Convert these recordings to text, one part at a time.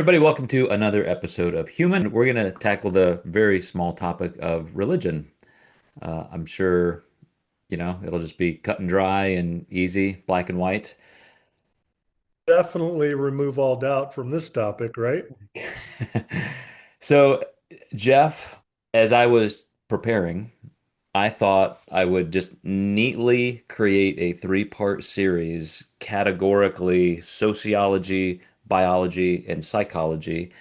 everybody, welcome to another episode of Human. We're going to tackle the very small topic of religion. I'm sure, it'll just be cut and dry and easy, black and white. Definitely remove all doubt from this topic, right? So, Jeff, as I was preparing, I thought I would just neatly create a three-part series, categorically sociology, biology, and psychology.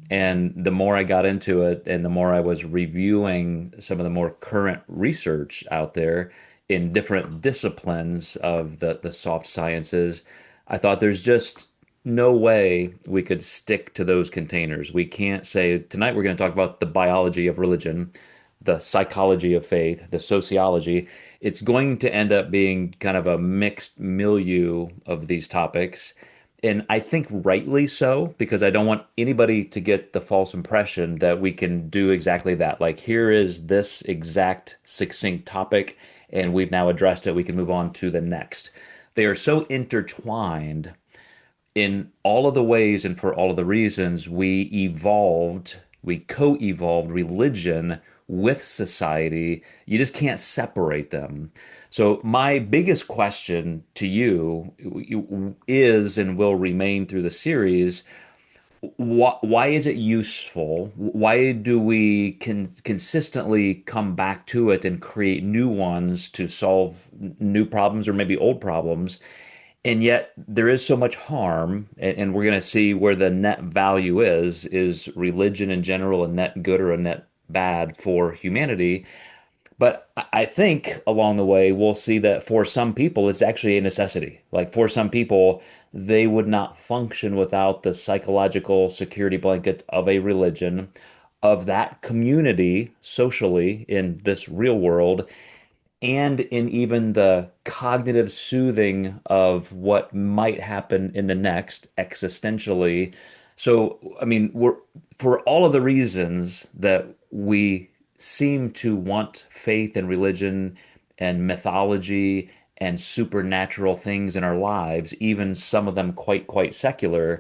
And the more I got into it and the more I was reviewing some of the more current research out there in different disciplines of the soft sciences, I thought there's just no way we could stick to those containers. We can't say tonight we're going to talk about the biology of religion, the psychology of faith, the sociology. It's going to end up being kind of a mixed milieu of these topics. And I think rightly so, because I don't want anybody to get the false impression that we can do exactly that. Like, here is this exact succinct topic, and we've now addressed it. We can move on to the next. They are so intertwined in all of the ways and for all of the reasons we co-evolved religion with society. You just can't separate them. So my biggest question to you is and will remain through the series, why is it useful? Why do we consistently come back to it and create new ones to solve new problems or maybe old problems? And yet there is so much harm, and we're going to see where the net value is religion in general a net good or a net bad for humanity. But I think along the way, we'll see that for some people, it's actually a necessity. Like for some people, they would not function without the psychological security blanket of a religion, of that community socially in this real world, and in even the cognitive soothing of what might happen in the next existentially. So, I mean, we're for all of the reasons that we seem to want faith and religion and mythology and supernatural things in our lives, even some of them quite secular.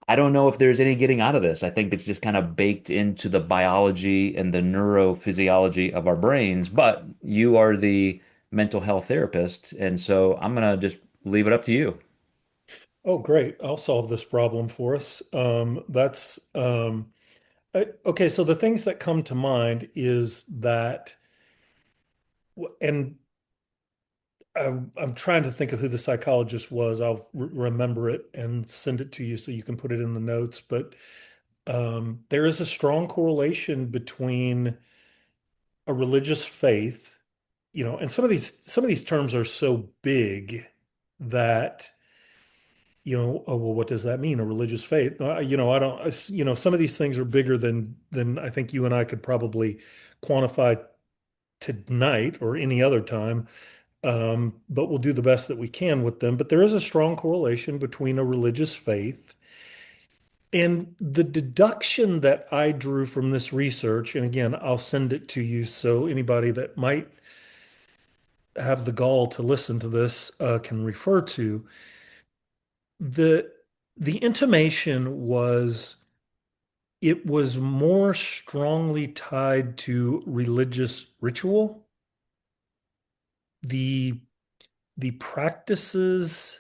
I don't know if there's any getting out of this. I think it's just kind of baked into the biology and the neurophysiology of our brains. But you are the mental health therapist, and so I'm gonna just leave it up to you. Oh, great. I'll solve this problem for us. Okay. So the things that come to mind is that, and I'm trying to think of who the psychologist was. I'll remember it and send it to you so you can put it in the notes. But there is a strong correlation between a religious faith, and some of these terms are so big that oh, well, what does that mean? A religious faith? I don't, some of these things are bigger than I think you and I could probably quantify tonight or any other time. But we'll do the best that we can with them. But there is a strong correlation between a religious faith and the deduction that I drew from this research. And again, I'll send it to you so anybody that might have the gall to listen to this can refer to. The the intimation was it was more strongly tied to religious ritual. The the practices,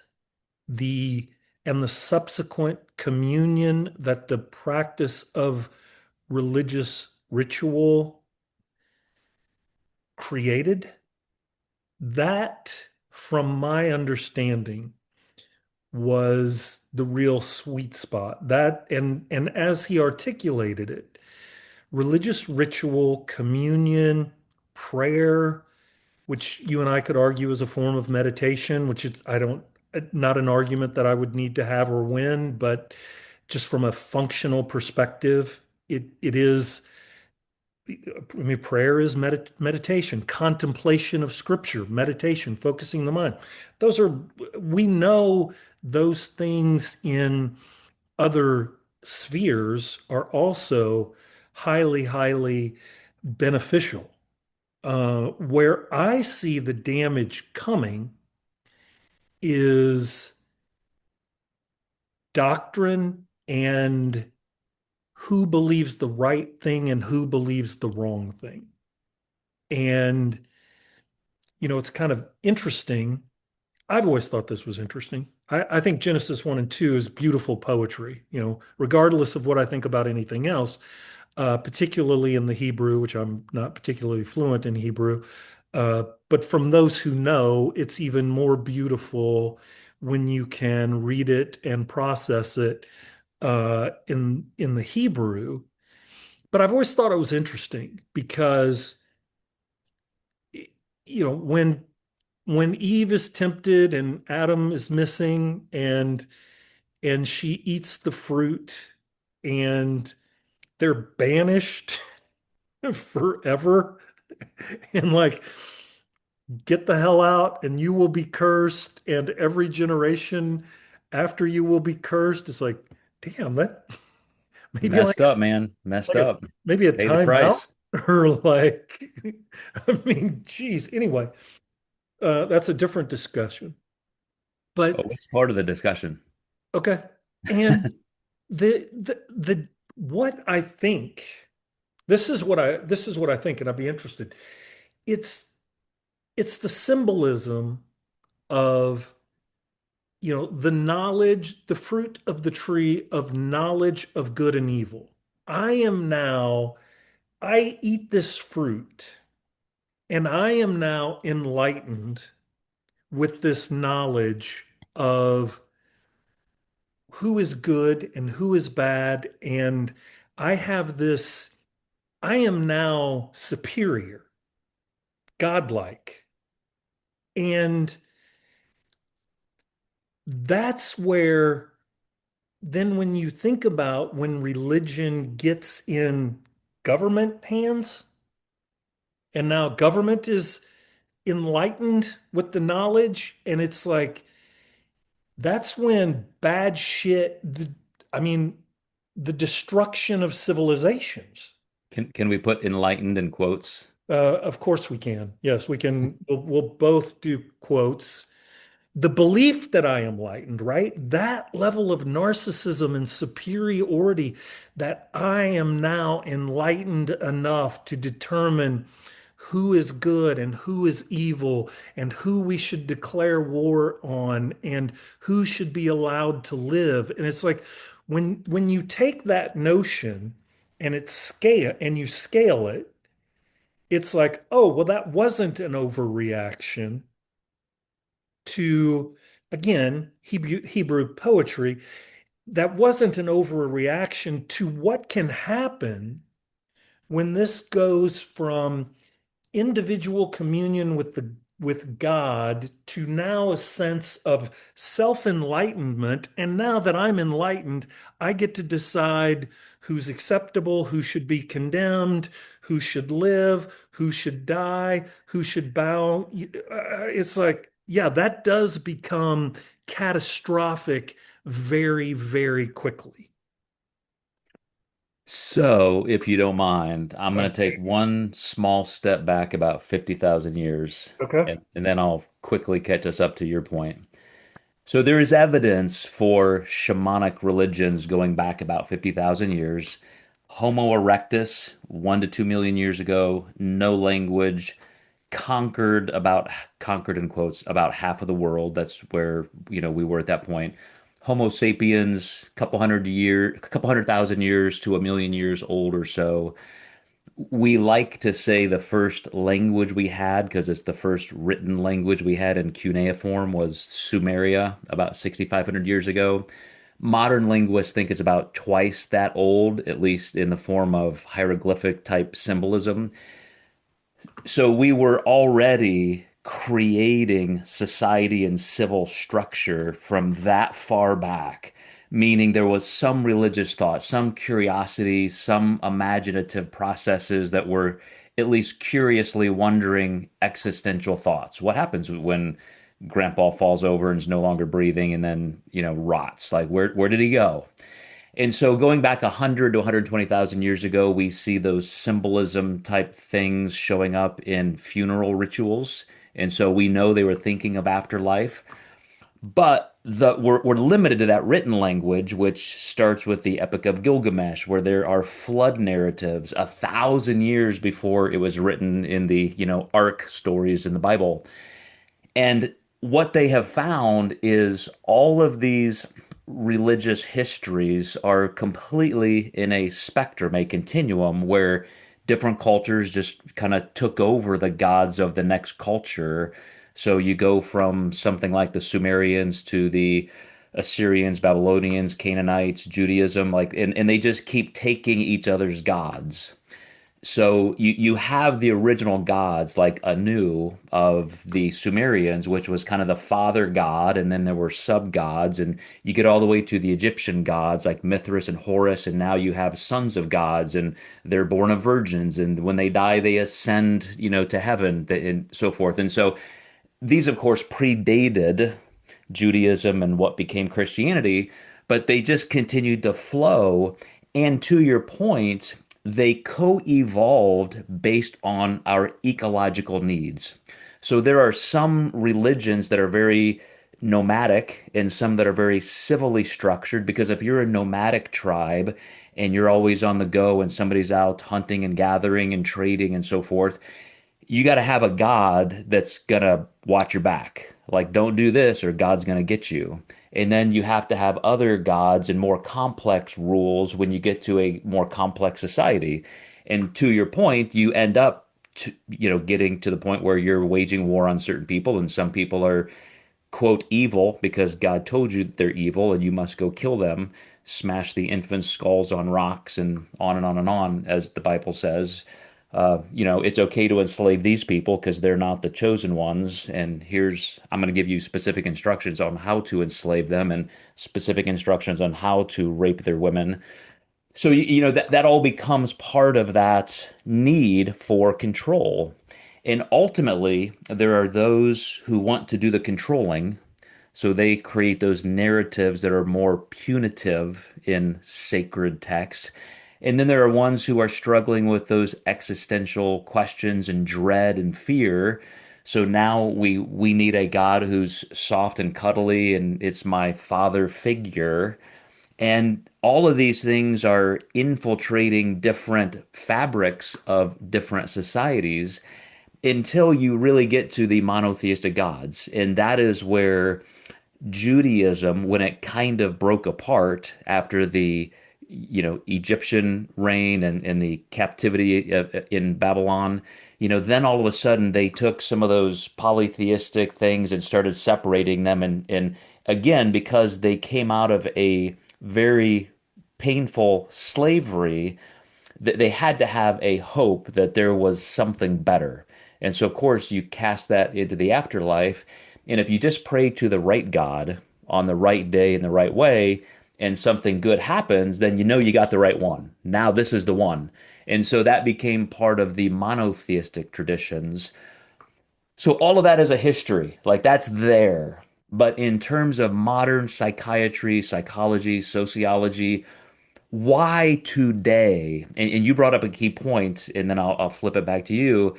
the and the subsequent communion that the practice of religious ritual created, that, from my understanding, was the real sweet spot. That and as he articulated it, religious ritual, communion, prayer, which you and I could argue is a form of meditation, which is I don't not an argument that I would need to have or win, but just from a functional perspective, it is. I mean, prayer is meditation, contemplation of scripture, meditation, focusing the mind. Those are, we know those things in other spheres are also highly beneficial. Where I see the damage coming is doctrine and who believes the right thing and who believes the wrong thing. And, it's kind of interesting. I've always thought this was interesting. I think Genesis 1 and 2 is beautiful poetry, regardless of what I think about anything else, particularly in the Hebrew, which I'm not particularly fluent in Hebrew. But from those who know, it's even more beautiful when you can read it and process it in the Hebrew. But I've always thought it was interesting because, when Eve is tempted and Adam is missing and she eats the fruit and they're banished forever and like get the hell out and you will be cursed and every generation after you will be cursed. It's like, damn, that maybe Messed up, man. Messed like a up. maybe a Pay the timeout price. or like I mean, geez. Anyway, that's a different discussion. Oh, But it's part of the discussion. okay. And the what I think, this is what I think, and I'd be interested. It's it's the symbolism of, the knowledge, the fruit of the tree of knowledge of good and evil. I am now, I eat this fruit, and I am now enlightened with this knowledge of who is good and who is bad. And I have this, I am now superior, godlike. And that's where, then when you think about when religion gets in government hands, and now government is enlightened with the knowledge, and it's like, that's when bad shit, I mean, the destruction of civilizations. Can we put enlightened in quotes? Of course we can. Yes, we can. We'll both do quotes. The belief that I am enlightened, right? That level of narcissism and superiority, that I am now enlightened enough to determine who is good and who is evil and who we should declare war on and who should be allowed to live. And it's like when you take that notion and it's scale and you scale it, it's like, oh, well, that wasn't an overreaction to, again, Hebrew poetry. That wasn't an overreaction to what can happen when this goes from individual communion with God to now a sense of self-enlightenment. And now that I'm enlightened, I get to decide who's acceptable, who should be condemned, who should live, who should die, who should bow. It's like, yeah, that does become catastrophic very, very quickly. So, if you don't mind, I'm going Okay. to take one small step back about 50,000 years, Okay. and then I'll quickly catch us up to your point. So, there is evidence for shamanic religions going back about 50,000 years. Homo erectus, 1 to 2 million years ago, no language, conquered in quotes, about half of the world. That's where, we were at that point. Homo sapiens, couple hundred thousand years to 1 million years old or so. We like to say the first language we had, because it's the first written language we had in cuneiform, was Sumeria about 6,500 years ago. Modern linguists think it's about twice that old, at least in the form of hieroglyphic type symbolism. So we were already creating society and civil structure from that far back, meaning there was some religious thought, some curiosity, some imaginative processes that were at least curiously wondering existential thoughts. What happens when grandpa falls over and is no longer breathing and then, rots? Like where did he go? And so going back 100 to 120,000 years ago, we see those symbolism type things showing up in funeral rituals. And so we know they were thinking of afterlife. But we're limited to that written language, which starts with the Epic of Gilgamesh, where there are flood narratives 1,000 years before it was written in the, ark stories in the Bible. And what they have found is all of these religious histories are completely in a spectrum, a continuum, where different cultures just kind of took over the gods of the next culture. So you go from something like the Sumerians to the Assyrians, Babylonians, Canaanites, Judaism, and they just keep taking each other's gods. So you have the original gods like Anu of the Sumerians, which was kind of the father god, and then there were sub gods, and you get all the way to the Egyptian gods like Mithras and Horus, and now you have sons of gods, and they're born of virgins, and when they die, they ascend, to heaven, and so forth. And so these, of course, predated Judaism and what became Christianity, but they just continued to flow. And to your point, they co-evolved based on our ecological needs. So there are some religions that are very nomadic and some that are very civilly structured, because if you're a nomadic tribe and you're always on the go and somebody's out hunting and gathering and trading and so forth, you got to have a God that's going to watch your back. Like, don't do this or God's going to get you. And then you have to have other gods and more complex rules when you get to a more complex society. And to your point, you end up getting to the point where you're waging war on certain people, and some people are quote evil because God told you they're evil and you must go kill them, smash the infants' skulls on rocks, and on and on and on, as the Bible says. It's okay to enslave these people because they're not the chosen ones. And I'm going to give you specific instructions on how to enslave them and specific instructions on how to rape their women. So, that all becomes part of that need for control. And ultimately, there are those who want to do the controlling, so they create those narratives that are more punitive in sacred texts. And then there are ones who are struggling with those existential questions and dread and fear. So now we need a God who's soft and cuddly, and it's my father figure. And all of these things are infiltrating different fabrics of different societies until you really get to the monotheistic gods. And that is where Judaism, when it kind of broke apart after the Egyptian reign and the captivity in Babylon, then all of a sudden they took some of those polytheistic things and started separating them. And again, because they came out of a very painful slavery, they had to have a hope that there was something better. And so, of course, you cast that into the afterlife. And if you just pray to the right God on the right day in the right way, and something good happens, then you know you got the right one. Now this is the one. And so that became part of the monotheistic traditions. So all of that is a history, like that's there. But in terms of modern psychiatry, psychology, sociology, why today? And you brought up a key point, and then I'll flip it back to you.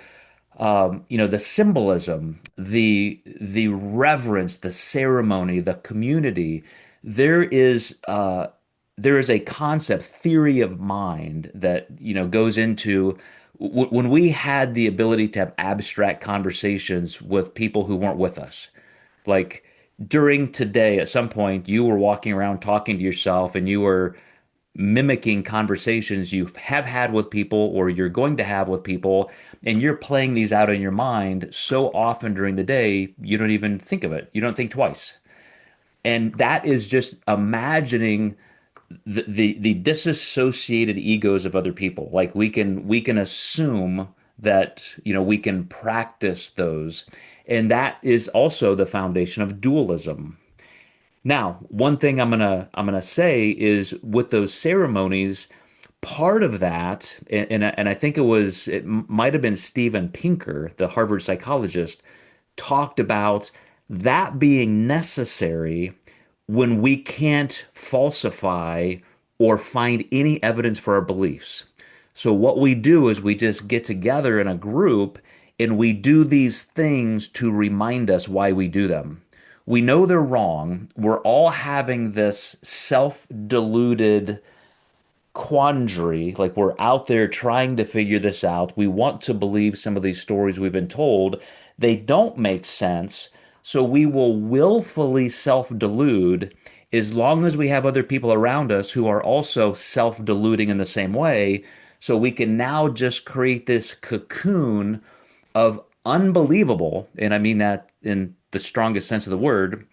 The symbolism, the reverence, the ceremony, the community. There is there is a concept, theory of mind that goes into when we had the ability to have abstract conversations with people who weren't with us. Like during today, at some point, you were walking around talking to yourself, and you were mimicking conversations you have had with people or you're going to have with people, and you're playing these out in your mind so often during the day, you don't even think of it. You don't think twice. And that is just imagining the disassociated egos of other people. Like we can assume that we can practice those. And that is also the foundation of dualism. Now, one thing I'm gonna say is with those ceremonies, part of that, and I think it might have been Steven Pinker, the Harvard psychologist, talked about that being necessary when we can't falsify or find any evidence for our beliefs. So what we do is we just get together in a group and we do these things to remind us why we do them. We know they're wrong. We're all having this self-deluded quandary. Like we're out there trying to figure this out. We want to believe some of these stories we've been told. They don't make sense. So we will willfully self-delude as long as we have other people around us who are also self-deluding in the same way. So we can now just create this cocoon of unbelievable, and I mean that in the strongest sense of the word,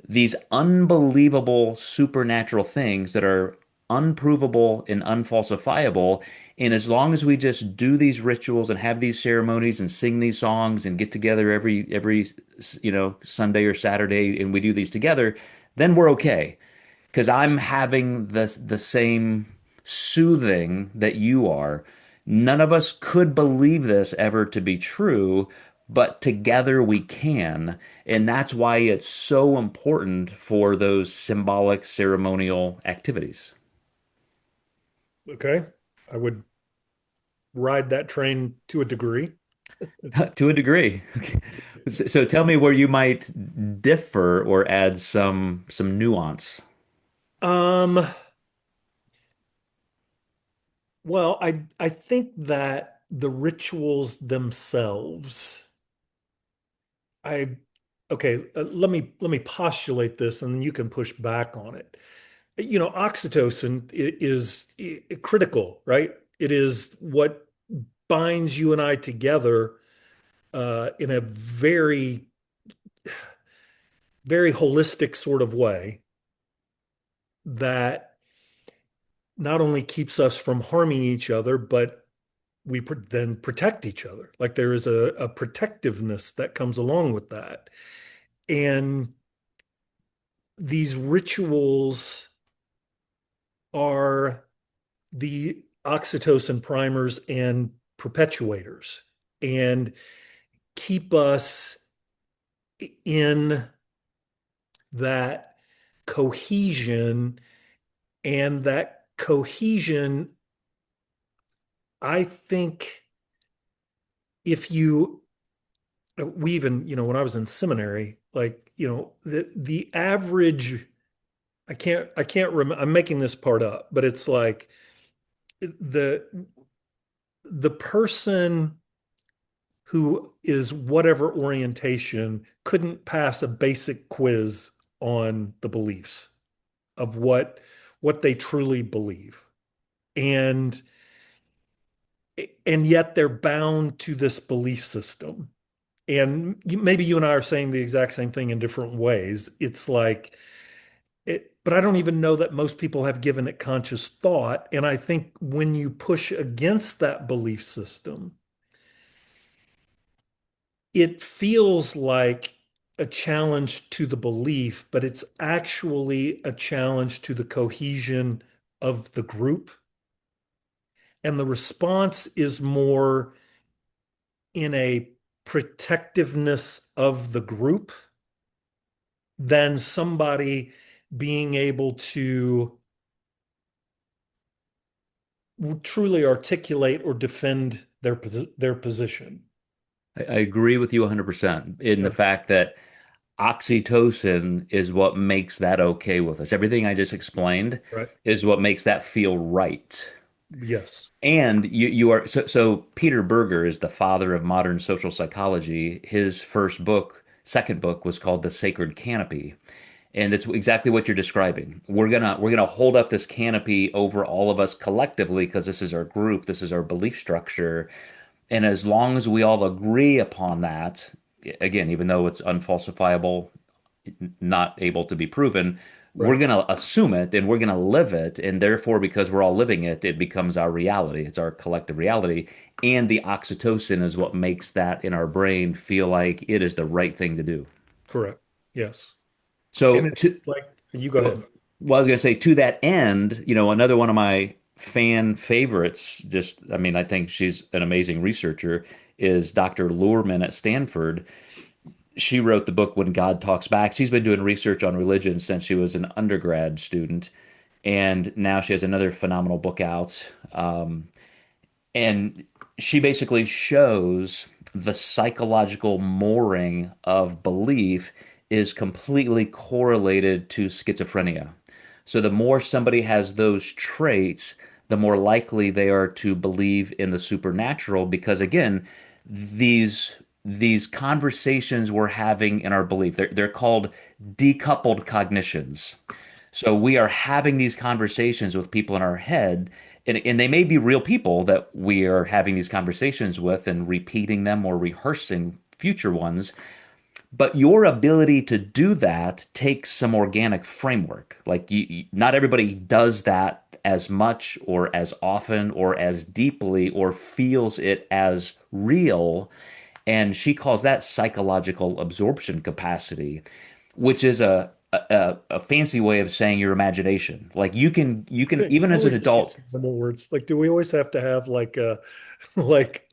these unbelievable supernatural things that are unprovable and unfalsifiable. And as long as we just do these rituals and have these ceremonies and sing these songs and get together every Sunday or Saturday and we do these together, then we're okay because I'm having the same soothing that you are. None of us could believe this ever to be true, but together we can. And that's why it's so important for those symbolic ceremonial activities. Okay. I would ride that train to a degree. To a degree. So tell me where you might differ or add some nuance. Um, well, I think that the rituals themselves, I okay, let me postulate this and then you can push back on it. Oxytocin is critical, right? It is what binds you and I together in a very, very holistic sort of way that not only keeps us from harming each other, but then protect each other. Like there is a protectiveness that comes along with that. And these rituals are the oxytocin primers and perpetuators and keep us in that cohesion. And that cohesion, I think, if you, we even, when I was in seminary, like, the average, I can't remember, I'm making this part up, but it's like the, the person who is whatever orientation couldn't pass a basic quiz on the beliefs of what they truly believe. And and yet they're bound to this belief system. And maybe you and I are saying the exact same thing in different ways. It's like but I don't even know that most people have given it conscious thought. And I think when you push against that belief system, it feels like a challenge to the belief, but it's actually a challenge to the cohesion of the group. And the response is more in a protectiveness of the group than somebody being able to truly articulate or defend their position. I agree with you 100% in the Yeah, fact that oxytocin is what makes that okay with us. Everything I just explained right. is what makes that feel right. Yes, And you are so Peter Berger is the father of modern social psychology. His first book, second book was called The Sacred Canopy. And it's exactly what you're describing. We're gonna hold up this canopy over all of us collectively because this is our group, this is our belief structure. And as long as we all agree upon that, again, even though it's unfalsifiable, not able to be proven, we're right. going to assume it and we're going to live it. And therefore, because we're all living it, it becomes our reality. It's our collective reality. And the oxytocin is what makes that in our brain feel like it is the right thing to do. Correct. Yes. So, And it's like, you go ahead. well, I was going to say to that end, another one of my fan favorites, just, I mean, I think she's an amazing researcher, is Dr. Luhrmann at Stanford. She wrote the book When God Talks Back. She's been doing research on religion since she was an undergrad student, and now she has another phenomenal book out. And she basically shows the psychological mooring of belief is completely correlated to schizophrenia. So the more somebody has those traits, the more likely they are to believe in the supernatural because again, these conversations we're having in our belief, they're called decoupled cognitions. So we are having these conversations with people in our head, and they may be real people that we are having these conversations with and repeating them or rehearsing future ones. But your ability to do that takes some organic framework. Like not everybody does that as much or as often or as deeply or feels it as real. And she calls that psychological absorption capacity, which is a fancy way of saying your imagination. Like you can Okay, even how do as we an put that adult, in normal words? Like, do we always have to have like a, like,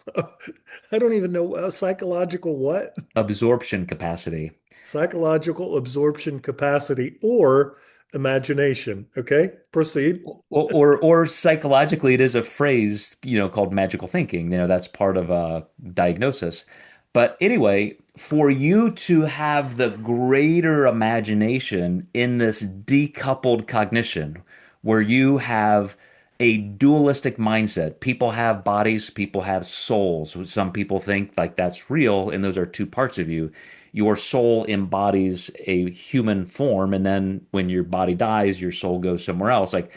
I don't even know, a psychological what? absorption capacity. Psychological absorption capacity or imagination. Okay, proceed. Or psychologically, it is a phrase, called magical thinking. That's part of a diagnosis. But anyway, for you to have the greater imagination in this decoupled cognition, where you have a dualistic mindset, people have bodies, people have souls. Some people think like that's real, and those are two parts of you. Your soul embodies a human form, and then when your body dies, your soul goes somewhere else. Like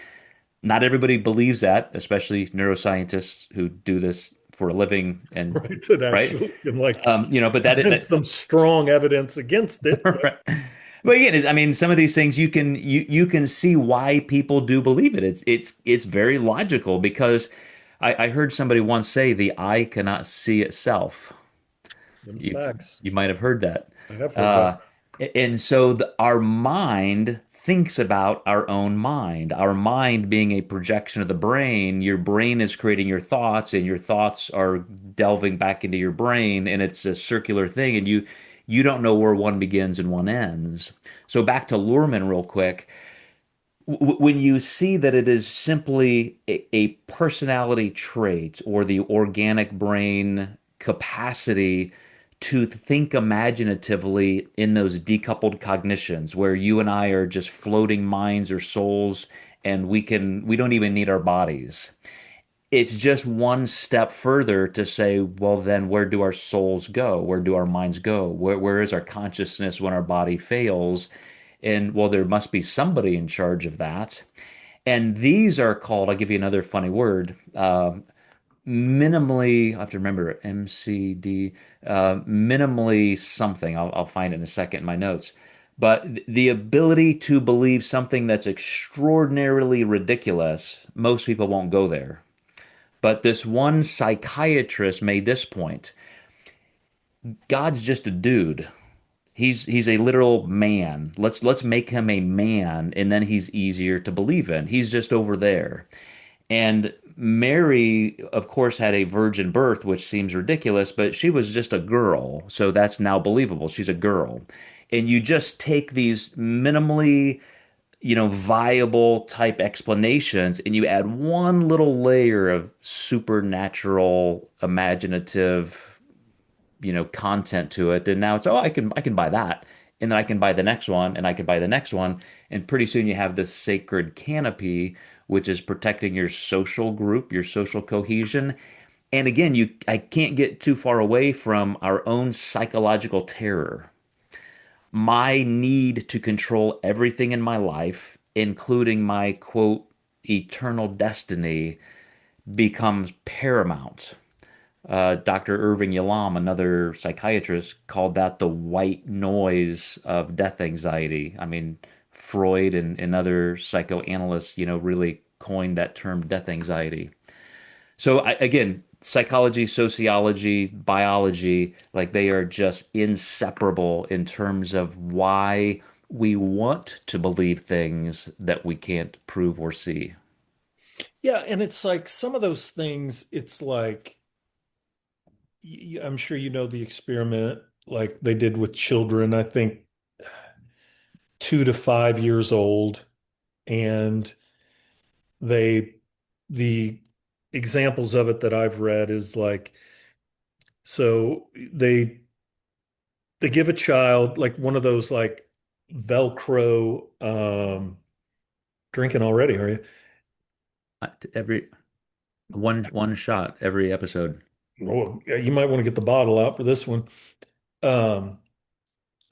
not everybody believes that, especially neuroscientists who do this for a living and Right, that right. actually can like But present some strong evidence against it. But right. But again, I mean, some of these things you can see why people do believe it. It's very logical because I heard somebody once say the eye cannot see itself. them's You facts. you might have heard that. I have heard that. Uh, and so our mind thinks about our own mind. Our mind being a projection of the brain, your brain is creating your thoughts, and your thoughts are delving back into your brain, and it's a circular thing, and you don't know where one begins and one ends. So back to Luhrmann real quick when you see that it is simply a personality trait or the organic brain capacity to think imaginatively in those decoupled cognitions where you and I are just floating minds or souls and we don't even need our bodies. It's just one step further to say, well, then where do our souls go? Where do our minds go? Where is our consciousness when our body fails? And well, there must be somebody in charge of that. And these are called, I'll give you another funny word, minimally, I have to remember MCD, minimally something. I'll find it in a second in my notes. But the ability to believe something that's extraordinarily ridiculous, most people won't go there. But this one psychiatrist made this point. God's just a dude. He's a literal man. Let's make him a man, and then he's easier to believe in. He's just over there. And Mary, of course, had a virgin birth, which seems ridiculous, but she was just a girl, so that's now believable. She's a girl. And you just take these minimally, viable type explanations, and you add one little layer of supernatural, imaginative content to it, and now it's I can buy that, and then I can buy the next one, and I can buy the next one, and pretty soon you have this sacred canopy which is protecting your social group, your social cohesion. And again, you I can't get too far away from our own psychological terror. My need to control everything in my life, including my quote eternal destiny, becomes paramount. Dr. Irving Yalom, another psychiatrist, called that the white noise of death anxiety. I mean, Freud and other psychoanalysts, really coined that term death anxiety. So again, psychology, sociology, biology, like they are just inseparable in terms of why we want to believe things that we can't prove or see. Yeah, and it's like some of those things, it's like I'm sure you know the experiment like they did with children, I think 2 to 5 years old, and they the examples of it that I've read is like so they they give a child like one of those like Velcro drinking already, are you? Every one shot every episode. Well, yeah, you might want to get the bottle out for this one. Um,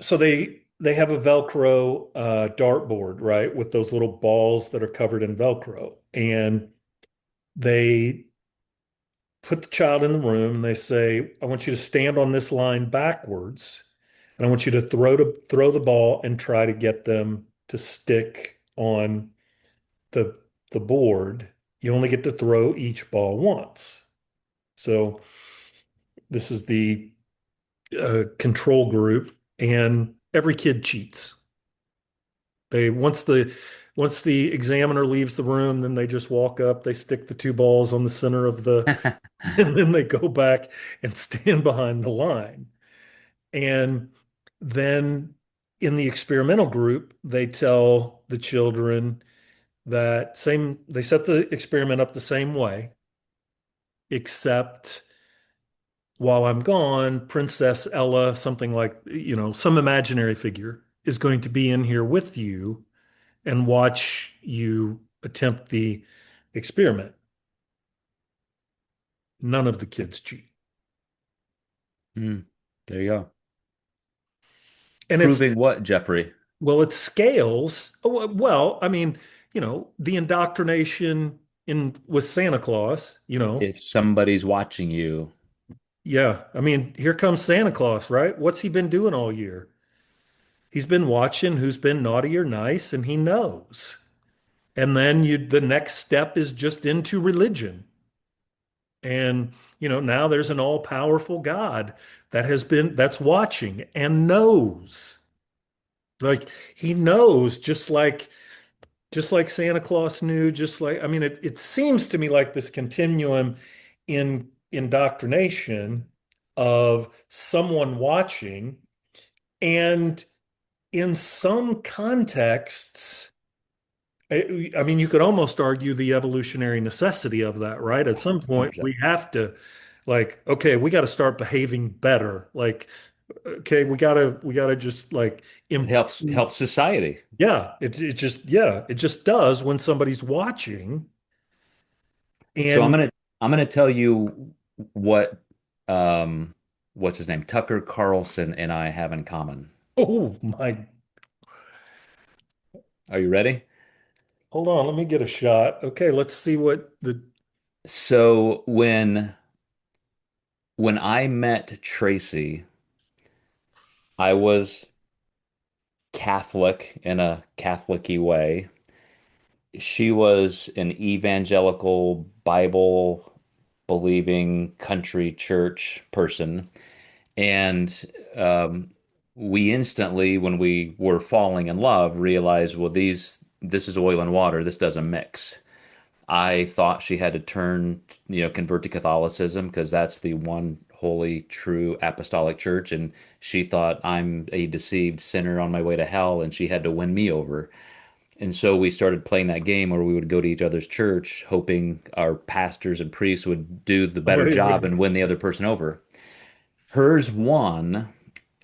so they have a Velcro dartboard, right, with those little balls that are covered in Velcro, and they put the child in the room and they say, "I want you to stand on this line backwards, and I want you to throw the ball and try to get them to stick on the the board. You only get to throw each ball once." So this is the control group, and every kid cheats. They once the examiner leaves the room, then they just walk up, they stick the two balls on the center of the, and then they go back and stand behind the line. And then in the experimental group, they tell the children that they set the experiment up the same way, except while I'm gone, Princess Ella, something like, some imaginary figure is going to be in here with you and watch you attempt the experiment. None of the kids cheat. Hmm. There you go. And Proving what, Jeffrey? it scales. Well, I mean, the indoctrination in with Santa Claus, If somebody's watching you, yeah. I mean, here comes Santa Claus, right? What's he been doing all year? He's been watching who's been naughty or nice, and he knows. And then the next step is just into religion. And, now there's an all-powerful God that's watching and knows. Like he knows just like Santa Claus knew, just like I mean, it seems to me like this continuum in indoctrination of someone watching, and in some contexts, I mean, you could almost argue the evolutionary necessity of that, right? At some point, 100%. we have to, like, okay, we got to start behaving better. Like, okay, we gotta just like It helps improve. society. Yeah, it just does when somebody's watching. So I'm And gonna I'm gonna tell you what um what's his name? Tucker Carlson and I have in common. oh my, Are you ready? hold on, let me get a shot. Okay, let's see what the So when I met Tracy, I was Catholic in a Catholic-y way. She was an evangelical Bible believing country church person. And we instantly, when we were falling in love, realized, well, this is oil and water. This doesn't mix. I thought she had to convert to Catholicism because that's the one holy, true apostolic church. And she thought I'm a deceived sinner on my way to hell, and she had to win me over. And so we started playing that game where we would go to each other's church, hoping our pastors and priests would do the better somebody job would. and win the other person over. Hers won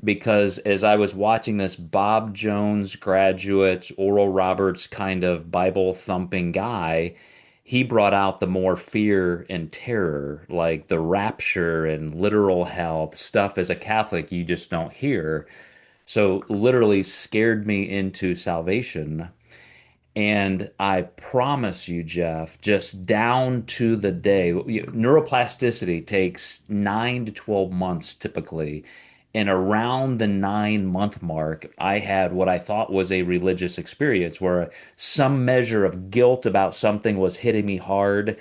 because as I was watching this Bob Jones graduate, Oral Roberts kind of Bible thumping guy, he brought out the more fear and terror, like the rapture and literal hell, stuff as a Catholic you just don't hear. So literally scared me into salvation. And I promise you, Jeff, just down to the day, neuroplasticity takes 9 to 12 months typically. And around the 9 month mark, I had what I thought was a religious experience where some measure of guilt about something was hitting me hard.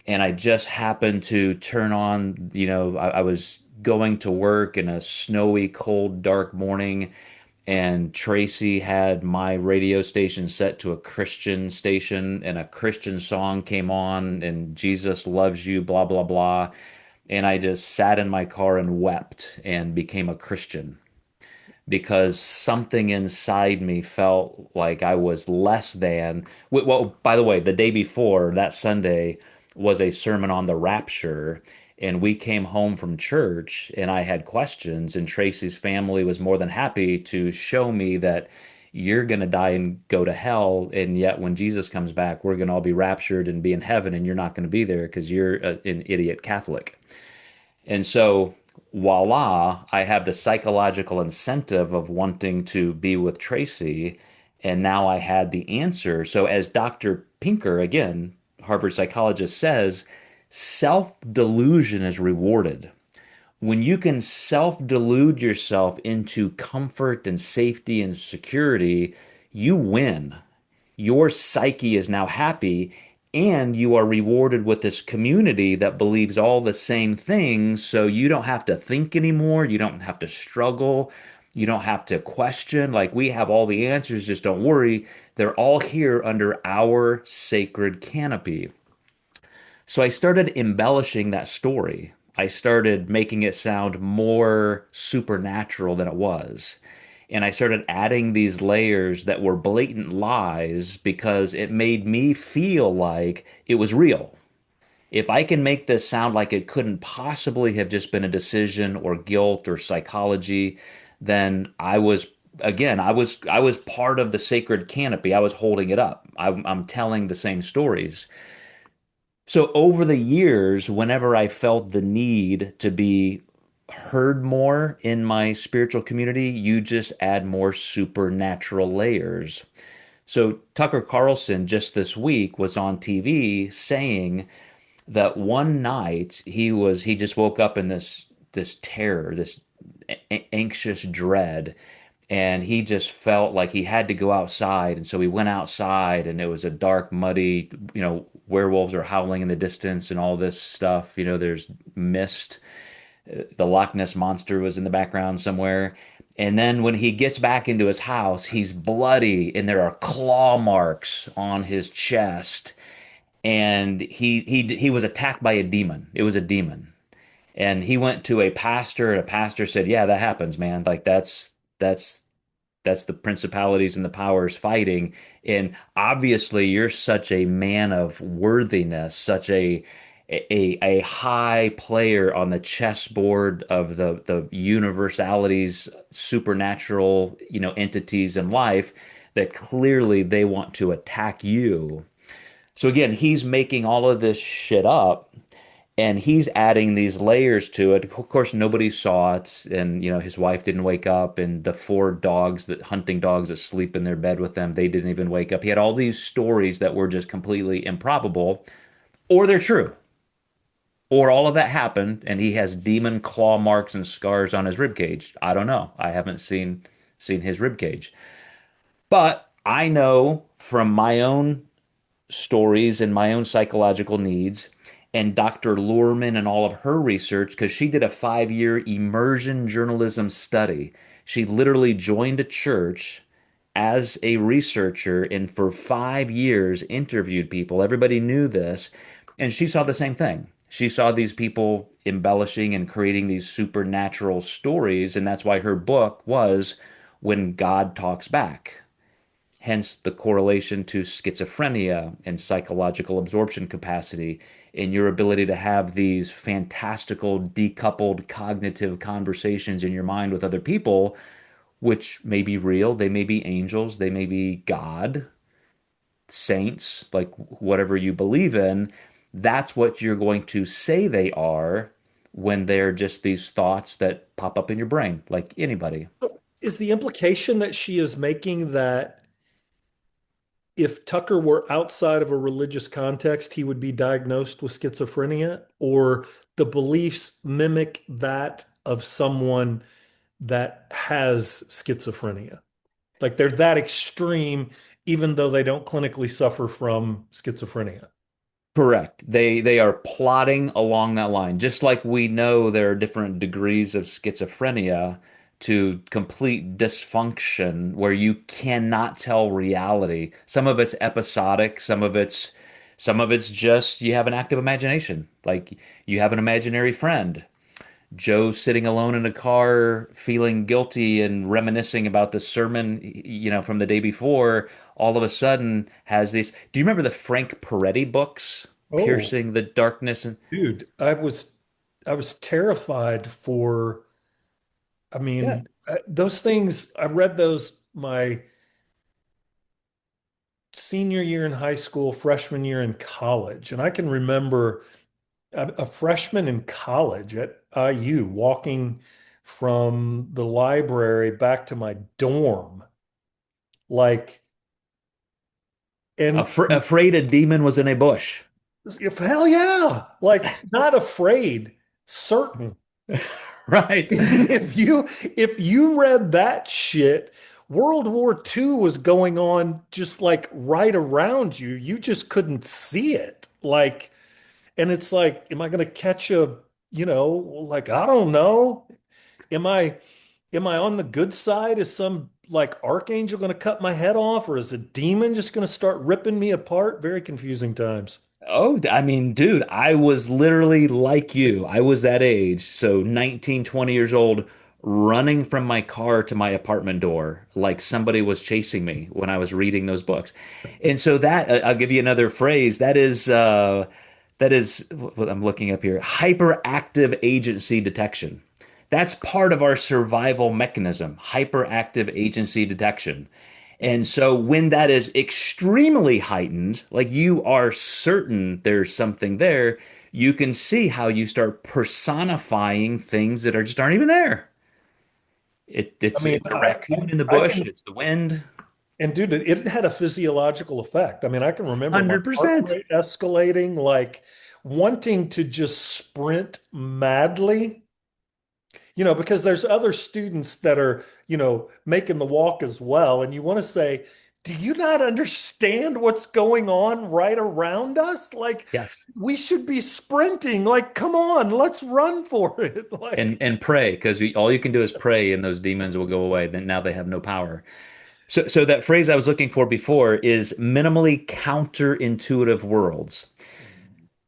And I just happened to turn on, I was going to work in a snowy, cold, dark morning, and Tracy had my radio station set to a Christian station, and a Christian song came on, and Jesus loves you, blah, blah, blah. And I just sat in my car and wept and became a Christian because something inside me felt like I was less than. Well, by the way, the day before, that Sunday, was a sermon on the rapture. And we came home from church and I had questions, and Tracy's family was more than happy to show me that you're going to die and go to hell. And yet, when Jesus comes back, we're going to all be raptured and be in heaven, and you're not going to be there because you're an idiot Catholic. And so, voila, I have the psychological incentive of wanting to be with Tracy. And now I had the answer. So, as Dr. Pinker, again, Harvard psychologist, says, self delusion is rewarded. When you can self delude yourself into comfort and safety and security, you win. Your psyche is now happy, and you are rewarded with this community that believes all the same things. So you don't have to think anymore. You don't have to struggle. You don't have to question. Like, we have all the answers, just don't worry. They're all here under our sacred canopy. So I started embellishing that story. I started making it sound more supernatural than it was. And I started adding these layers that were blatant lies because it made me feel like it was real. If I can make this sound like it couldn't possibly have just been a decision or guilt or psychology, then I was part of the sacred canopy. I was holding it up. I'm telling the same stories. So over the years, whenever I felt the need to be heard more in my spiritual community, you just add more supernatural layers. So Tucker Carlson just this week was on TV saying that one night he just woke up in this terror, this anxious dread, and he just felt like he had to go outside. And so he went outside, and it was a dark, muddy, werewolves are howling in the distance and all this stuff. There's mist. The Loch Ness monster was in the background somewhere. And then when he gets back into his house, he's bloody and there are claw marks on his chest. And he was attacked by a demon. It was a demon. And he went to a pastor, and a pastor said, "Yeah, that happens, man. Like, that's that's the principalities and the powers fighting. And obviously, you're such a man of worthiness, such a high player on the chessboard of the universalities, supernatural, entities in life, that clearly they want to attack you." So again, he's making all of this shit up, and he's adding these layers to it. Of course, nobody saw it, and his wife didn't wake up, and the four dogs, that hunting dogs that sleep in their bed with them, they didn't even wake up. He had all these stories that were just completely improbable, or they're true, or all of that happened, and he has demon claw marks and scars on his rib cage. I don't know. I haven't seen his rib cage, but I know from my own stories and my own psychological needs, and Dr. Luhrmann and all of her research, because she did a 5 year immersion journalism study. She literally joined a church as a researcher and for 5 years interviewed people. Everybody knew this, and she saw the same thing. She saw these people embellishing and creating these supernatural stories, and that's why her book was When God Talks Back. Hence the correlation to schizophrenia and psychological absorption capacity, in your ability to have these fantastical, decoupled cognitive conversations in your mind with other people, which may be real. They may be angels, they may be God, saints, like whatever you believe in. That's what you're going to say they are when they're just these thoughts that pop up in your brain, like anybody. Is the implication that she is making that if Tucker were outside of a religious context, he would be diagnosed with schizophrenia, or the beliefs mimic that of someone that has schizophrenia? Like they're that extreme, even though they don't clinically suffer from schizophrenia. Correct. They are plotting along that line. Just like we know there are different degrees of schizophrenia to complete dysfunction where you cannot tell reality. Some of it's episodic, some of it's just you have an active imagination. Like, you have an imaginary friend. Joe sitting alone in a car, feeling guilty and reminiscing about the sermon, from the day before, all of a sudden has these. Do you remember the Frank Peretti books, Oh, Piercing the Darkness? And dude, I was. I was terrified for, I Yeah. mean, those things, I read those my senior year in high school, freshman year in college. And I can remember a freshman in college at IU walking from the library back to my dorm. Like, and Afraid a demon was in a bush. if hell yeah, like not afraid, certain. Right. If you read that shit, World War II was going on just like right around you. You just couldn't see it. Like, and it's like, am I gonna catch a, like I don't know. Am I am I on the good side? Is some like archangel gonna cut my head off, or is a demon just gonna start ripping me apart? Very confusing times. Oh, I mean, dude, I was literally like you. I was that age, so 19, 20 years old, running from my car to my apartment door like somebody was chasing me when I was reading those books. And so that I'll give you another phrase. That is what I'm looking up here. Hyperactive agency detection. That's part of our survival mechanism, hyperactive agency detection. And so when that is extremely heightened, like you are certain there's something there, you can see how you start personifying things that are just aren't even there. I It's mean, a raccoon in the I bush, can, it's the wind. and dude, it had a physiological effect. I mean, I can remember my heart 100%. rate escalating, like wanting to just sprint madly, because there's other students that are, making the walk as well. And you want to say, do you not understand what's going on right around us? Like, Yes. we should be sprinting. Like, come on, let's run for it. Like, And pray, because all you can do is pray and those demons will go away. Then now they have no power. So that phrase I was looking for before is minimally counterintuitive worlds.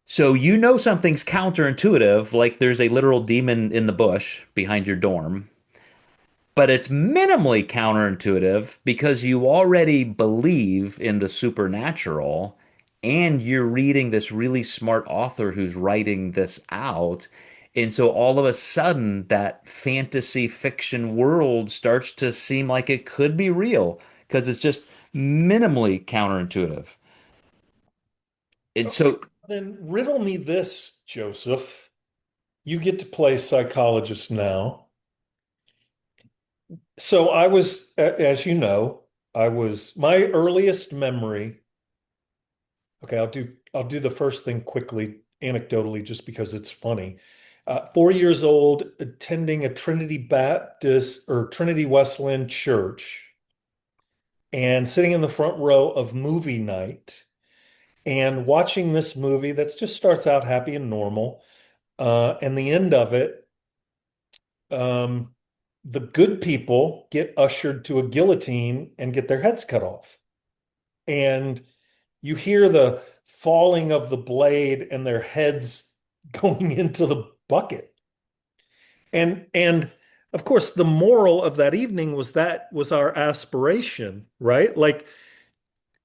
So you know something's counterintuitive, like there's a literal demon in the bush behind your dorm, but it's minimally counterintuitive because you already believe in the supernatural and you're reading this really smart author who's writing this out. And so all of a sudden, that fantasy fiction world starts to seem like it could be real because it's just minimally counterintuitive. And okay, so, then riddle me this, Joseph. You get to play psychologist now. So I was, as you know, my earliest memory. Okay, I'll do the first thing quickly, anecdotally, just because it's funny. 4 years old, attending a Trinity Baptist or Trinity Wesleyan church, and sitting in the front row of movie night and watching this movie that just starts out happy and normal. And the end of it, um, the good people get ushered to a guillotine and get their heads cut off. And you hear the falling of the blade and their heads going into the bucket. And of course, the moral of that evening was that was our aspiration, right? Like,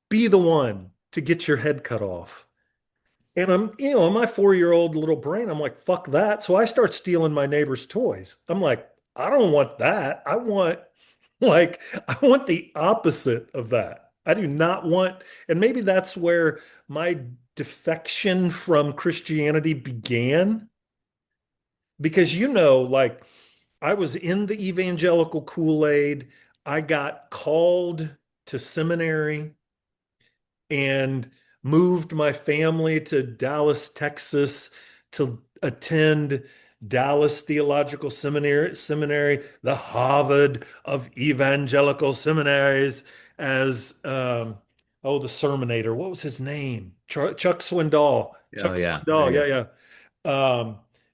be the one to get your head cut off. And in my 4-year-old little brain, I'm like, fuck that. So I start stealing my neighbor's toys. I'm like, I don't want that. I want the opposite of that. I do not want, and maybe that's where my defection from Christianity began. Because, like, I was in the evangelical Kool-Aid. I got called to seminary and moved my family to Dallas, Texas to attend Dallas Theological Seminary, the Harvard of evangelical seminaries, as the Sermonator. What was his name? Chuck Swindoll. oh, Chuck yeah, there Swindoll. you go. Yeah, yeah.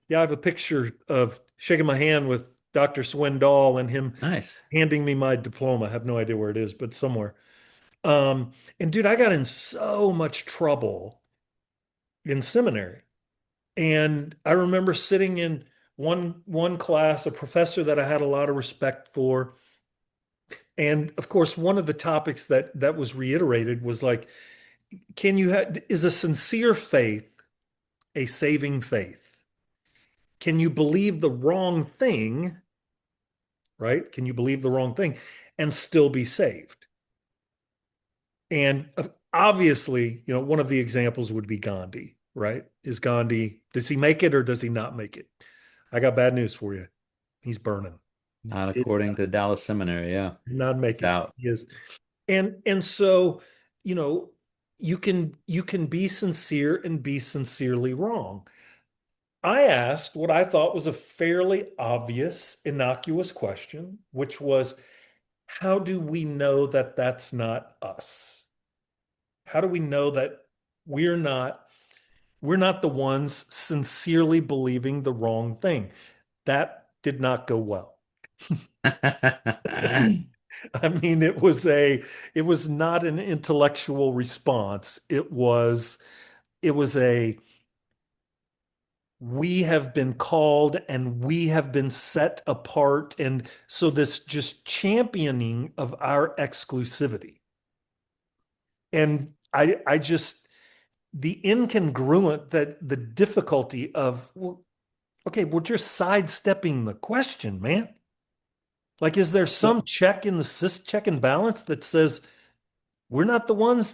Yeah, I have a picture of shaking my hand with Dr. Swindoll and him Nice. handing me my diploma. I have no idea where it is, but somewhere. And dude, I got in so much trouble in seminary. And I remember sitting in one class, a professor that I had a lot of respect for. And of course, one of the topics that was reiterated was like, is a sincere faith a saving faith? can you believe the wrong thing, right? Can you believe the wrong thing and still be saved? And obviously, one of the examples would be Gandhi, right? Does he make it or does he not make it? I got bad news for you. He's burning. Not He did according to Dallas Seminary. Yeah. not make It's it. out. He is. And so, you know, you can be sincere and be sincerely wrong. I asked what I thought was a fairly obvious, innocuous question, which was, how do we know that that's not us? How do we know that we're not we're not the ones sincerely believing the wrong thing? That did not go well. I mean, it was not an intellectual response. It was a we have been called and we have been set apart. And so this just championing of our exclusivity. And I just, the incongruent, that the difficulty of, well, okay, we're just sidestepping the question, man. Like, is there some check in the check and balance that says we're not the ones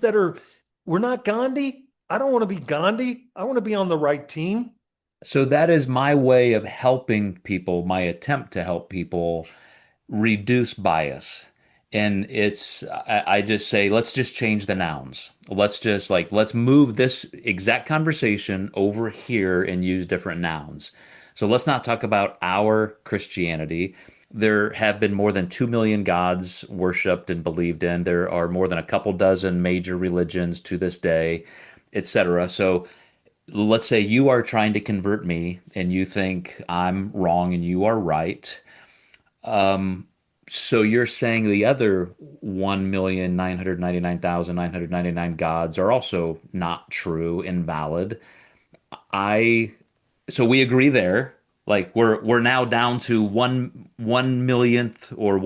we're not Gandhi? I don't want to be Gandhi. I want to be on the right team. So that is my way of helping people, my attempt to help people reduce bias. And I just say, let's just change the nouns. Let's move this exact conversation over here and use different nouns. So let's not talk about our Christianity. There have been more than 2 million gods worshiped and believed in. There are more than a couple dozen major religions to this day, etc. So let's say you are trying to convert me and you think I'm wrong and you are right. Um, so you're saying the other 1,999,999 gods are also not true, invalid. I so we agree there. Like we're now down to one millionth or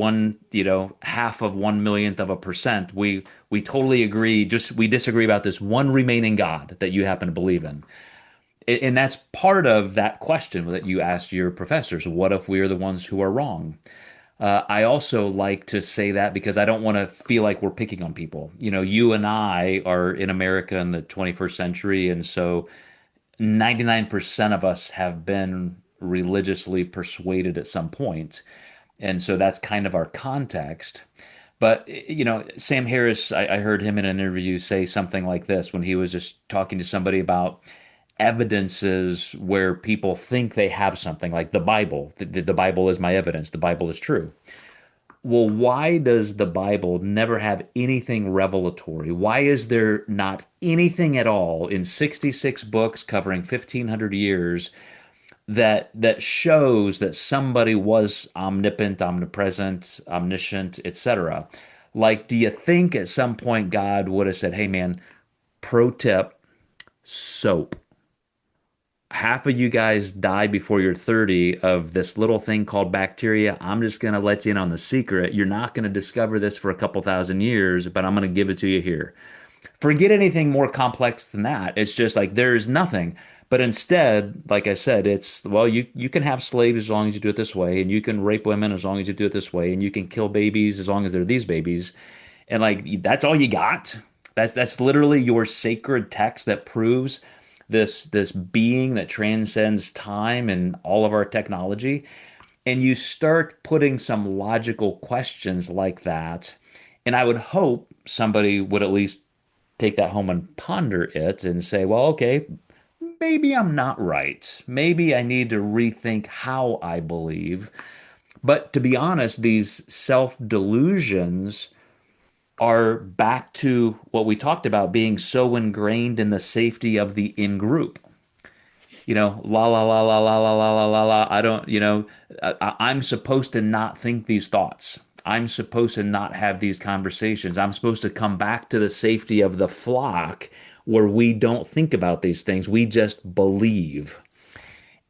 half of 1 millionth of a percent. We totally agree. Just we disagree about this one remaining God that you happen to believe in. And that's part of that question that you asked your professors. What if we are the ones who are wrong? I also like to say that because I don't want to feel like we're picking on people. You and I are in America in the 21st century, and so 99% of us have been religiously persuaded at some point. And so that's kind of our context. But, Sam Harris, I heard him in an interview say something like this when he was just talking to somebody about evidences where people think they have something, like the Bible. The Bible is my evidence. The Bible is true. Well, why does the Bible never have anything revelatory? Why is there not anything at all in 66 books covering 1,500 years that shows that somebody was omnipotent, omnipresent, omniscient, etc.? Like, do you think at some point God would have said, "Hey, man, pro tip, soap. Half of you guys die before you're 30 of this little thing called bacteria. I'm just going to let you in on the secret. You're not going to discover this for a couple thousand years, but I'm going to give it to you here." Forget anything more complex than that. It's just like there's nothing. But instead, like I said, it's, well, you can have slaves as long as you do it this way, and you can rape women as long as you do it this way, and you can kill babies as long as they're these babies. And like that's all you got. That's literally your sacred text that proves this being that transcends time and all of our technology. And you start putting some logical questions like that. And I would hope somebody would at least take that home and ponder it and say, well, okay, maybe I'm not right. Maybe I need to rethink how I believe. But to be honest, these self delusions are back to what we talked about, being so ingrained in the safety of the in group. La la la la la la la la la la. I don't, I'm supposed to not think these thoughts. I'm supposed to not have these conversations. I'm supposed to come back to the safety of the flock where we don't think about these things. We just believe.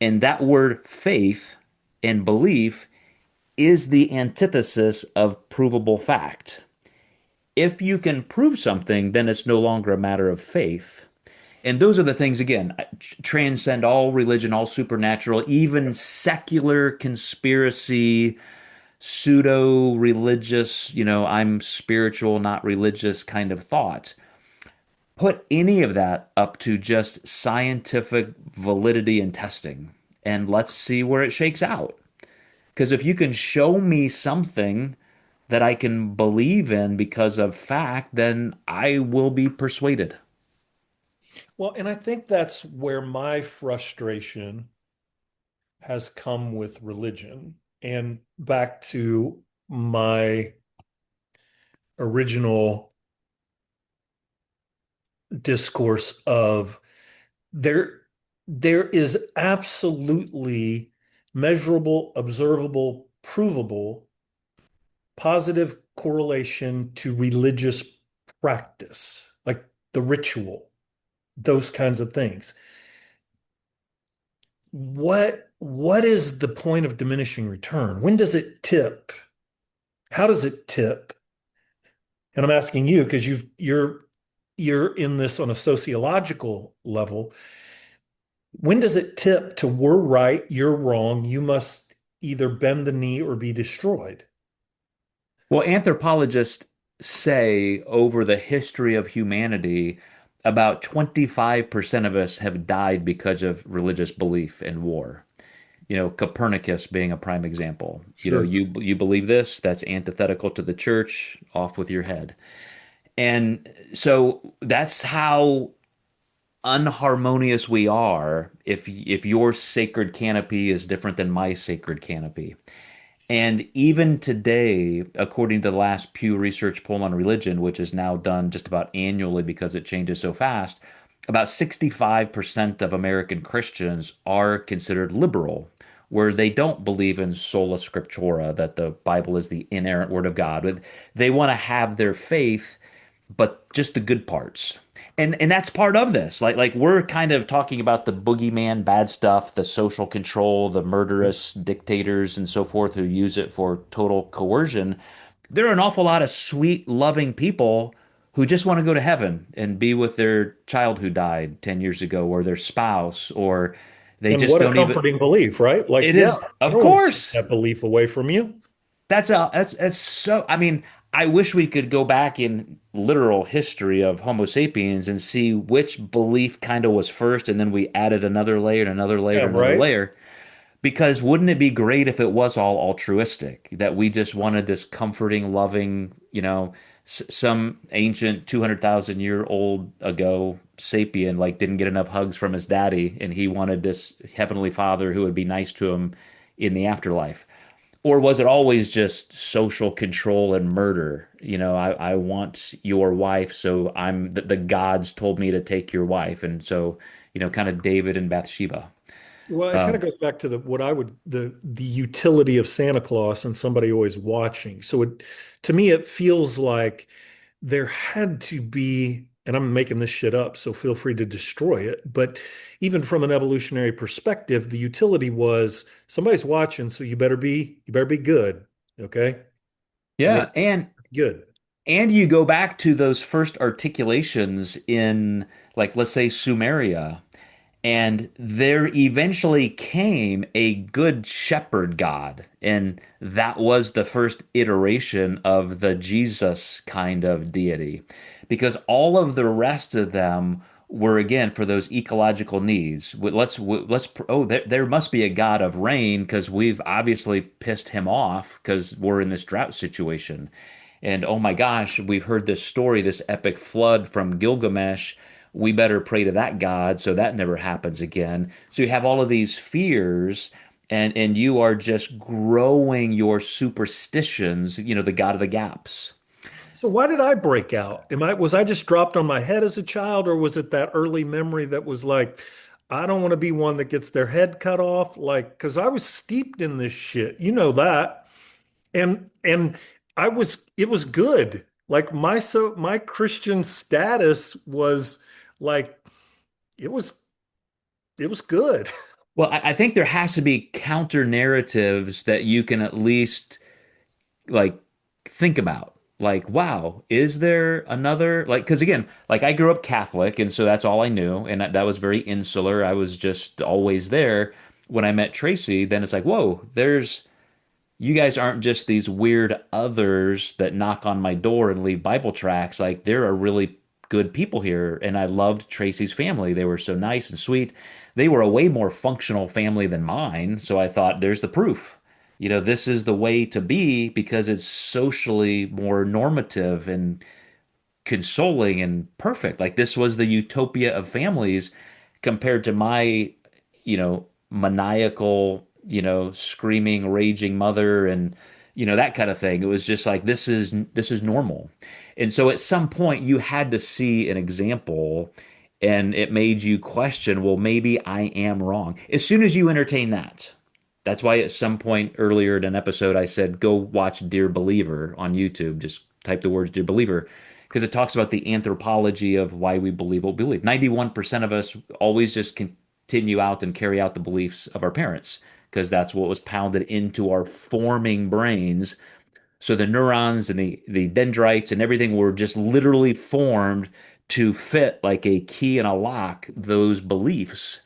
And that word faith and belief is the antithesis of provable fact. If you can prove something, then it's no longer a matter of faith. And those are the things, again, transcend all religion, all supernatural, even secular conspiracy, pseudo religious, I'm spiritual, not religious kind of thoughts. Put any of that up to just scientific validity and testing, and let's see where it shakes out. Because if you can show me something that I can believe in because of fact, then I will be persuaded. Well, and I think that's where my frustration has come with religion. And back to my original discourse of there, there is absolutely measurable, observable, provable positive correlation to religious practice, like the ritual, those kinds of things. What is the point of diminishing return? When does it tip? How does it tip? And I'm asking you because you're in this on a sociological level. When does it tip to we're right, you're wrong, you must either bend the knee or be destroyed? Well, anthropologists say over the history of humanity, about 25% of us have died because of religious belief and war. Copernicus being a prime example. Sure. You believe this, that's antithetical to the church, off with your head. And so that's how unharmonious we are if your sacred canopy is different than my sacred canopy. And even today, according to the last Pew Research poll on religion, which is now done just about annually because it changes so fast, about 65% of American Christians are considered liberal, where they don't believe in sola scriptura, that the Bible is the inerrant word of God. They want to have their faith, but just the good parts. And that's part of this. Like we're kind of talking about the boogeyman bad stuff, the social control, the murderous dictators and so forth who use it for total coercion. There are an awful lot of sweet, loving people who just want to go to heaven and be with their child who died 10 years ago or their spouse, or they And just what a don't even. comforting belief, right? Like, It yeah, is, I of don't want to take course. that belief away from you. That's so. I mean, I wish we could go back in literal history of Homo sapiens and see which belief kind of was first, and then we added another layer and another layer Yeah, and another right. layer. Because wouldn't it be great if it was all altruistic, that we just wanted this comforting, loving, some ancient 200,000 year old ago sapien like didn't get enough hugs from his daddy, and he wanted this heavenly father who would be nice to him in the afterlife. Or was it always just social control and murder? I want your wife, so the gods told me to take your wife. And so, kind of David and Bathsheba. Well, it kind Um, of goes back to the utility of Santa Claus and somebody always watching. So to me it feels like there had to be, and I'm making this shit up, so feel free to destroy it, but even from an evolutionary perspective, the utility was somebody's watching, so you better be good, okay? You better yeah, be good. and you go back to those first articulations in, like, let's say Sumeria. And there eventually came a good shepherd God. And that was the first iteration of the Jesus kind of deity. Because all of the rest of them were, again, for those ecological needs. Oh, there must be a God of rain because we've obviously pissed him off because we're in this drought situation. And oh my gosh, we've heard this story, this epic flood from Gilgamesh. We better pray to that God so that never happens again. So you have all of these fears, and you are just growing your superstitions, the God of the gaps. So why did I break out? Was I just dropped on my head as a child, or was it that early memory that was like, I don't want to be one that gets their head cut off? Like, because I was steeped in this shit. You know that. And it was good. Like my Christian status was like it was it was good. Well, I think there has to be counter narratives that you can at least like think about. like, wow, is there another, like, because again, like I grew up Catholic, and so that's all I knew, and that was very insular. I was just always there. When I met Tracy, then it's like, whoa, there's you guys aren't just these weird others that knock on my door and leave Bible tracts. Like there are really good people here. And I loved Tracy's family. They were so nice and sweet. They were a way more functional family than mine. So I thought, there's the proof. This is the way to be because it's socially more normative and consoling and perfect. Like this was the utopia of families compared to my, maniacal, screaming, raging mother and that kind of thing. It was just like this is normal. And so at some point you had to see an example and it made you question, well, maybe I am wrong. As soon as you entertain that, that's why at some point earlier in an episode I said, go watch Dear Believer on YouTube. Just type the words Dear Believer because it talks about the anthropology of why we believe what we believe. 91% of us always just continue out and carry out the beliefs of our parents because that's what was pounded into our forming brains. So the neurons and the dendrites and everything were just literally formed to fit like a key and a lock those beliefs.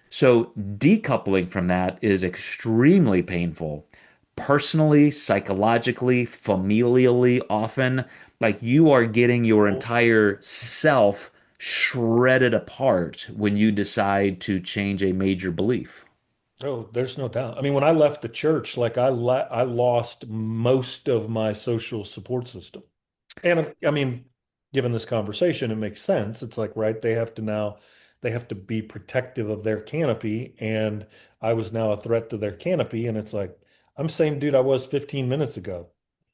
So decoupling from that is extremely painful. Personally, psychologically, familially, often, like you are getting your entire self shredded apart when you decide to change a major belief. Oh, there's no doubt. I mean, when I left the church, like I lost most of my social support system. And I mean, given this conversation, it makes sense. It's like, right, they have to be protective of their canopy. And I was now a threat to their canopy. And it's like, I'm the same dude I was 15 minutes ago.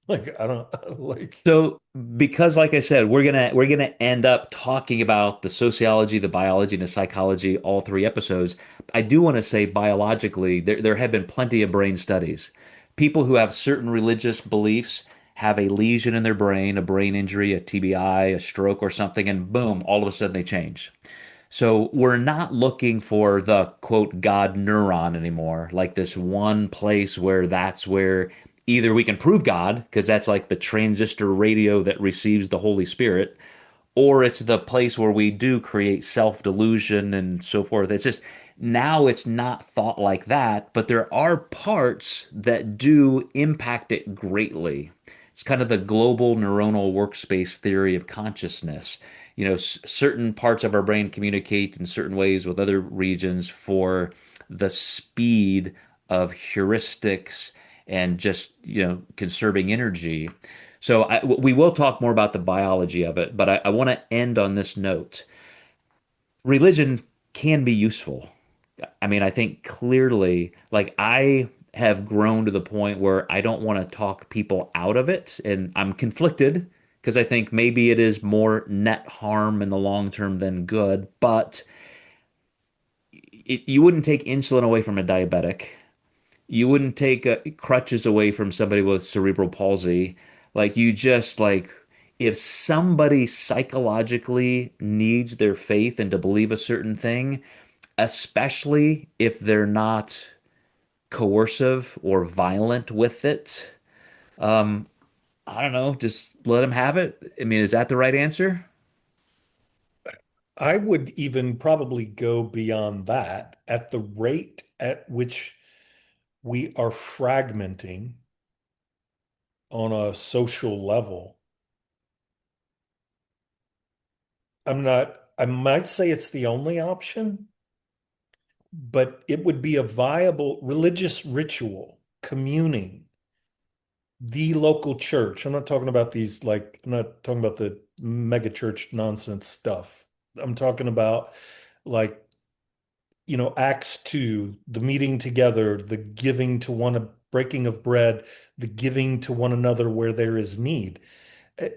Like, I don't like, So, because like I said, we're gonna end up talking about the sociology, the biology, and the psychology, all three episodes. I do want to say biologically, there have been plenty of brain studies. People who have certain religious beliefs have a lesion in their brain, a brain injury, a TBI, a stroke, or something, and boom, all of a sudden they change. So we're not looking for the quote God neuron anymore, like this one place where that's where either we can prove God, because that's like the transistor radio that receives the Holy Spirit, or it's the place where we do create self delusion and so forth. It's just now it's not thought like that, but there are parts that do impact it greatly. It's kind of the global neuronal workspace theory of consciousness. Certain parts of our brain communicate in certain ways with other regions for the speed of heuristics and just, conserving energy. So we will talk more about the biology of it, but I want to end on this note. Religion can be useful. I mean, I think clearly, like I have grown to the point where I don't want to talk people out of it, and I'm conflicted because I think maybe it is more net harm in the long term than good, but you wouldn't take insulin away from a diabetic. You wouldn't take crutches away from somebody with cerebral palsy. Like you just like if somebody psychologically needs their faith and to believe a certain thing, especially if they're not coercive or violent with it, um, I don't know, just let them have it. I mean, is that the right answer? I would even probably go beyond that at the rate at which we are fragmenting on a social level. I might say it's the only option, but it would be a viable religious ritual, communing, the local church. I'm not talking about these, like, I'm not talking about the mega church nonsense stuff. I'm talking about like, Acts 2, the meeting together, the giving to one, breaking of bread, the giving to one another where there is need.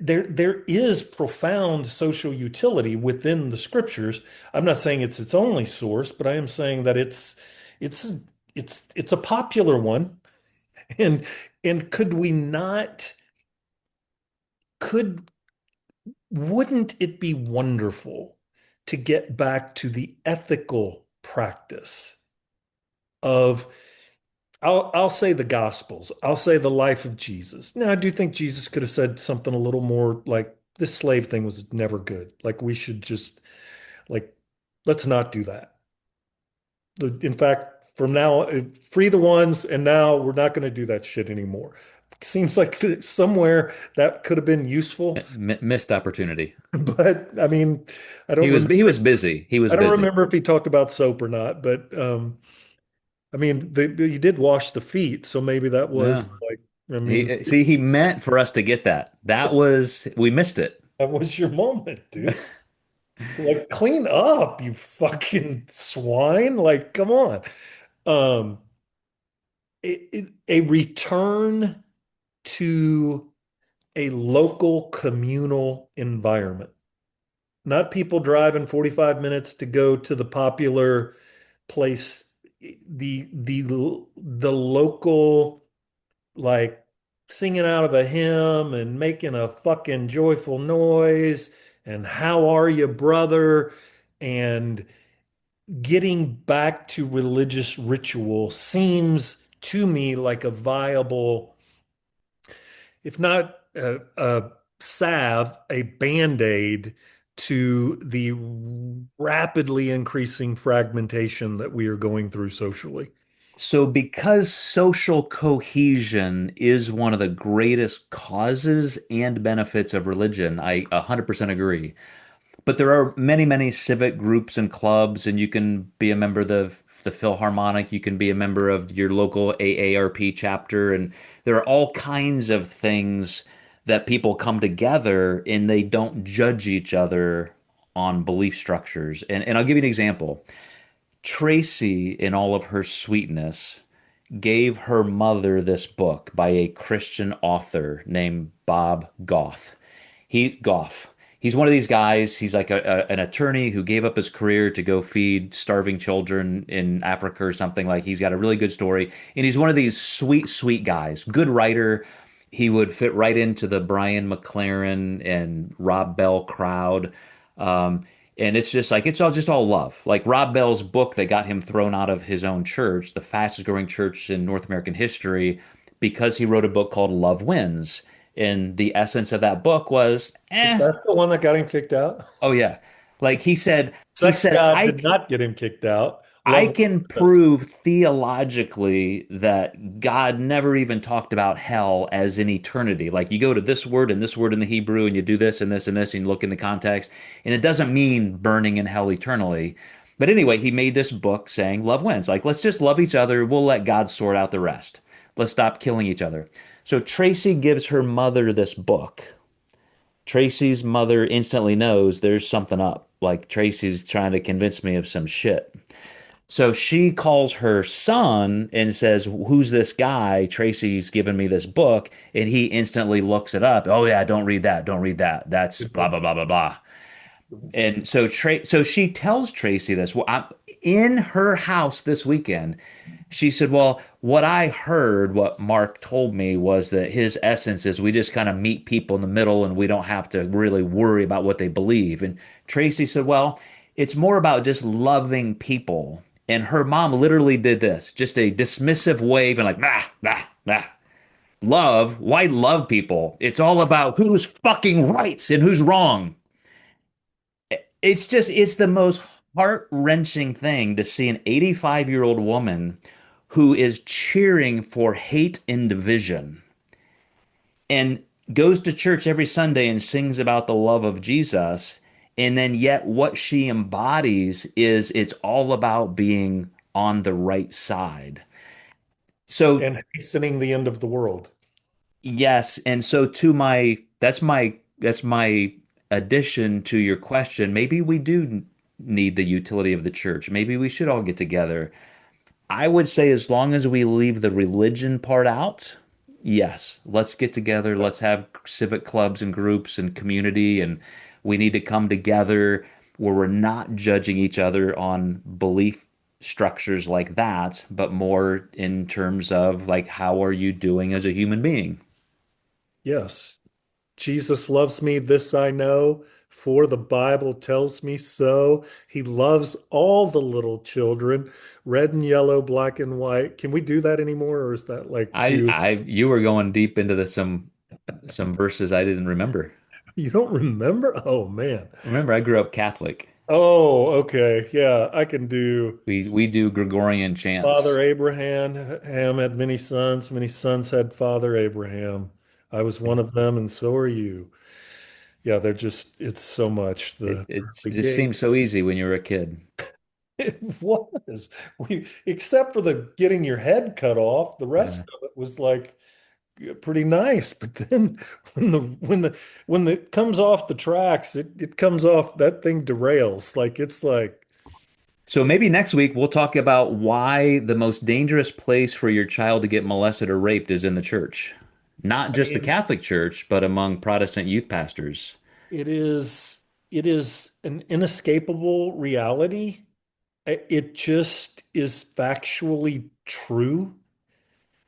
There is profound social utility within the scriptures. I'm not saying it's its only source, but I am saying that it's it's a popular one. And could we not could wouldn't it be wonderful to get back to the ethical practice of I'll say the Gospels. I'll say the life of Jesus. Now, I do think Jesus could have said something a little more like this slave thing was never good. Like we should just like let's not do that. In fact, from now, free the ones, and now we're not going to do that shit anymore. Seems like somewhere that could have been useful, Missed opportunity. but I mean, I don't remember. He was busy. He was I don't busy. remember if he talked about soap or not. But I mean, he did wash the feet, so maybe that Yeah. was like, I mean, He see he meant for us to get that. That was we missed it. that was your moment, dude. Like, clean up, you fucking swine. Like, come on. Um, a return to a local communal environment, not people driving 45 minutes to go to the popular place, the local, like singing out of a hymn and making a fucking joyful noise and how are you, brother? And getting back to religious ritual seems to me like a viable, if not a salve, a band-aid to the rapidly increasing fragmentation that we are going through socially. So because social cohesion is one of the greatest causes and benefits of religion, I 100% agree. But there are many, many civic groups and clubs, and you can be a member of the Philharmonic, you can be a member of your local AARP chapter, and there are all kinds of things that people come together and they don't judge each other on belief structures. And I'll give you an example. Tracy, in all of her sweetness, gave her mother this book by a Christian author named Bob Goff. Goff. He's one of these guys. He's like an attorney who gave up his career to go feed starving children in Africa or something. Like he's got a really good story, and he's one of these sweet, sweet guys. Good writer. He would fit right into the Brian McLaren and Rob Bell crowd. And it's just like it's all just all love. Like Rob Bell's book that got him thrown out of his own church, the fastest growing church in North American history, because he wrote a book called Love Wins. And the essence of that book was, That's the one that got him kicked out. oh yeah. Like he Sex said, God did not get him kicked out. I Love can does. prove theologically that God never even talked about hell as in eternity. Like you go to this word and this word in the Hebrew and you do this and this and this and you look in the context, and it doesn't mean burning in hell eternally. But anyway, he made this book saying love wins. Like let's just love each other. We'll let God sort out the rest. Let's stop killing each other. So Tracy gives her mother this book. Tracy's mother instantly knows there's something up. Like Tracy's trying to convince me of some shit. So she calls her son and says, "Who's this guy? Tracy's given me this book." And he instantly looks it up. "Oh, yeah, don't read that. Don't read that. That's blah, blah, blah, blah, blah." And so she tells Tracy this. Well, I'm in her house this weekend. She said, "Well, what I heard, what Mark told me was that his essence is we just kind of meet people in the middle and we don't have to really worry about what they believe." And Tracy said, "Well, it's more about just loving people." And her mom literally did this, just a dismissive wave and like, nah, nah, nah. Love? Why love people? It's all about who's fucking right and who's wrong. It's the most heart-wrenching thing to see an 85-year-old woman who is cheering for hate and division and goes to church every Sunday and sings about the love of Jesus. And then yet what she embodies is it's all about being on the right side. So And hastening the end of the world. yes, and so to my that's my addition to your question. Maybe we do need the utility of the church. Maybe we should all get together. I would say as long as we leave the religion part out, yes, let's get together. Let's have civic clubs and groups and community, and we need to come together where we're not judging each other on belief structures like that, but more in terms of like how are you doing as a human being? Yes. Jesus loves me, this I know, for the Bible tells me so. He loves all the little children, red and yellow, black and white. Can we do that anymore, or is that like too? You were going deep into some verses I didn't remember. You don't remember? Oh man. Remember, I grew up Catholic. Oh, okay. Yeah, I can do. We do Gregorian Father chants. Abraham had many sons had Father Abraham. I was one of them, and so are you. Yeah, it's so much. The It pearly just seems so gates. easy when you were a kid. It was. Except for the getting your head cut off, the rest Yeah. of it was like pretty nice. But then when it comes off the tracks, it comes off, that thing derails. Like it's like So maybe next week we'll talk about why the most dangerous place for your child to get molested or raped is in the church. Not I just the mean, Catholic Church, but among Protestant youth pastors. it is it is an inescapable reality. It just is factually true.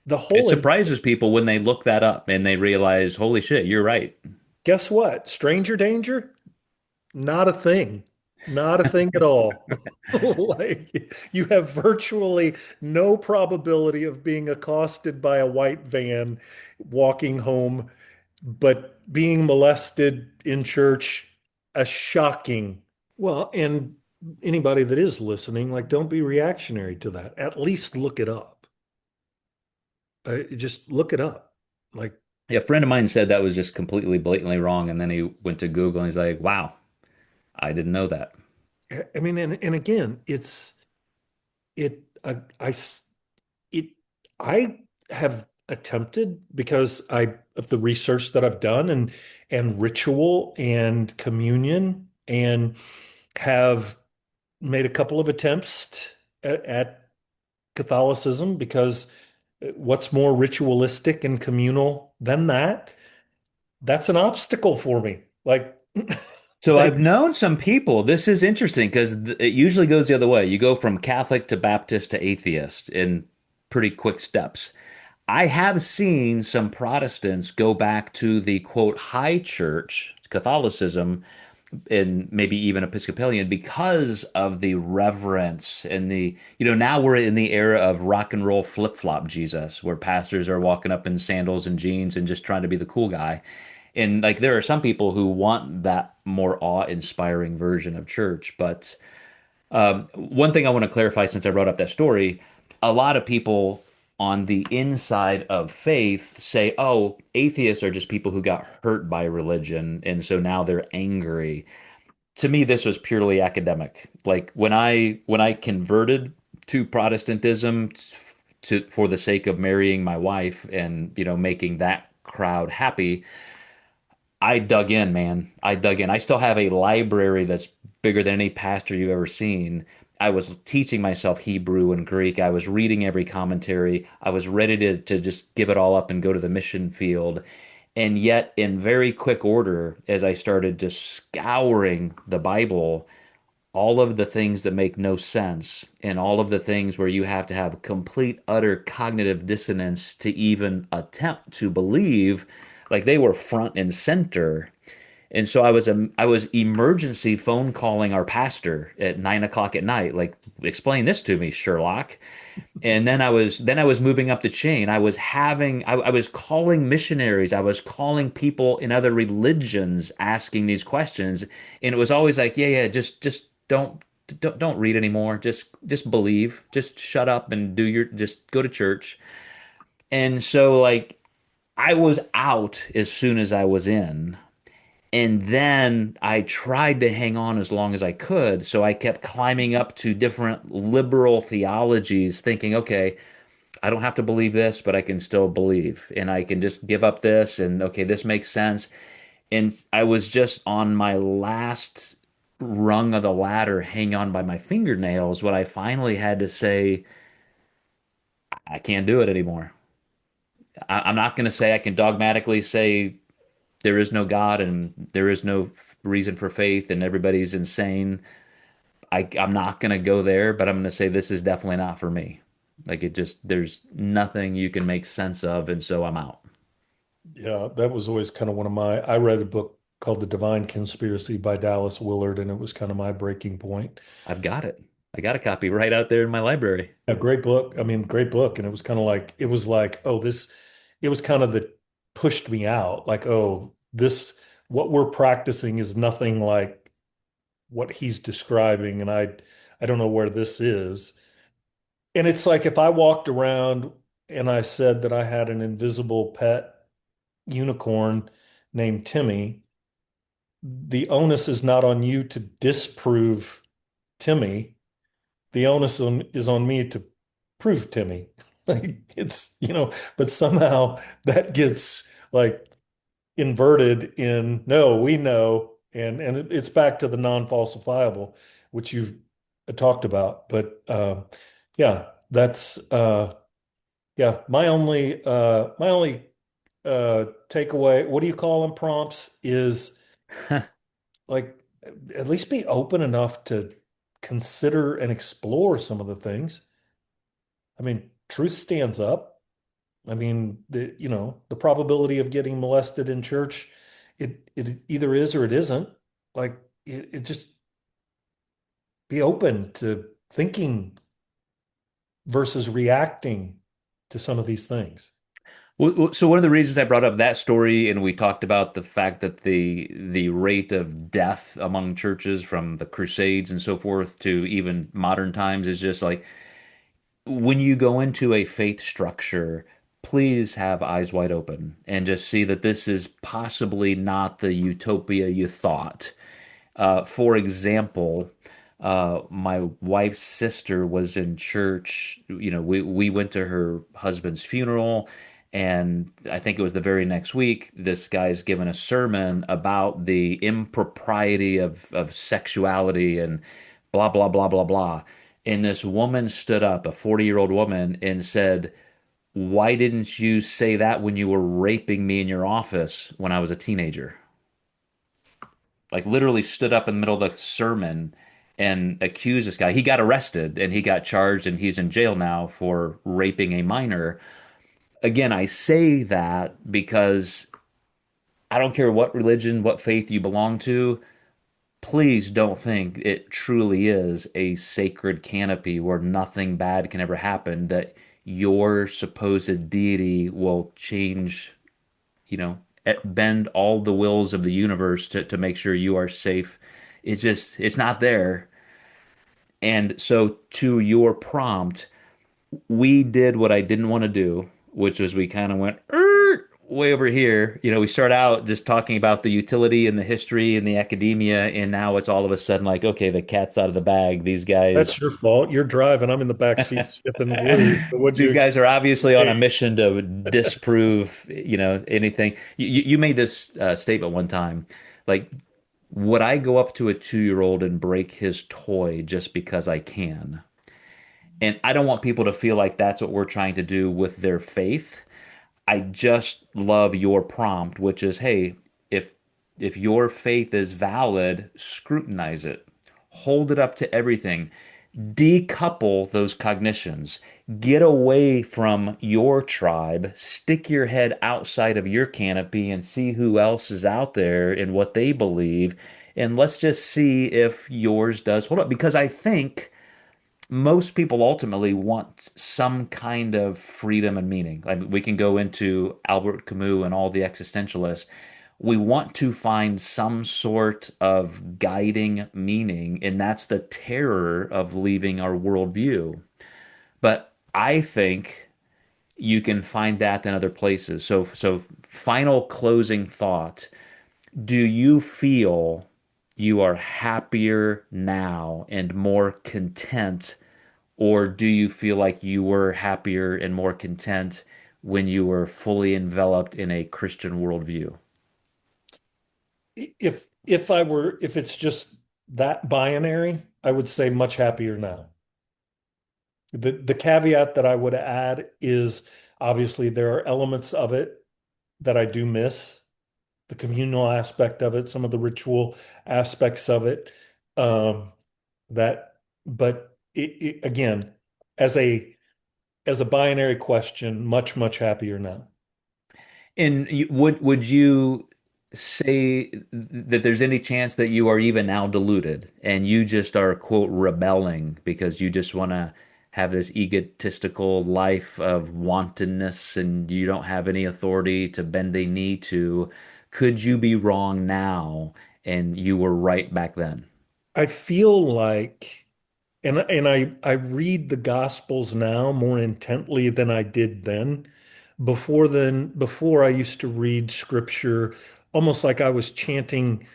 The It whole surprises people when they look that up and they realize, holy shit, you're right. Guess what? Stranger danger? Not a thing. Not a thing at all. Like you have virtually no probability of being accosted by a white van walking home, but being molested in church, a shocking. Well, and anybody that is listening, like, don't be reactionary to that. At least look it up. Just look it up. Like, Yeah, a friend of mine said that was just completely blatantly wrong. And then he went to Google and he's like, wow, I didn't know that. I mean, and again, it, I it I have attempted because I of the research that I've done and ritual and communion and have made a couple of attempts at Catholicism because what's more ritualistic and communal than that? That's an obstacle for me. Like, So like I've known some people. This is interesting because it usually goes the other way. You go from Catholic to Baptist to atheist in pretty quick steps. I have seen some Protestants go back to the quote high church, Catholicism, and maybe even Episcopalian because of the reverence and now we're in the era of rock and roll flip-flop Jesus, where pastors are walking up in sandals and jeans and just trying to be the cool guy. And like there are some people who want that more awe-inspiring version of church. But one thing I want to clarify since I brought up that story, a lot of people on the inside of faith say, oh, atheists are just people who got hurt by religion. And so now they're angry. To me, this was purely academic. Like when I converted to Protestantism to for the sake of marrying my wife and making that crowd happy, I dug in, man. I dug in. I still have a library that's bigger than any pastor you've ever seen. I was teaching myself Hebrew and Greek. I was reading every commentary. I was ready to just give it all up and go to the mission field. And yet, in very quick order, as I started just scouring the Bible, all of the things that make no sense and all of the things where you have to have complete, utter cognitive dissonance to even attempt to believe, like they were front and center. And so I was emergency phone calling our pastor at 9 o'clock at night, like, explain this to me, Sherlock. And then I was moving up the chain. I was calling missionaries. I was calling people in other religions asking these questions. And it was always like, yeah, yeah, just don't read anymore. Just believe. Just shut up and just go to church. And so like I was out as soon as I was in. And then I tried to hang on as long as I could. So I kept climbing up to different liberal theologies, thinking, okay, I don't have to believe this, but I can still believe. And I can just give up this. And okay, this makes sense. And I was just on my last rung of the ladder, hang on by my fingernails, when I finally had to say, I can't do it anymore. I'm not going to say I can dogmatically say there is no God and there is no reason for faith and everybody's insane. I'm not going to go there, but I'm going to say this is definitely not for me. Like there's nothing you can make sense of, and so I'm out. Yeah, that was always kind of one of my, I read a book called The Divine Conspiracy by Dallas Willard, and it was kind of my breaking point. I've got it. I got a copy right out there in my library. A great book. I mean, great book. And it was kind of like, it was like, oh, this, it was kind of the pushed me out. Like, oh, this, what we're practicing is nothing like what he's describing. And I don't know where this is. And it's like if I walked around and I said that I had an invisible pet unicorn named Timmy, the onus is not on you to disprove Timmy. The is on me to prove Timmy. Like it's, but somehow that gets like inverted in no, we know, and it's back to the non-falsifiable, which you've talked about. But yeah, that's yeah, my only takeaway, what do you call them, prompts, is like at least be open enough to consider and explore some of the things. I mean, truth stands up. I mean, the probability of getting molested in church, it either is or it isn't. Like it just be open to thinking versus reacting to some of these things. So one of the reasons I brought up that story, and we talked about the fact that the rate of death among churches from the Crusades and so forth to even modern times is just like when you go into a faith structure, please have eyes wide open and just see that this is possibly not the utopia you thought. For example, my wife's sister was in church. We went to her husband's funeral, and I think it was the very next week, this guy's given a sermon about the impropriety of sexuality and blah, blah, blah, blah, blah. And this woman stood up, a 40-year-old woman, and said, "Why didn't you say that when you were raping me in your office when I was a teenager?" Like literally stood up in the middle of the sermon and accused this guy. He got arrested and he got charged and he's in jail now for raping a minor. Again, I say that because I don't care what religion, what faith you belong to. Please don't think it truly is a sacred canopy where nothing bad can ever happen, that your supposed deity will change, you know, bend all the wills of the universe to make sure you are safe. It's not there. And so, to your prompt, we did what I didn't want to do, which was we kind of went way over here. We start out just talking about the utility and the history and the academia, and now it's all of a sudden like, okay, the cat's out of the bag. These That's guys, your fault. You're driving. I'm in the back seat sipping glue. So what'd these you guys are obviously on a expect? mission to disprove, anything. You made this statement one time, like, would I go up to a 2-year-old and break his toy just because I can? And I don't want people to feel like that's what we're trying to do with their faith. I just love your prompt, which is, hey, if if your faith is valid, scrutinize it. Hold it up to everything. Decouple those cognitions. Get away from your tribe. Stick your head outside of your canopy and see who else is out there and what they believe. And let's just see if yours does hold up. Because I think most people ultimately want some kind of freedom and meaning. Like we can go into Albert Camus and all the existentialists. We want to find some sort of guiding meaning, and that's the terror of leaving our worldview. But I think you can find that in other places. So final closing thought. Do you feel you are happier now and more content, or do you feel like you were happier and more content when you were fully enveloped in a Christian worldview? If it's just that binary, I would say much happier now. The caveat that I would add is obviously there are elements of it that I do miss, the communal aspect of it, some of the ritual aspects of it. Um, that, but again, as a as a binary question, much happier now. And would you say that there's any chance that you are even now deluded and you just are, quote, rebelling because you just want to have this egotistical life of wantonness and you don't have any authority to bend a knee to? Could you be wrong now and you were right back then? I feel like, and I read the Gospels now more intently than I did then. Before I used to read scripture almost like I was chanting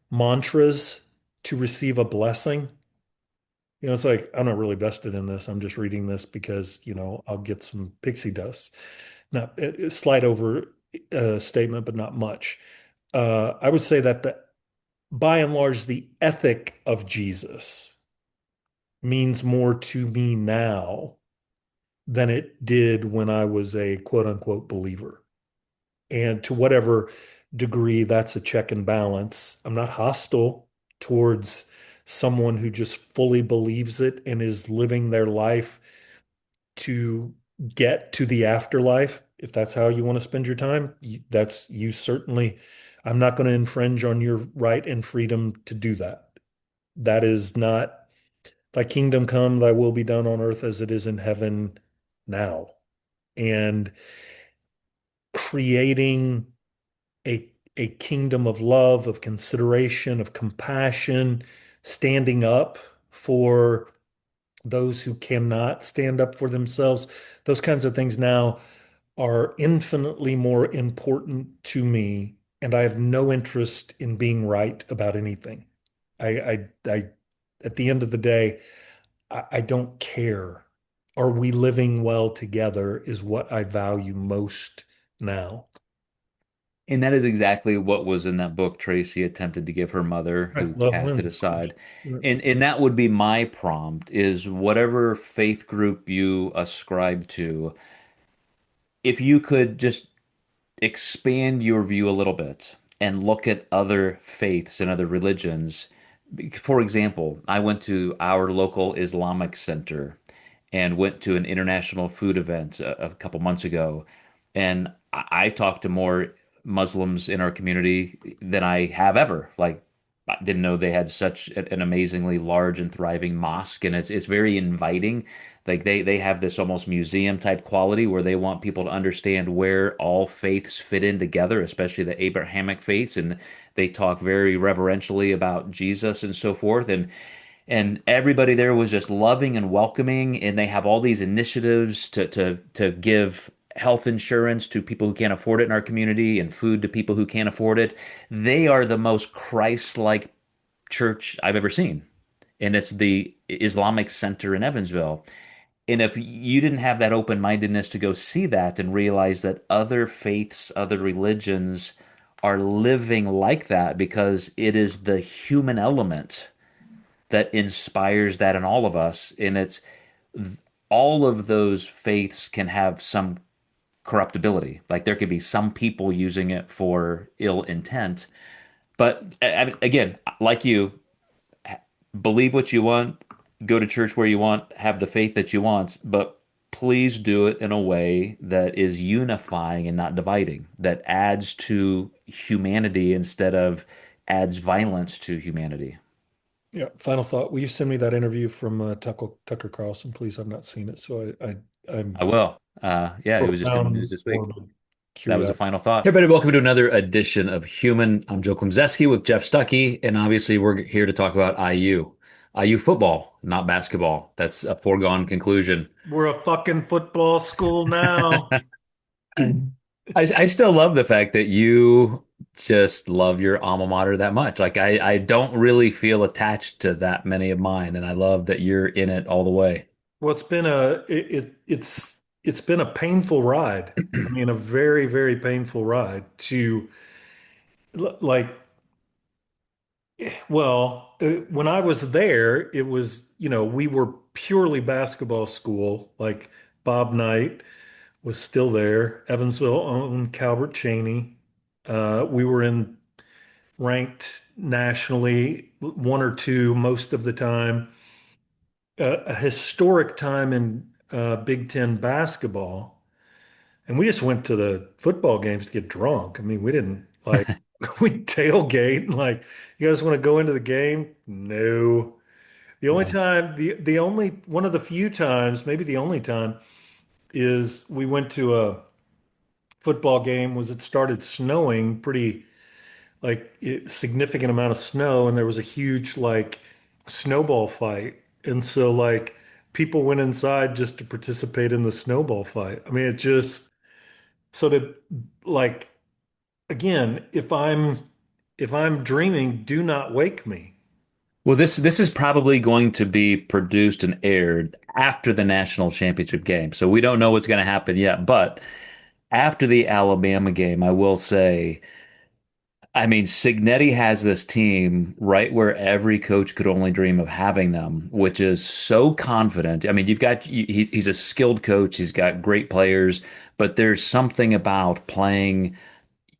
mantras to receive a blessing. It's like I'm not really vested in this. I'm just reading this because, I'll get some pixie dust. Not slight over statement, but not much. I would say that by and large, the ethic of Jesus means more to me now than it did when I was a quote unquote believer. And to whatever degree that's a check and balance, I'm not hostile towards someone who just fully believes it and is living their life to get to the afterlife. If that's how you want to spend your time, that's you certainly. I'm not going to infringe on your right and freedom to do that. That is not thy kingdom come, thy will be done on earth as it is in heaven now. And creating a kingdom of love, of consideration, of compassion, standing up for those who cannot stand up for themselves. Those kinds of things now are infinitely more important to me, and I have no interest in being right about anything. At the end of the day, I don't care. Are we living well together is what I value most now. And that is exactly what was in that book Tracy attempted to give her mother, Right. who Love cast it wins, of course. aside. Right. And that would be my prompt is whatever faith group you ascribe to, if you could just expand your view a little bit and look at other faiths and other religions. For example, I went to our local Islamic center and went to an international food event a couple months ago. And I talked to more Muslims in our community than I have ever. Like, I didn't know they had such an amazingly large and thriving mosque, and it's very inviting. Like they have this almost museum type quality where they want people to understand where all faiths fit in together, especially the Abrahamic faiths, and they talk very reverentially about Jesus and so forth. And everybody there was just loving and welcoming, and they have all these initiatives to give health insurance to people who can't afford it in our community and food to people who can't afford it. They are the most Christ-like church I've ever seen. And it's the Islamic Center in Evansville. And if you didn't have that open-mindedness to go see that and realize that other faiths, other religions are living like that because it is the human element that inspires that in all of us. And it's all of those faiths can have some corruptibility. Like there could be some people using it for ill intent. But I mean, again, like you, believe what you want, go to church where you want, have the faith that you want, but please do it in a way that is unifying and not dividing, that adds to humanity instead of adds violence to humanity. Yeah. Final thought. Will you send me that interview from Tucker Carlson, please? I've not seen it, so I'm I will. Yeah, it was just in the news profound, this week. morbid That was the curiosity. final thought. Hey, everybody, welcome to another edition of Human. I'm Joe Klemczewski with Jeff Stucke, and obviously we're here to talk about IU. IU football, not basketball. That's a foregone conclusion. We're a fucking football school now. I still love the fact that you just love your alma mater that much. Like I don't really feel attached to that many of mine, and I love that you're in it all the way. Well, it's been a painful ride. I mean, a very, very painful ride to like, well, when I was there, it was, we were purely basketball school. Like Bob Knight was still there. Evansville owned Calvert Cheney. We were in ranked nationally, one or two most of the time. A historic time in Big Ten basketball. and we just went to the football games to get drunk. I mean, we didn't like we tailgate and like, you guys want to go into the game? No. The only Yeah. time, the only one of the few times, maybe the only time, is we went to a football game was it started snowing pretty significant amount of snow, and there was a huge like snowball fight. And so like people went inside just to participate in the snowball fight. I mean, it just sort of like, again, if I'm dreaming, do not wake me. Well, this is probably going to be produced and aired after the national championship game. So we don't know what's going to happen yet. But after the Alabama game, I will say, I mean, Signetti has this team right where every coach could only dream of having them, which is so confident. I mean, he's a skilled coach, he's got great players, but there's something about playing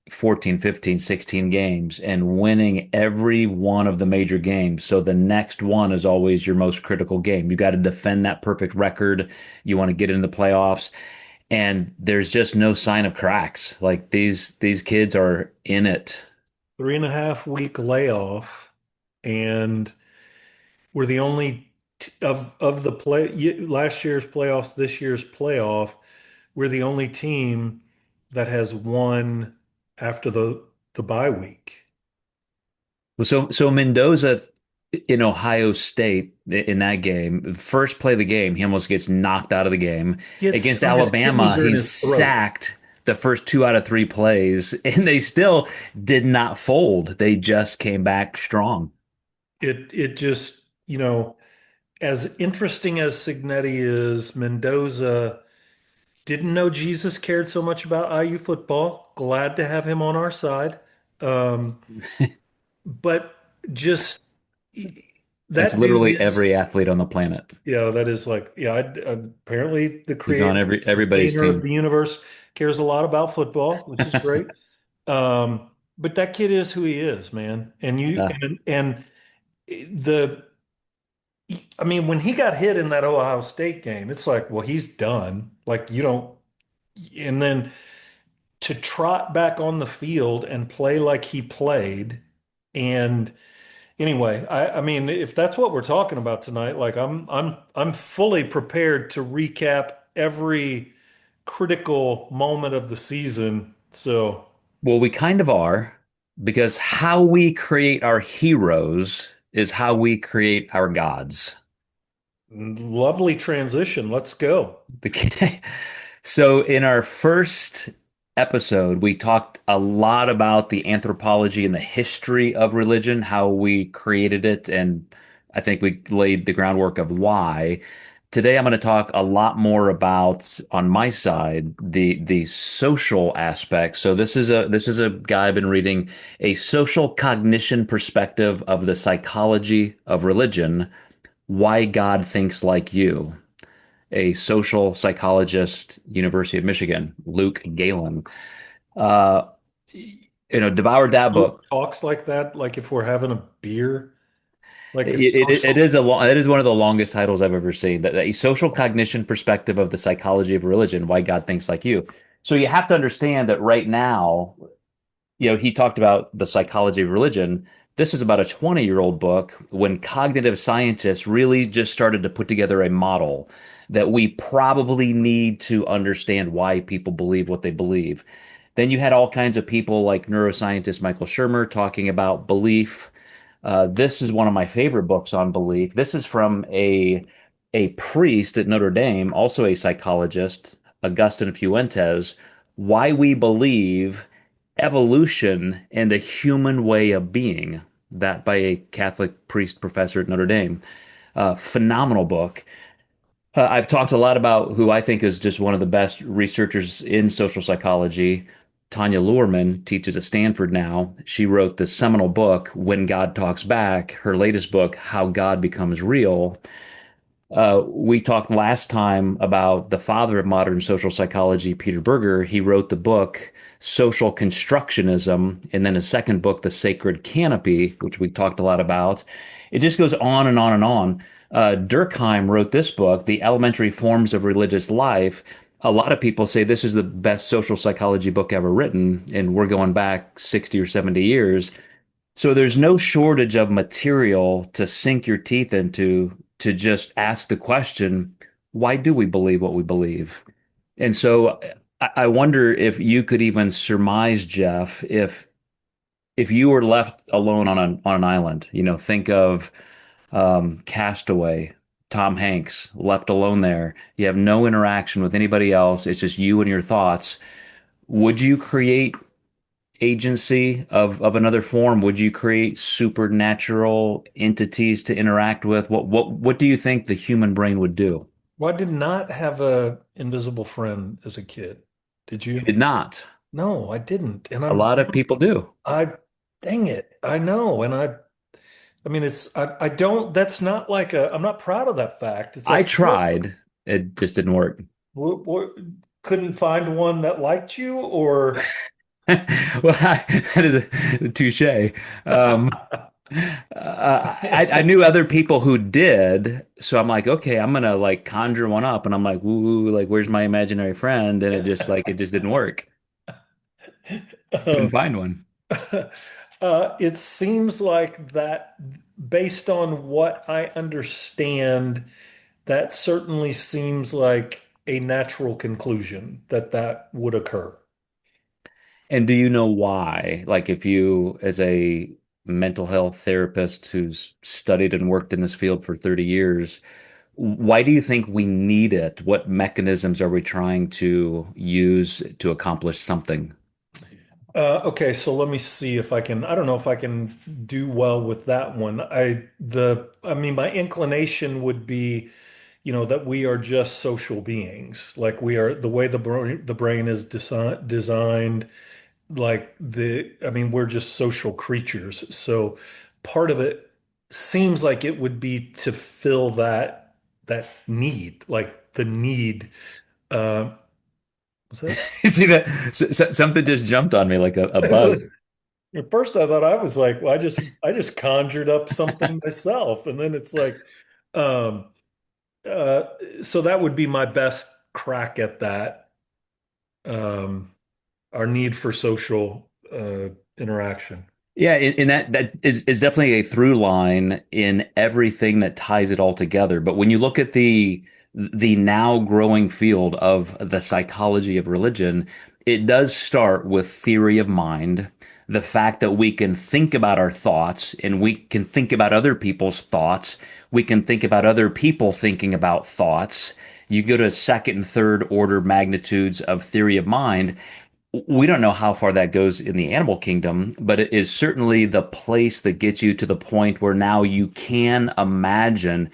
14, 15, 16 games and winning every one of the major games. So the next one is always your most critical game. You got to defend that perfect record. You want to get into the playoffs. And there's just no sign of cracks. Like these kids are in it. 3.5 week layoff, and we're the only of the last year's playoffs, this year's playoff. We're the only team that has won after the bye week. So Mendoza in Ohio State in that game, first play of the game, he almost gets knocked out of the game. Gets, Against I mean, a Alabama, taser in he's his throat. sacked the first two out of three plays, and they still did not fold. They just came back strong. It just, as interesting as Signetti is, Mendoza didn't know Jesus cared so much about IU football. Glad to have him on our side. Um, but just That's that dude literally is, every athlete on the planet. yeah, that is like, yeah, apparently the He's on creator, the everybody's sustainer of team. the universe cares a lot about football, which is great. But that kid is who he is, man. Yeah. And the I mean, when he got hit in that Ohio State game, it's like, well, he's done. Like, you don't, and then to trot back on the field and play like he played. And anyway, I mean, if that's what we're talking about tonight, like I'm fully prepared to recap every critical moment of the season. So Well, we kind of are, because how we create our heroes is how we create our gods. lovely transition. Let's go. The So in our first episode, we talked a lot about the anthropology and the history of religion, how we created it, and I think we laid the groundwork of why. Today, I'm going to talk a lot more about, on my side, the social aspect. So this is a guy I've been reading, a social cognition perspective of the psychology of religion, why God thinks like you, a social psychologist, University of Michigan, Luke Galen. Uh, devoured that book. Talks like that, like if we're having a beer, like a It social. is it is one of the longest titles I've ever seen. That a social cognition perspective of the psychology of religion, why God thinks like you. So you have to understand that right now, he talked about the psychology of religion. This is about a 20-year-old book when cognitive scientists really just started to put together a model that we probably need to understand why people believe what they believe. Then you had all kinds of people like neuroscientist Michael Shermer talking about belief. This is one of my favorite books on belief. This is from a priest at Notre Dame, also a psychologist, Augustine Fuentes, Why We Believe Evolution and the Human Way of Being, that by a Catholic priest professor at Notre Dame. Phenomenal book. I've talked a lot about who I think is just one of the best researchers in social psychology. Tanya Luhrmann teaches at Stanford now. She wrote the seminal book, When God Talks Back, her latest book, How God Becomes Real. We talked last time about the father of modern social psychology, Peter Berger. He wrote the book Social Constructionism, and then a second book, The Sacred Canopy, which we talked a lot about. It just goes on and on and on. Durkheim wrote this book, The Elementary Forms of Religious Life. a lot of people say this is the best social psychology book ever written, and we're going back 60 or 70 years. So there's no shortage of material to sink your teeth into to just ask the question, why do we believe what we believe? And so I wonder if you could even surmise, Jeff, if you were left alone on an island, think of Castaway, Tom Hanks, left alone there. You have no interaction with anybody else. It's just you and your thoughts. Would you create agency of another form? Would you create supernatural entities to interact with? What do you think the human brain would do? Well, I did not have a invisible friend as a kid. Did You you? did not. No, I didn't. And A lot of people do. I, dang it, I know. I mean, I don't, that's not like I'm not proud of that fact. It's I like, what, tried. It just didn't work. what, couldn't find one that liked you or, Well, that is a touche. Um, I knew other people who did, so I'm like, okay, I'm gonna like conjure one up, and I'm like, woo, like, where's my imaginary friend? And it just didn't work. Couldn't um, find one. it seems like that based on what I understand, that certainly seems like a natural conclusion that that would occur. And do you know why? Like, if you, as a mental health therapist who's studied and worked in this field for 30 years, why do you think we need it? What mechanisms are we trying to use to accomplish something? Okay, so let me see if I can. I don't know if I can do well with that one. I mean, my inclination would be, that we are just social beings. Like we are the way the brain is designed. I mean, we're just social creatures. So part of it seems like it would be to fill that need, like the need. Uh, was that? You see that? Something just jumped on me like a bug. At first, I thought I was like, well, I just conjured up something myself, and then it's like, um, uh, so that would be my best crack at that. Um, our need for social interaction. Yeah, and that is definitely a through line in everything that ties it all together. But when you look at the now growing field of the psychology of religion, it does start with theory of mind, the fact that we can think about our thoughts and we can think about other people's thoughts. We can think about other people thinking about thoughts. You go to second and third order magnitudes of theory of mind, we don't know how far that goes in the animal kingdom, but it is certainly the place that gets you to the point where now you can imagine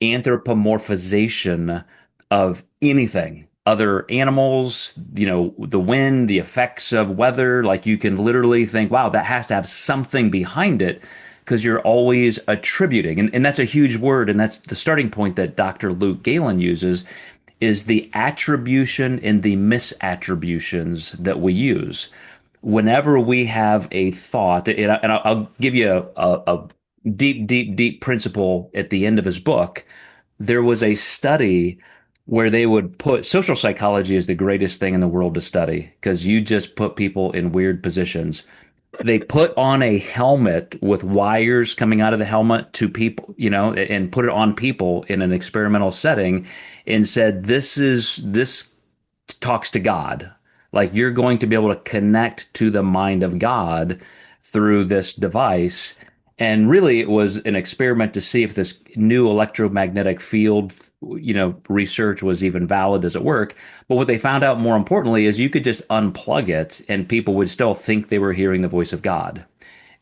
anthropomorphization of anything, other animals, the wind, the effects of weather. Like you can literally think, wow, that has to have something behind it because you're always attributing. And that's a huge word. And that's the starting point that Dr. Luke Galen uses is the attribution and the misattributions that we use. Whenever we have a thought, and I'll give you a deep, deep, deep principle at the end of his book. There was a study where they would put social psychology is the greatest thing in the world to study because you just put people in weird positions. They put on a helmet with wires coming out of the helmet to people, and put it on people in an experimental setting and said, this talks to God. Like you're going to be able to connect to the mind of God through this device. And really, it was an experiment to see if this new electromagnetic field, research was even valid. Does it work? But what they found out more importantly is you could just unplug it and people would still think they were hearing the voice of God.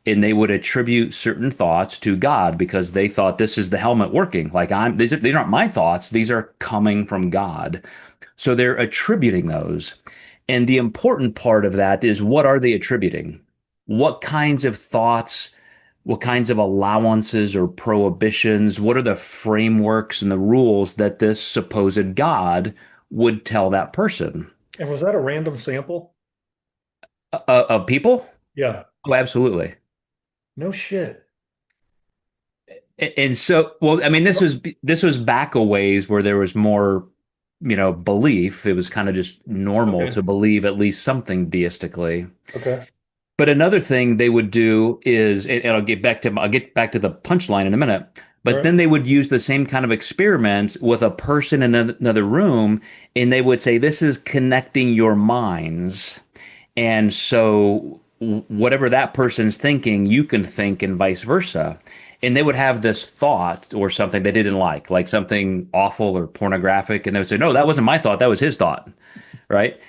And they would attribute certain thoughts to God because they thought this is the helmet working. Like these aren't my thoughts; these are coming from God. So they're attributing those. And the important part of that is what are they attributing? What kinds of thoughts, what kinds of allowances or prohibitions, what are the frameworks and the rules that this supposed God would tell that person? And was that a random sample? Of people? Yeah. Oh, absolutely. No shit. And so, well, I mean, this was back a ways where there was more. belief. It was kind of just normal Okay. to believe at least something deistically. Okay. But another thing they would do is, and I'll get back to the punchline in a minute. All But right. then they would use the same kind of experiments with a person in another room, and they would say, "This is connecting your minds." And so whatever that person's thinking, you can think and vice versa. And they would have this thought or something they didn't like something awful or pornographic. And they would say, no, that wasn't my thought. That was his thought. Right.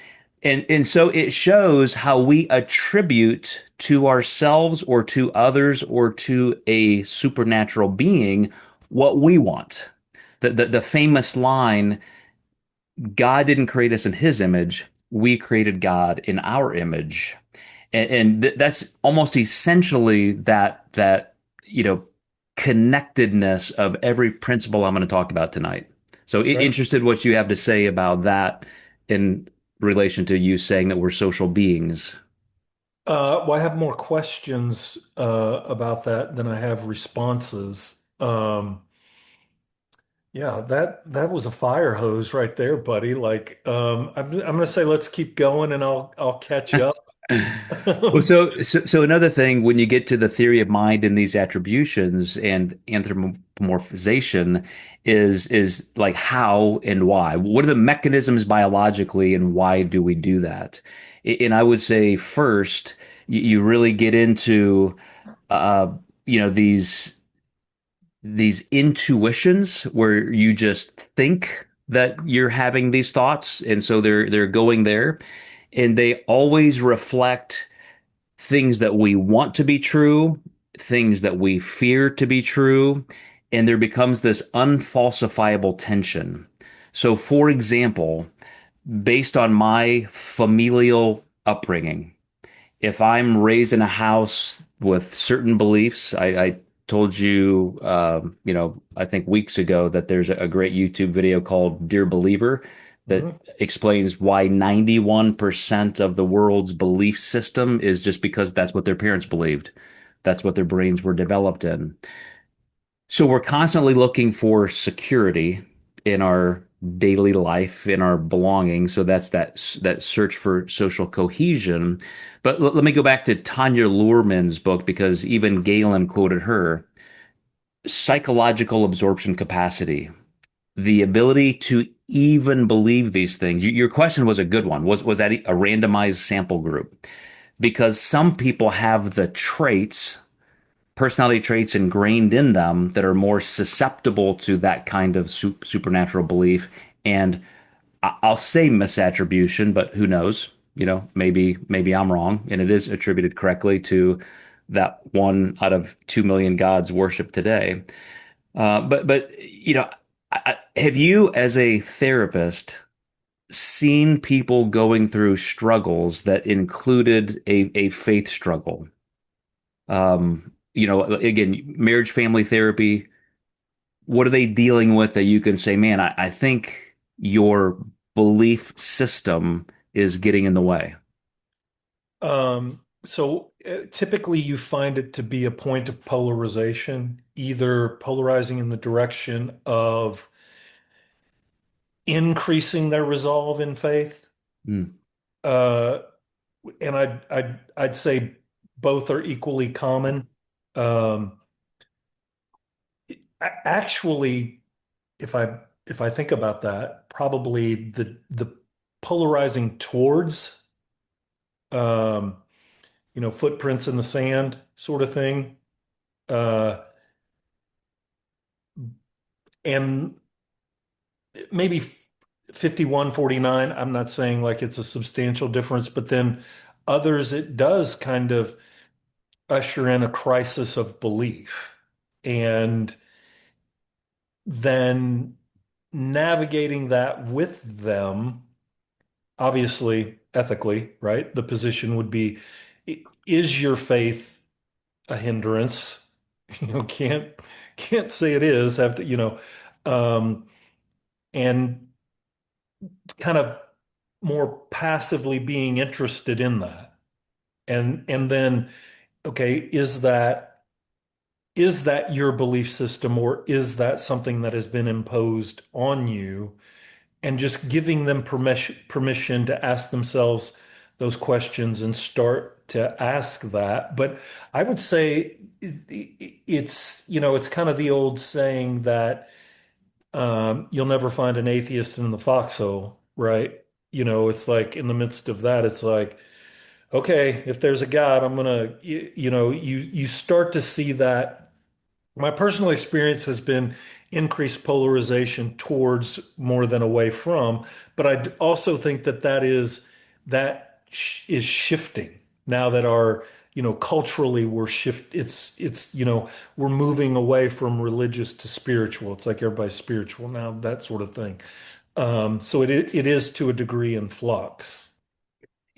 And so it shows how we attribute to ourselves or to others or to a supernatural being what we want. The famous line, God didn't create us in his image. We created God in our image. And that's almost essentially that you know connectedness of every principle I'm going to talk about tonight. So Right. interested what you have to say about that in relation to you saying that we're social beings. Well, I have more questions about that than I have responses. Yeah, that was a fire hose right there, buddy. Like, I'm gonna say let's keep going, and I'll catch up. Well, so another thing, when you get to the theory of mind and these attributions and anthropomorphization, is like how and why. What are the mechanisms biologically, and why do we do that? And I would say first, you really get into uh, these intuitions where you just think that you're having these thoughts, and so they're going there, and they always reflect things that we want to be true, things that we fear to be true, and there becomes this unfalsifiable tension. So, for example, based on my familial upbringing, if I'm raised in a house with certain beliefs, I told you, I think weeks ago that there's a great YouTube video called Dear Believer that Mhm. explains why 91% of the world's belief system is just because that's what their parents believed. That's what their brains were developed in. So we're constantly looking for security in our daily life, in our belonging. So that's that search for social cohesion. But let me go back to Tanya Luhrmann's book because even Galen quoted her. Psychological absorption capacity, the ability to even believe these things. Your question was a good one. Was that a randomized sample group? Because some people have the traits, personality traits ingrained in them that are more susceptible to that kind of supernatural belief. And I'll say misattribution, but who knows? Maybe I'm wrong, and it is attributed correctly to that 1 out of 2 million gods worshipped today. But have you, as a therapist, seen people going through struggles that included a faith struggle? Again, marriage, family therapy. What are they dealing with that you can say, man, I think your belief system is getting in the way? So typically you find it to be a point of polarization, either polarizing in the direction of increasing their resolve in faith, Mm, uh, and I'd say both are equally common. Um, Actually, if I think about that, probably the polarizing towards um, footprints in the sand sort of thing. Uh, and maybe 51-49. I'm not saying like it's a substantial difference, but then others, it does kind of usher in a crisis of belief. And then navigating that with them, obviously, ethically, right? The position would be, is your faith a hindrance? Can't say it is. Have to, um, and kind of more passively being interested in that. And then, okay, is that your belief system or is that something that has been imposed on you? and just giving them permission to ask themselves those questions and start to ask that. But I would say it's, it's kind of the old saying that you'll never find an atheist in the foxhole, right? It's like in the midst of that, it's like, okay, if there's a God, I'm gonna, you start to see that. My personal experience has been increased polarization towards more than away from, but I also think that is shifting now that our, culturally we're moving away from religious to spiritual. It's like everybody's spiritual now, that sort of thing. So it is to a degree in flux.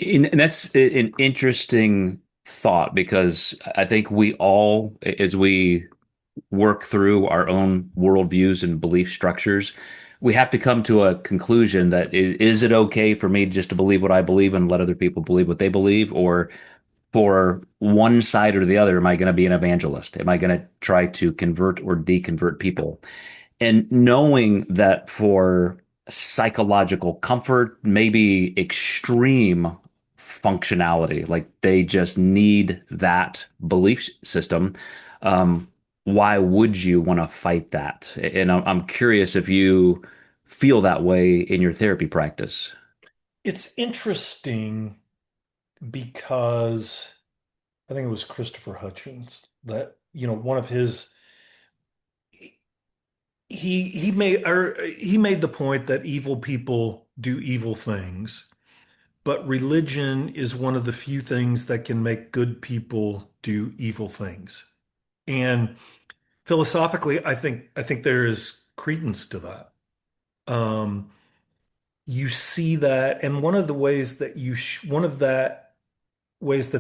And that's an interesting thought because I think we all, as we work through our own worldviews and belief structures, we have to come to a conclusion that is it okay for me just to believe what I believe and let other people believe what they believe? Or for one side or the other, am I going to be an evangelist? Am I going to try to convert or deconvert people? And knowing that for psychological comfort, maybe extreme functionality, like they just need that belief system. Um, why would you want to fight that? And I'm curious if you feel that way in your therapy practice. It's interesting because I think it was Christopher Hutchins that, one of his he made the point that evil people do evil things, but religion is one of the few things that can make good people do evil things. And philosophically, I think there is credence to that. Um, you see that, and one of that ways that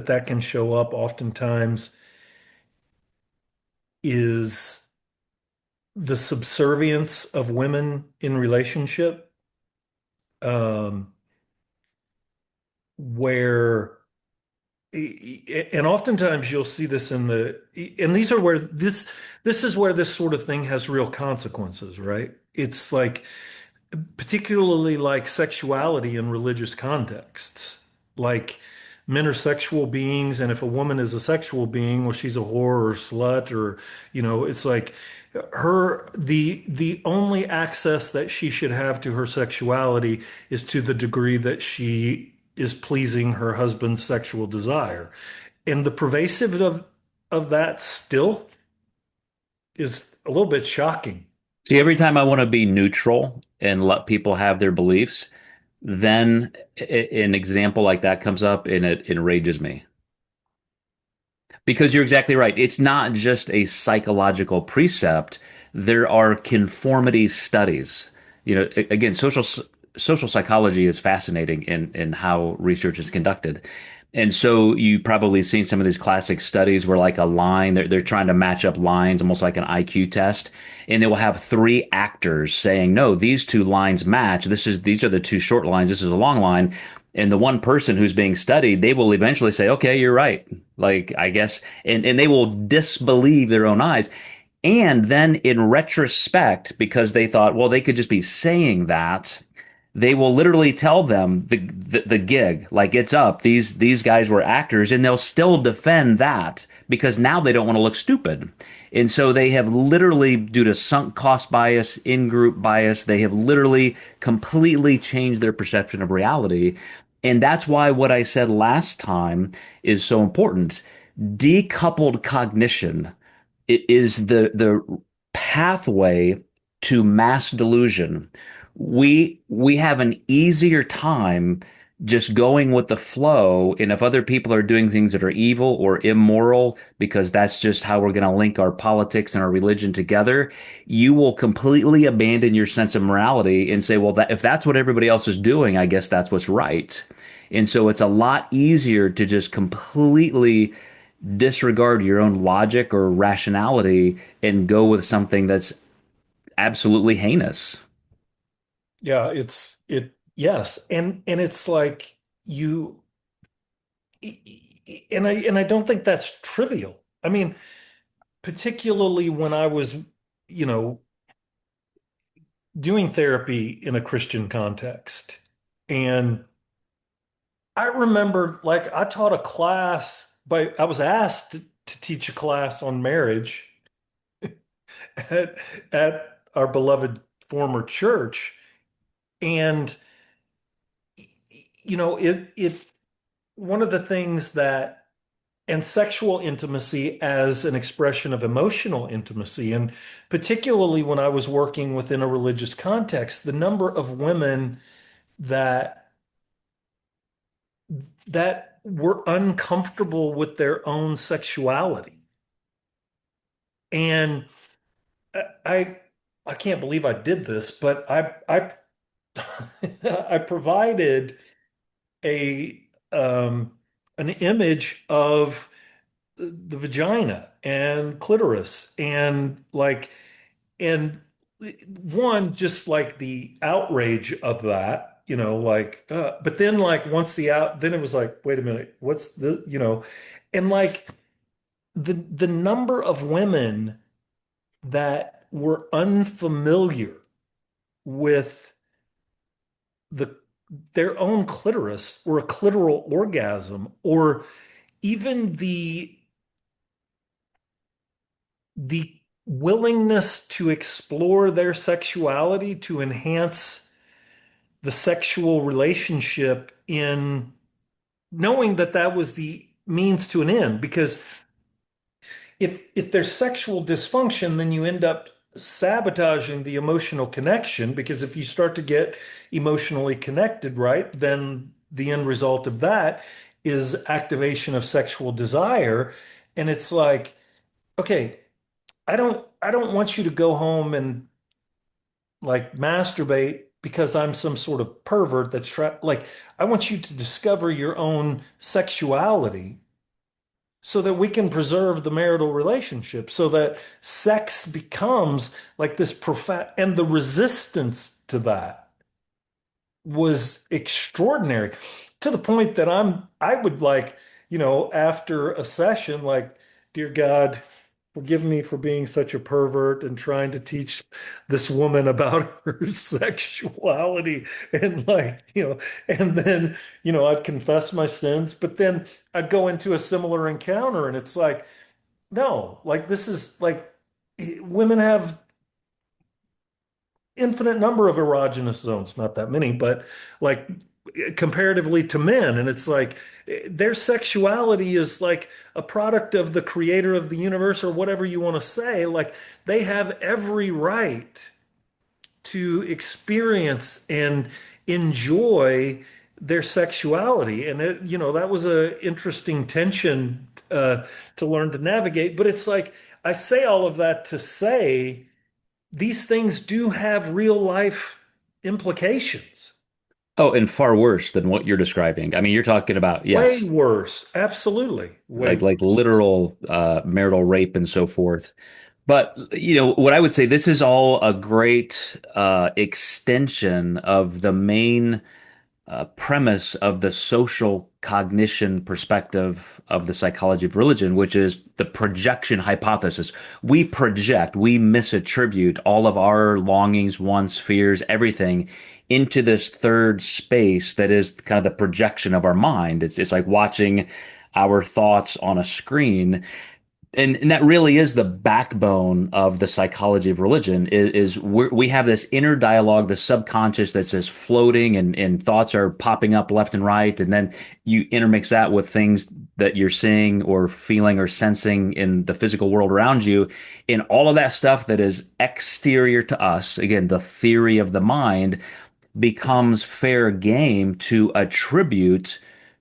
that can show up oftentimes is the subservience of women in relationship, um, where and oftentimes you'll see this and these are where this is where this sort of thing has real consequences, right? It's like particularly like sexuality in religious contexts. Like men are sexual beings, and if a woman is a sexual being, well, she's a whore or slut, or it's like the only access that she should have to her sexuality is to the degree that she is pleasing her husband's sexual desire. And the pervasive of that still is a little bit shocking. See, every time I want to be neutral and let people have their beliefs, then an example like that comes up and it enrages me. Because you're exactly right. It's not just a psychological precept. There are conformity studies. Again, social psychology is fascinating in how research is conducted. And so you probably seen some of these classic studies where like a line, they're trying to match up lines, almost like an IQ test. And they will have three actors saying, no, these two lines match. These are the two short lines. This is a long line. And the one person who's being studied, they will eventually say, okay, you're right. Like, I guess, and they will disbelieve their own eyes. And then in retrospect, because they thought, well, they could just be saying that, they will literally tell them the gig, like it's up. These guys were actors, and they'll still defend that because now they don't want to look stupid. And so they have literally, due to sunk cost bias, in group bias, they have literally completely changed their perception of reality. And that's why what I said last time is so important. Decoupled cognition is the pathway to mass delusion. We have an easier time just going with the flow, and if other people are doing things that are evil or immoral because that's just how we're going to link our politics and our religion together, you will completely abandon your sense of morality and say, well, if that's what everybody else is doing, I guess that's what's right. And so it's a lot easier to just completely disregard your own logic or rationality and go with something that's absolutely heinous. Yeah, yes. And it's like you and I don't think that's trivial. I mean, particularly when I was, you know, doing therapy in a Christian context. And I remember, like, I taught a class, but I was asked to teach a class on marriage at, at our beloved former church. And, one of the things that, and sexual intimacy as an expression of emotional intimacy, and particularly when I was working within a religious context, the number of women that were uncomfortable with their own sexuality. And I I can't believe I did this, but I I provided a an image of the vagina and clitoris and and one just like the outrage of that, but then like once then it was like, wait a minute, what's and like the number of women that were unfamiliar with the their own clitoris or a clitoral orgasm or even the willingness to explore their sexuality to enhance the sexual relationship in knowing that that was the means to an end. Because if there's sexual dysfunction, then you end up sabotaging the emotional connection. Because if you start to get emotionally connected, right, then the end result of that is activation of sexual desire. And it's like, okay, I don't want you to go home and like masturbate because I'm some sort of pervert that's like I want you to discover your own sexuality so that we can preserve the marital relationship, so that sex becomes like this profound, and the resistance to that was extraordinary to the point that I would like, after a session, like, dear God, forgive me for being such a pervert and trying to teach this woman about her sexuality. And like, and then, I'd confess my sins, but then I'd go into a similar encounter and it's like, no, like this is like women have infinite number of erogenous zones, not that many, but like comparatively to men. And it's like their sexuality is like a product of the creator of the universe or whatever you want to say. Like they have every right to experience and enjoy their sexuality. And that was a interesting tension to learn to navigate. But it's like I say all of that to say these things do have real life implications. Oh, and far worse than what you're describing. I mean, you're talking about, Way yes, worse. Absolutely. Way like worse. literal marital rape and so forth. But what I would say, this is all a great extension of the main premise of the social cognition perspective of the psychology of religion, which is the projection hypothesis. We project, we misattribute all of our longings, wants, fears, everything into this third space that is kind of the projection of our mind. It's like watching our thoughts on a screen, and that really is the backbone of the psychology of religion is we have this inner dialogue, the subconscious that's just floating, and thoughts are popping up left and right, and then you intermix that with things that you're seeing or feeling or sensing in the physical world around you, and all of that stuff that is exterior to us, again, the theory of the mind, becomes fair game to attribute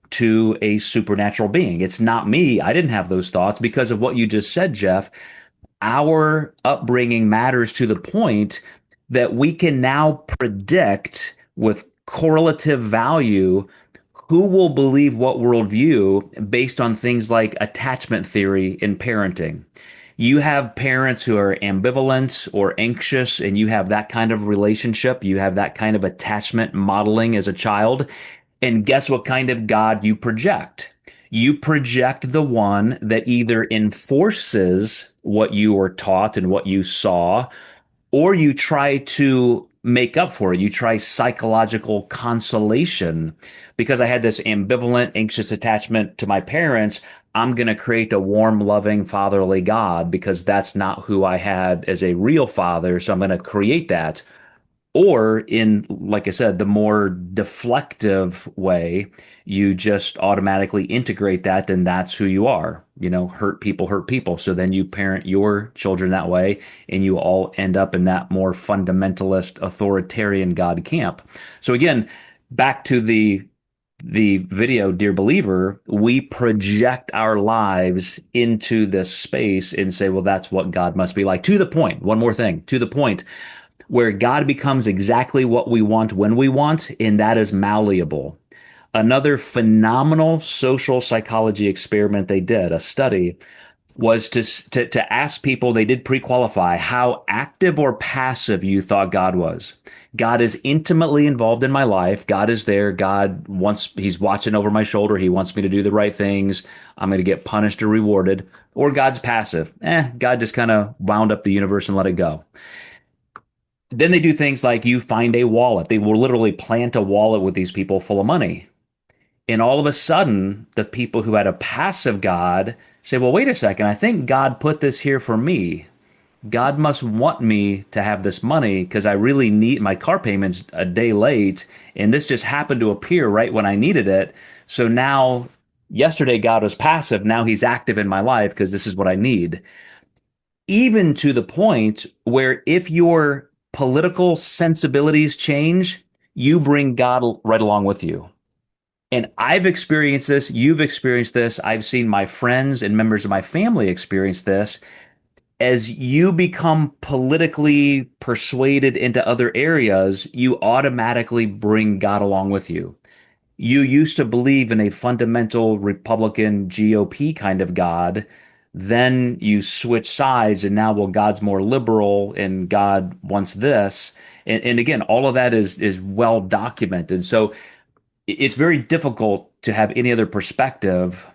to a supernatural being. It's not me. I didn't have those thoughts because of what you just said, Jeff. Our upbringing matters to the point that we can now predict with correlative value who will believe what worldview based on things like attachment theory in parenting. You have parents who are ambivalent or anxious, and you have that kind of relationship. You have that kind of attachment modeling as a child. And guess what kind of God you project? You project the one that either enforces what you were taught and what you saw, or you try to make up for it. You try psychological consolation. Because I had this ambivalent, anxious attachment to my parents, I'm going to create a warm, loving, fatherly God because that's not who I had as a real father. So I'm going to create that. Or in, like I said, the more deflective way, you just automatically integrate that, and that's who you are. You know, hurt people hurt people. So then you parent your children that way, and you all end up in that more fundamentalist, authoritarian God camp. So again, back to the video, Dear Believer, we project our lives into this space and say, well, that's what God must be like. To the point, one more thing, to the point where God becomes exactly what we want when we want, and that is malleable. Another phenomenal social psychology experiment they did, a study, was to ask people, they did pre-qualify, how active or passive you thought God was. God is intimately involved in my life. God is there. God wants, he's watching over my shoulder. He wants me to do the right things. I'm going to get punished or rewarded. Or God's passive. God just kind of wound up the universe and let it go. Then they do things like you find a wallet. They will literally plant a wallet with these people full of money. And all of a sudden, the people who had a passive God say, well, wait a second. I think God put this here for me. God must want me to have this money because I really need my car payments a day late. And this just happened to appear right when I needed it. So now, yesterday, God was passive. Now he's active in my life because this is what I need, even to the point where if your political sensibilities change, you bring God right along with you. And I've experienced this. You've experienced this. I've seen my friends and members of my family experience this. As you become politically persuaded into other areas, you automatically bring God along with you. You used to believe in a fundamental Republican GOP kind of God. Then you switch sides, and now, well, God's more liberal and God wants this. And again, all of that is well documented. So it's very difficult to have any other perspective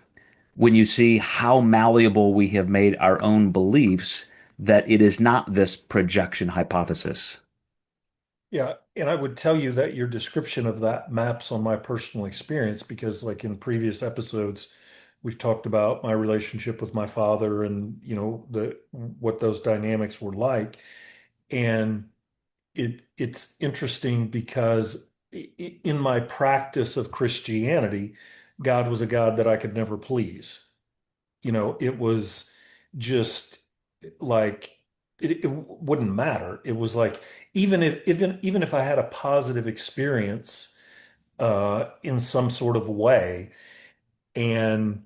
when you see how malleable we have made our own beliefs, that it is not this projection hypothesis. Yeah, and I would tell you that your description of that maps on my personal experience because, like in previous episodes, we've talked about my relationship with my father and, the what those dynamics were like. And it's interesting because in my practice of Christianity, God was a God that I could never please. It was just like it wouldn't matter. It was like even if I had a positive experience in some sort of way, and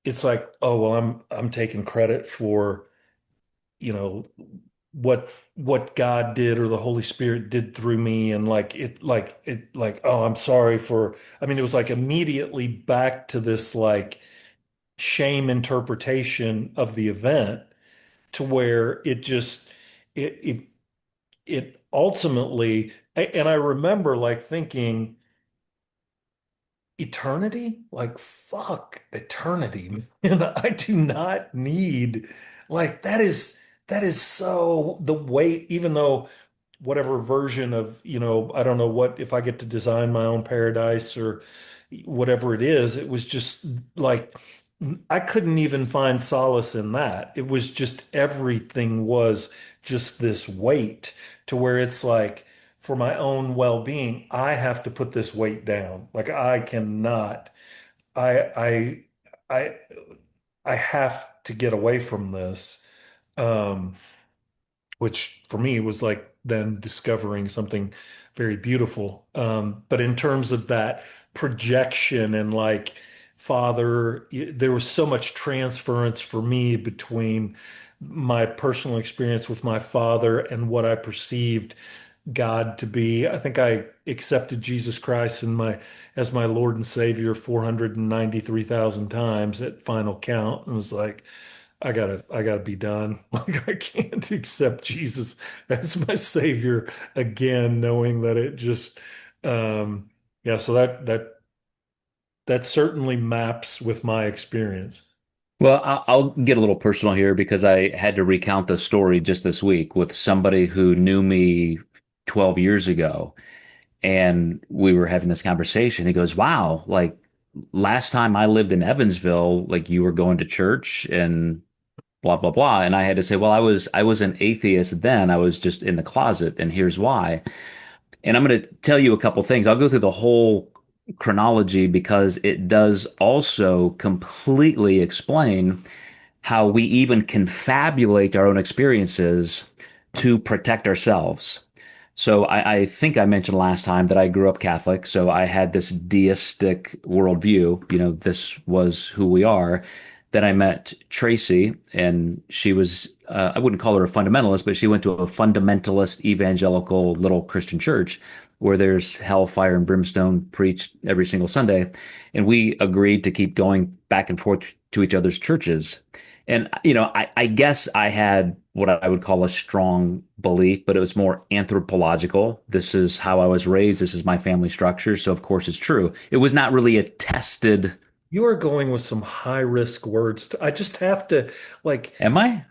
it's like, oh well, I'm taking credit for you know what God did or the Holy Spirit did through me, and like oh, I'm sorry for. I mean, it was like immediately back to this like shame interpretation of the event to where it just it it it ultimately and I remember like thinking eternity, like fuck eternity, and I do not need like that is so the weight, even though whatever version of, I don't know what if I get to design my own paradise or whatever it is, it was just like I couldn't even find solace in that. It was just everything was just this weight to where it's like for my own well-being, I have to put this weight down. Like I cannot, I, I, I have to get away from this. Um, which for me was like then discovering something very beautiful. But in terms of that projection and like father, there was so much transference for me between my personal experience with my father and what I perceived God to be. I think I accepted Jesus Christ in my as my Lord and Savior 493,000 times at final count and was like, I gotta be done. Like I can't accept Jesus as my Savior again, knowing that it just yeah, so that certainly maps with my experience. Well, I'll get a little personal here because I had to recount the story just this week with somebody who knew me 12 years ago. And we were having this conversation. He goes, wow, like last time I lived in Evansville, like you were going to church and blah, blah, blah. And I had to say, well, I was an atheist then. I was just in the closet, and here's why. And I'm going to tell you a couple things. I'll go through the whole chronology because it does also completely explain how we even confabulate our own experiences to protect ourselves. So I think I mentioned last time that I grew up Catholic. So I had this deistic worldview. This was who we are. Then I met Tracy, and she was, I wouldn't call her a fundamentalist, but she went to a fundamentalist evangelical little Christian church where there's hellfire and brimstone preached every single Sunday. And we agreed to keep going back and forth to each other's churches. And, I guess I had what I would call a strong belief, but it was more anthropological. This is how I was raised. This is my family structure. So, of course, it's true. It was not really a tested. You are going with some high risk words. I just have to like Am I?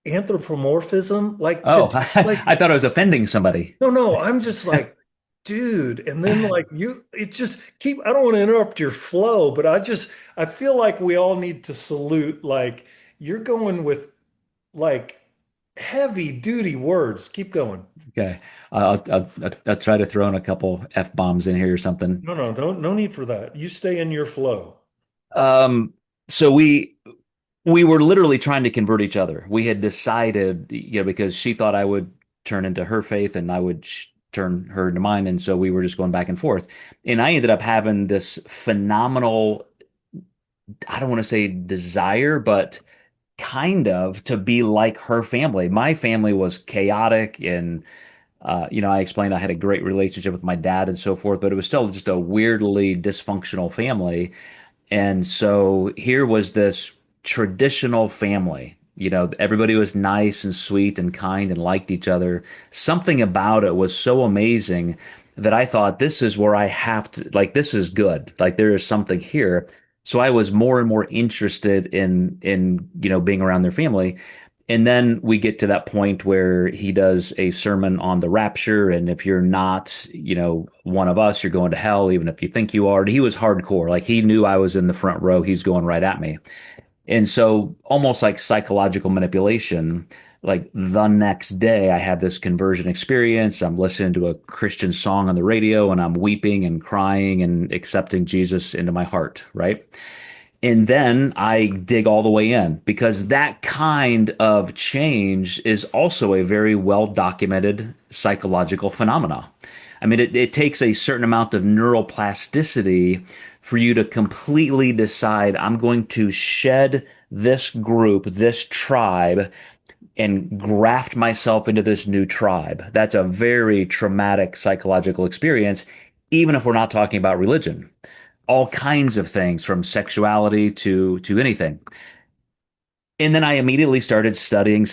anthropomorphism, like to Oh, like I thought I was offending somebody. no, no, I'm just like, dude. And then like it just I don't want to interrupt your flow, but I feel like we all need to salute, like you're going with like heavy duty words. Keep going. Okay. I'll try to throw in a couple F bombs in here or something. No, no, don't, no need for that. You stay in your flow. Um, so we were literally trying to convert each other. We had decided, because she thought I would turn into her faith and I would turn her into mine. And so we were just going back and forth. And I ended up having this phenomenal, I don't want to say desire, but kind of to be like her family. My family was chaotic and I explained I had a great relationship with my dad and so forth, but it was still just a weirdly dysfunctional family. And so here was this traditional family. Everybody was nice and sweet and kind and liked each other. Something about it was so amazing that I thought this is where I have to, like, this is good. Like there is something here. So I was more and more interested in being around their family. And then we get to that point where he does a sermon on the rapture. And if you're not, one of us, you're going to hell, even if you think you are. And he was hardcore. Like he knew I was in the front row. He's going right at me. And so, almost like psychological manipulation, like the next day, I have this conversion experience. I'm listening to a Christian song on the radio and I'm weeping and crying and accepting Jesus into my heart, right? And then I dig all the way in because that kind of change is also a very well documented psychological phenomena. I mean, it takes a certain amount of neuroplasticity for you to completely decide, I'm going to shed this group, this tribe, and graft myself into this new tribe. That's a very traumatic psychological experience, even if we're not talking about religion. All kinds of things from sexuality to anything. And then I immediately started studying,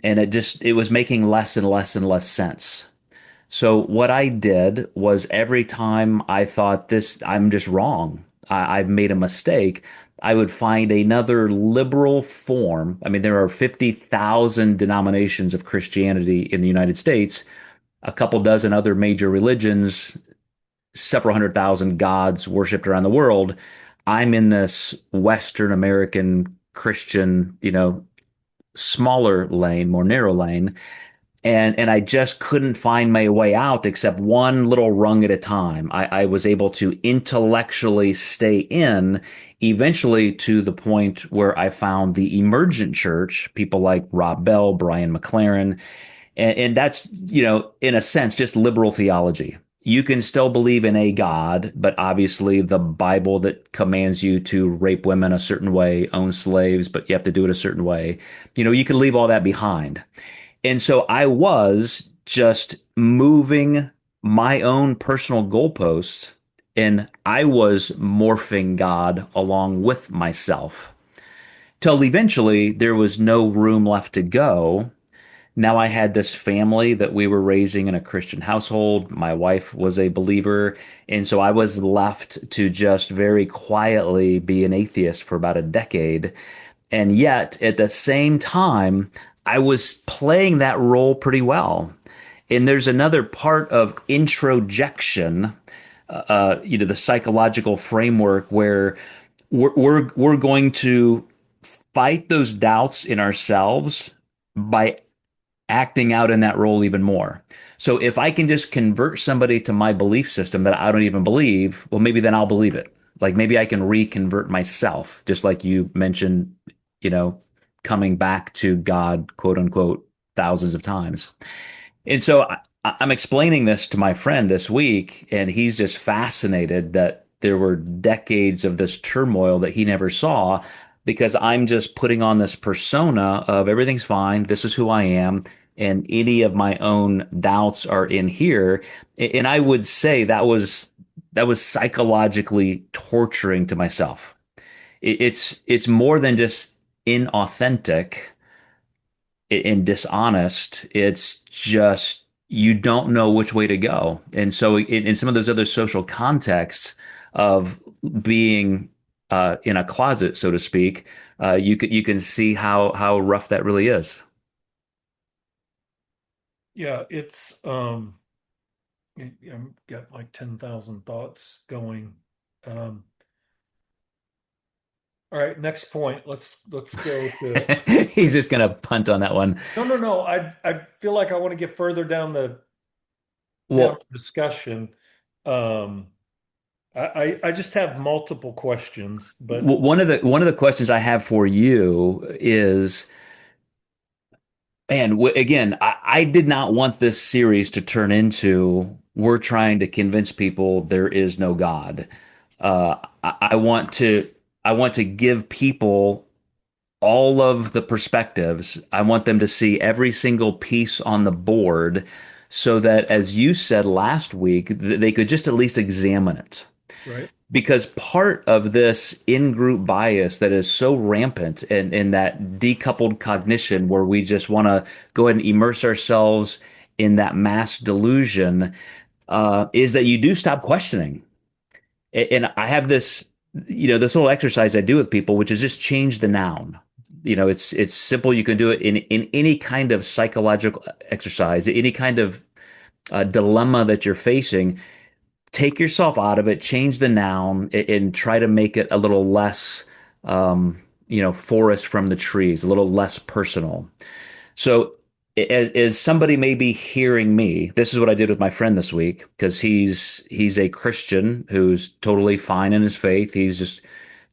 and it was making less and less and less sense. So what I did was every time I thought I'm just wrong, I've made a mistake, I would find another liberal form. I mean, there are 50,000 denominations of Christianity in the United States, a couple dozen other major religions, several hundred thousand gods worshipped around the world. I'm in this Western American Christian, smaller lane, more narrow lane, and I just couldn't find my way out except one little rung at a time. I was able to intellectually stay in, eventually to the point where I found the emergent church, people like Rob Bell, Brian McLaren, and that's, in a sense, just liberal theology. You can still believe in a God, but obviously the Bible that commands you to rape women a certain way, own slaves, but you have to do it a certain way. You can leave all that behind. And so I was just moving my own personal goalposts, and I was morphing God along with myself till eventually there was no room left to go. Now I had this family that we were raising in a Christian household. My wife was a believer. And so I was left to just very quietly be an atheist for about a decade. And yet, at the same time, I was playing that role pretty well. And there's another part of introjection, the psychological framework where we're going to fight those doubts in ourselves by acting out in that role even more. So if I can just convert somebody to my belief system that I don't even believe, well, maybe then I'll believe it. Like maybe I can reconvert myself, just like you mentioned, you know, coming back to God, quote unquote, thousands of times. And so I'm explaining this to my friend this week, and he's just fascinated that there were decades of this turmoil that he never saw because I'm just putting on this persona of everything's fine, this is who I am, and any of my own doubts are in here. And I would say that was psychologically torturing to myself. It's more than just inauthentic and dishonest. It's just you don't know which way to go. And so in some of those other social contexts of being in a closet, so to speak, you can see how rough that really is. Yeah, it's I've got like 10,000 thoughts going. Um, all right, next point. Let's go to He's just gonna punt on that one. no. I feel like I want to get further down Well, the discussion. Um, I just have multiple questions, but one of the questions I have for you is, and again, I did not want this series to turn into we're trying to convince people there is no God. I want to give people all of the perspectives. I want them to see every single piece on the board so that, as you said last week, they could just at least examine it. right. Because part of this in-group bias that is so rampant in that decoupled cognition where we just want to go ahead and immerse ourselves in that mass delusion is that you do stop questioning. And I have this little exercise I do with people, which is just change the noun. It's simple. You can do it in any kind of psychological exercise, any kind of dilemma that you're facing. Take yourself out of it, change the noun, and try to make it a little less, forest from the trees, a little less personal. So, as somebody may be hearing me, this is what I did with my friend this week because he's a Christian who's totally fine in his faith. He's just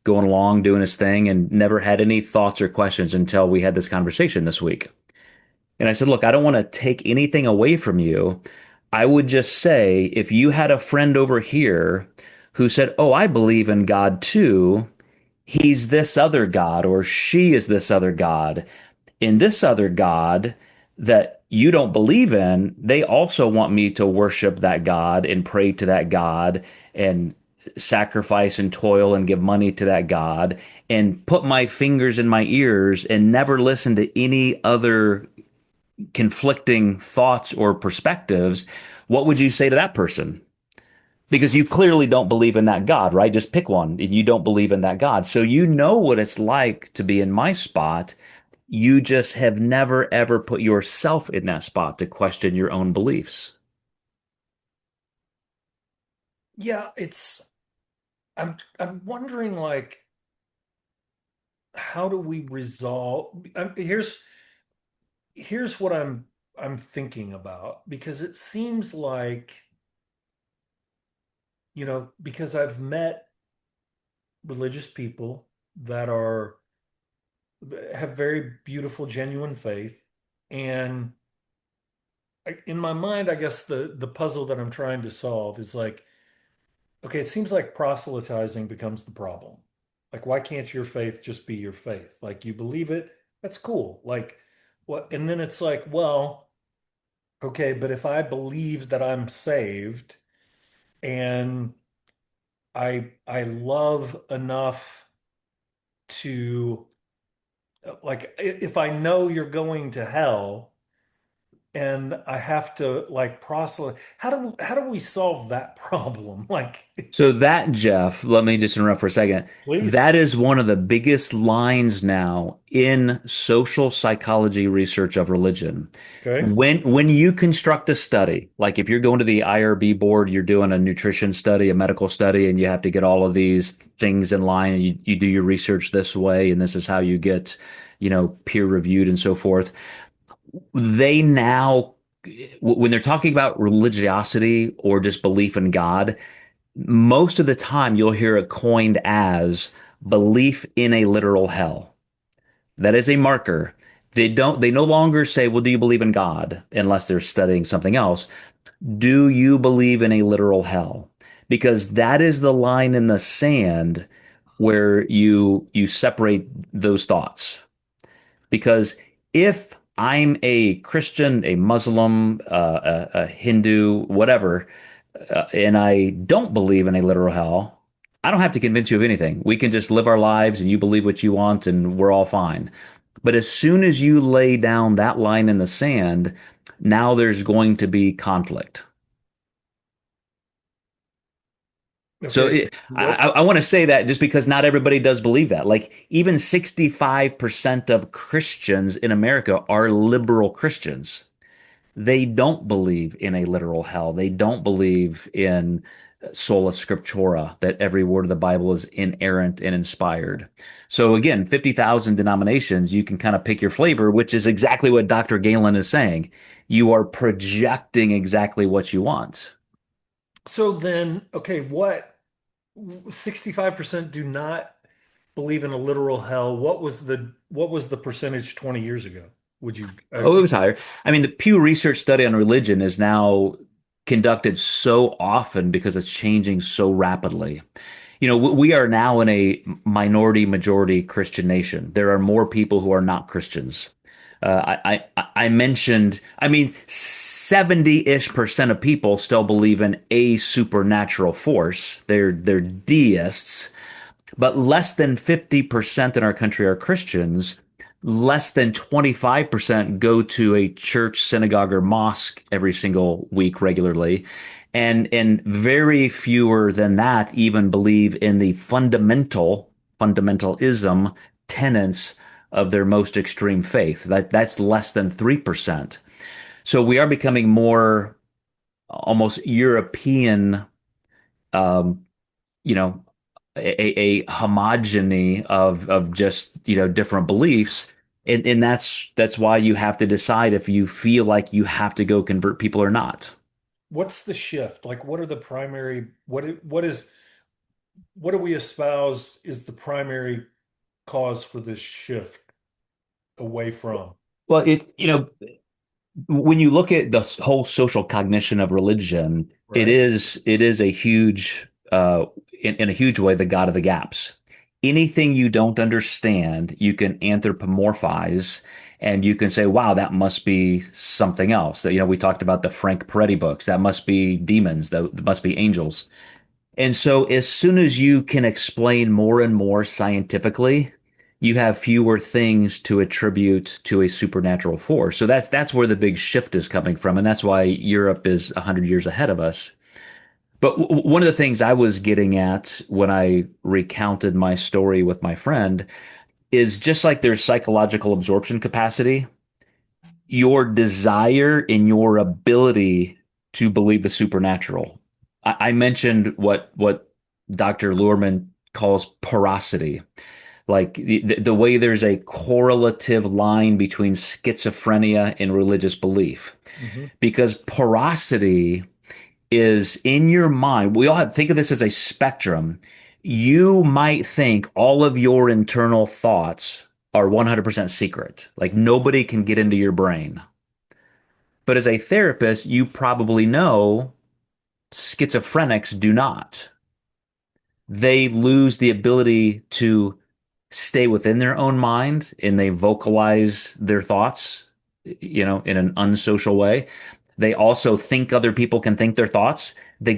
going along doing his thing and never had any thoughts or questions until we had this conversation this week. And I said, look, I don't want to take anything away from you. I would just say if you had a friend over here who said, oh, I believe in God too, he's this other God or she is this other God. In this other God that you don't believe in, they also want me to worship that God and pray to that God and sacrifice and toil and give money to that God and put my fingers in my ears and never listen to any other conflicting thoughts or perspectives. What would you say to that person? Because you clearly don't believe in that God, right? Just pick one and you don't believe in that God. So you know what it's like to be in my spot. You just have never ever put yourself in that spot to question your own beliefs. Yeah, it's I'm wondering like how do we resolve here's what I'm thinking about because it seems like, because I've met religious people that are have very beautiful, genuine faith. And in my mind, I guess the puzzle that I'm trying to solve is like, okay, it seems like proselytizing becomes the problem. Like, why can't your faith just be your faith? Like, you believe it, that's cool. Like, what? And then it's like, well, okay, but if I believe that I'm saved and I love enough to like if I know you're going to hell, and I have to like proselyte. How do we solve that problem? Like, So that, Jeff, let me just interrupt for a second. please. That is one of the biggest lines now in social psychology research of religion. Okay. When you construct a study, like if you're going to the IRB board, you're doing a nutrition study, a medical study, and you have to get all of these things in line, and you do your research this way, and this is how you get, peer reviewed and so forth. They now, when they're talking about religiosity or just belief in God, most of the time you'll hear it coined as belief in a literal hell. That is a marker. They no longer say, well, do you believe in God? Unless they're studying something else. Do you believe in a literal hell? Because that is the line in the sand where you separate those thoughts. Because if I'm a Christian, a Muslim, a Hindu, whatever, and I don't believe in a literal hell, I don't have to convince you of anything. We can just live our lives and you believe what you want and we're all fine. But as soon as you lay down that line in the sand, now there's going to be conflict. So Okay. I want to say that just because not everybody does believe that. Like even 65% of Christians in America are liberal Christians. They don't believe in a literal hell. They don't believe in sola scriptura, that every word of the Bible is inerrant and inspired. So again, 50,000 denominations, you can kind of pick your flavor, which is exactly what Dr. Galen is saying. You are projecting exactly what you want. So then, okay, what 65% do not believe in a literal hell? What was the percentage 20 years ago? Would you Oh, it was higher. I mean, the Pew Research study on religion is now conducted so often because it's changing so rapidly. We are now in a minority majority Christian nation. There are more people who are not Christians. I mentioned, I mean, 70-ish% of people still believe in a supernatural force. They're deists, but less than 50% in our country are Christians. Less than 25% go to a church, synagogue, or mosque every single week regularly. And very fewer than that even believe in the fundamentalism tenets of their most extreme faith. That's less than 3%. So we are becoming more almost European, um, you know, a homogeny of just different beliefs, and that's why you have to decide if you feel like you have to go convert people or not. what's the shift? Like, what are the primary, what do we espouse is the primary cause for this shift away from? Well, when you look at the whole social cognition of religion, it Right? is it is a huge in a huge way the god of the gaps. Anything you don't understand, you can anthropomorphize and you can say, wow, that must be something else. That we talked about the Frank Peretti books. That must be demons, that must be angels. And so as soon as you can explain more and more scientifically, you have fewer things to attribute to a supernatural force. So that's where the big shift is coming from, and that's why Europe is 100 years ahead of us. But one of the things I was getting at when I recounted my story with my friend is just like there's psychological absorption capacity, your desire and your ability to believe the supernatural. I mentioned what Dr. Luhrmann calls porosity, like the way there's a correlative line between schizophrenia and religious belief, Hmm. because porosity is in your mind. We all think of this as a spectrum. You might think all of your internal thoughts are 100% secret, like nobody can get into your brain. But as a therapist, you probably know schizophrenics do not. They lose the ability to stay within their own mind and they vocalize their thoughts, in an unsocial way. They also think other people can think their thoughts. The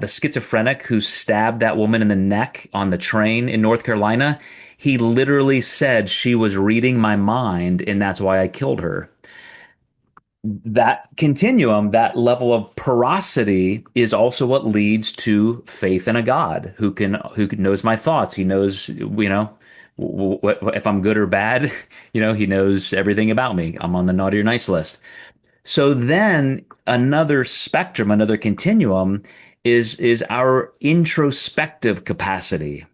schizophrenic who stabbed that woman in the neck on the train in North Carolina, he literally said she was reading my mind and that's why I killed her. that continuum, that level of porosity is also what leads to faith in a God who knows my thoughts. He knows, if I'm good or bad. He knows everything about me. I'm on the naughty or nice list. So then another spectrum, another continuum is our introspective capacity.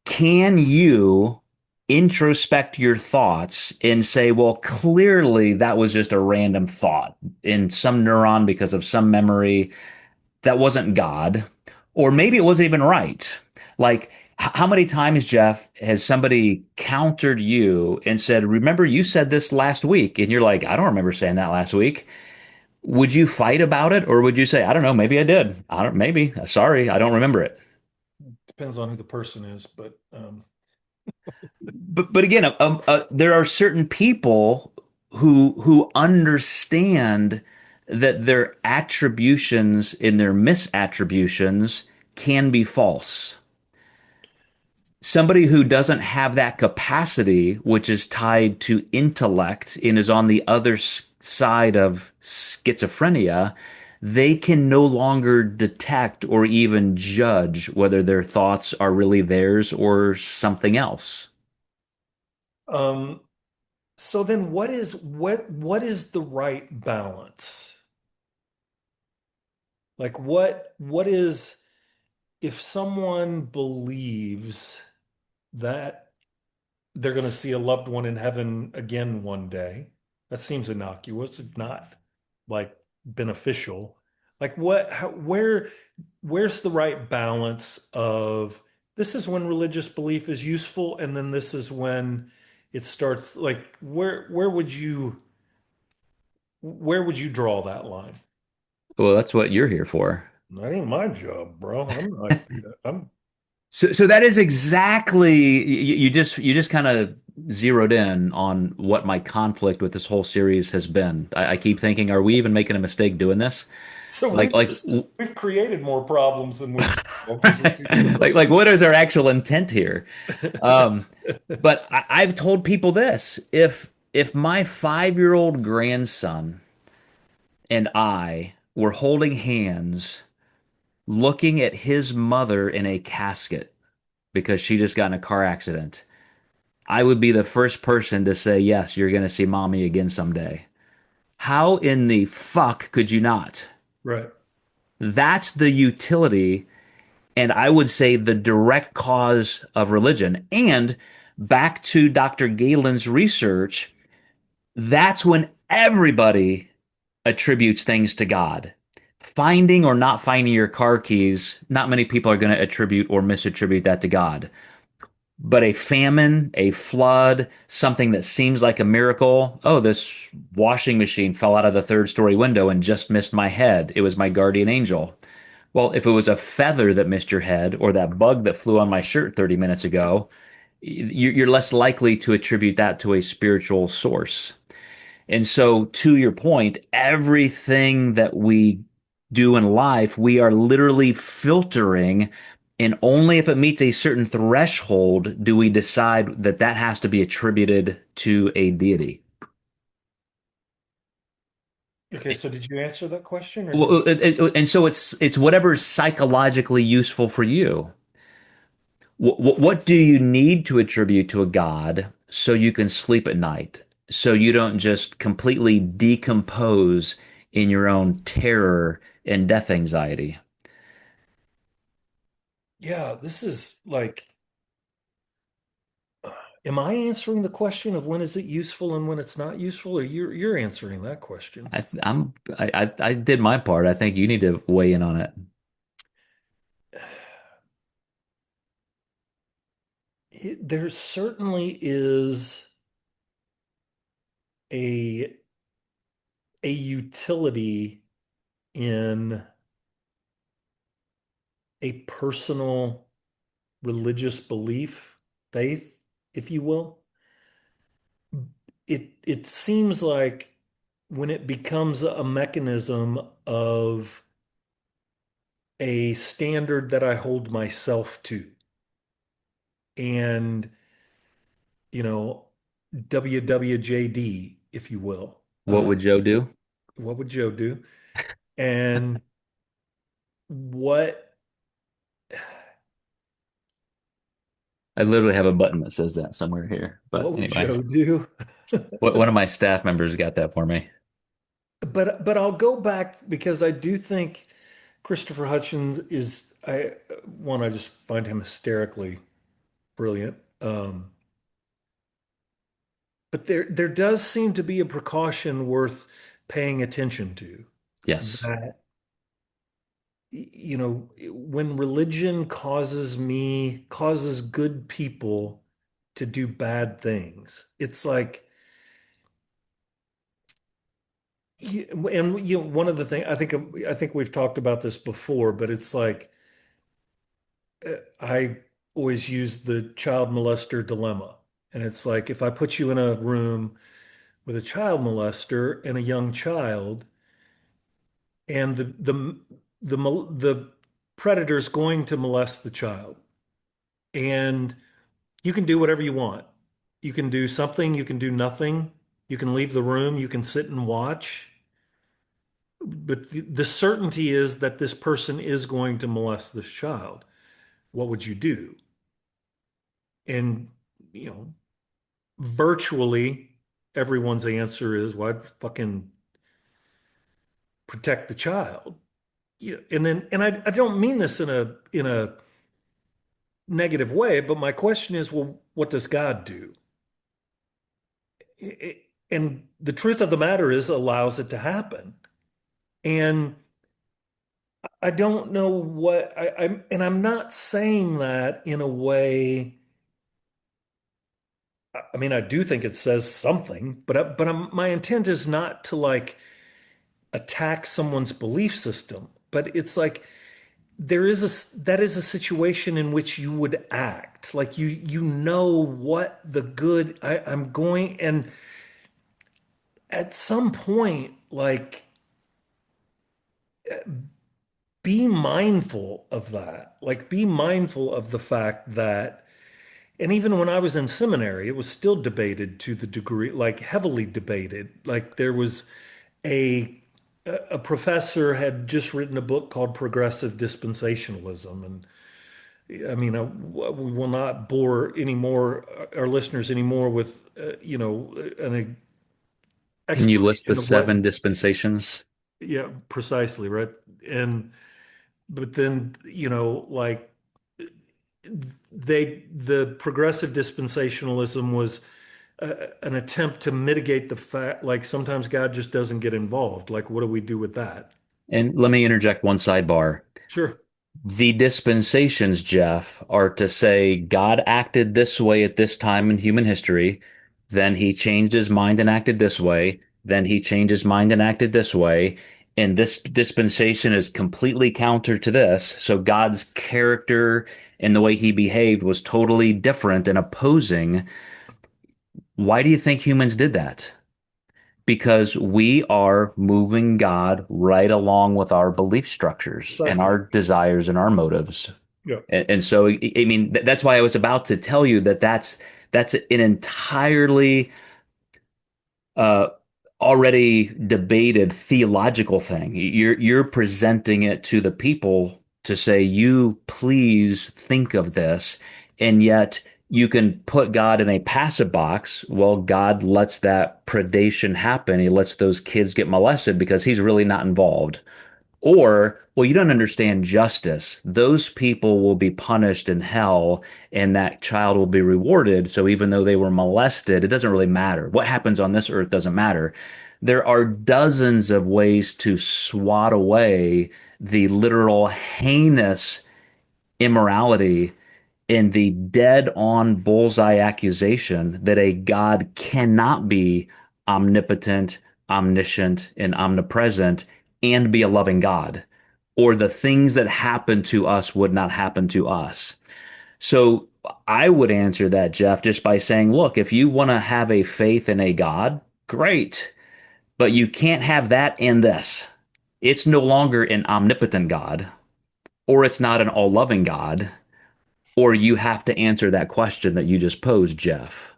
Can you introspect your thoughts and say, well, clearly that was just a random thought in some neuron because of some memory that wasn't God, or maybe it wasn't even right? Like, how many times, Jeff, has somebody countered you and said, remember, you said this last week? And you're like, I don't remember saying that last week. Would you fight about it, or would you say, I don't know, maybe I did? I don't, maybe. Sorry, I don't remember it. Depends on who the person is, but But again, there are certain people who understand that their attributions and their misattributions can be false. Somebody who doesn't have that capacity, which is tied to intellect and is on the other side of schizophrenia, they can no longer detect or even judge whether their thoughts are really theirs or something else. um, so then what is the right balance? Like what is if someone believes that they're going to see a loved one in heaven again one day. That seems innocuous, if not like beneficial. Like where's the right balance of this is when religious belief is useful, and then this is when it starts like where would you draw that line? Well, that's what you're here for. That ain't my job, bro. I'm not, I'm So that is exactly you just kind of zeroed in on what my conflict with this whole series has been. I keep thinking, are we even making a mistake doing this? so Like we've like just we've created more problems than we've solved because we keep like what is our actual intent here? Um, but I've told people this: if my 5-year old grandson and I were holding hands, looking at his mother in a casket because she just got in a car accident, I would be the first person to say, yes, you're going to see mommy again someday. How in the fuck could you not? Right. That's the utility, and I would say the direct cause of religion. And back to Dr. Galen's research, that's when everybody attributes things to God. Finding or not finding your car keys, not many people are going to attribute or misattribute that to God. But a famine, a flood, something that seems like a miracle. Oh, this washing machine fell out of the third story window and just missed my head. It was my guardian angel. Well, if it was a feather that missed your head or that bug that flew on my shirt 30 minutes ago, you're less likely to attribute that to a spiritual source. And so, to your point, everything that we do in life, we are literally filtering. And only if it meets a certain threshold do we decide that that has to be attributed to a deity. Okay, so did you answer that question or did Well, and so it's whatever's psychologically useful for you. What do you need to attribute to a god so you can sleep at night? So you don't just completely decompose in your own terror and death anxiety. yeah, this is like, am I answering the question of when is it useful and when it's not useful, or you're answering that question? I did my part. I think you need to weigh in on it. There certainly is a a utility in a personal religious belief, faith, if you will. It seems like when it becomes a mechanism of a standard that I hold myself to. And, you know, WWJD, if you will. What would Joe do? What would Joe do? And what I literally have a button that says that somewhere here. But what would anyway, Joe do? one of my staff members got that for me. But I'll go back because I do think Christopher Hutchins is I just find him hysterically brilliant. But there does seem to be a precaution worth paying attention to Yes. that when religion causes good people to do bad things. It's like and one of the things I think we've talked about this before, but it's like I always use the child molester dilemma. And it's like if I put you in a room with a child molester and a young child, and the predator's going to molest the child, and you can do whatever you want. You can do something, you can do nothing, you can leave the room, you can sit and watch. But the certainty is that this person is going to molest this child. What would you do? And, you know, virtually everyone's answer is, well, I'd fucking protect the child. Yeah, and I don't mean this in a negative way, but my question is, well, what does God do? And the truth of the matter is allows it to happen. And I don't know what I'm not saying that in a way. I mean, I do think it says something, my intent is not to like attack someone's belief system, but it's like that is a situation in which you would act like you know what the good I'm going and at some point like be mindful of that, like be mindful of the fact that and even when I was in seminary it was still debated to the degree like heavily debated like there was a a professor had just written a book called Progressive Dispensationalism. And I mean, we will not bore anymore our listeners anymore with, an Can you list the explanation of what, seven dispensations? yeah, precisely, right? And, but then, like the progressive dispensationalism was an attempt to mitigate the fact, like sometimes God just doesn't get involved. Like, what do we do with that? And let me interject one sidebar. Sure. The dispensations, Jeff, are to say God acted this way at this time in human history, then he changed his mind and acted this way, then he changed his mind and acted this way. And this dispensation is completely counter to this. So God's character and the way he behaved was totally different and opposing. Why do you think humans did that? Because we are moving God right along with our belief structures and Precisely. our desires and our motives. Yeah. And so, I mean, that's why I was about to tell you that that's an entirely uh, already debated theological thing. You're presenting it to the people to say, you please think of this, and yet you can put God in a passive box. Well, God lets that predation happen. He lets those kids get molested because he's really not involved. Or, well, you don't understand justice. Those people will be punished in hell and that child will be rewarded. So even though they were molested, it doesn't really matter. What happens on this earth doesn't matter. There are dozens of ways to swat away the literal heinous immorality in the dead on bullseye accusation that a God cannot be omnipotent, omniscient, and omnipresent and be a loving God, or the things that happen to us would not happen to us. So I would answer that, Jeff, just by saying, look, if you want to have a faith in a God, great, but you can't have that in this. It's no longer an omnipotent God, or it's not an all loving God, or you have to answer that question that you just posed, Jeff.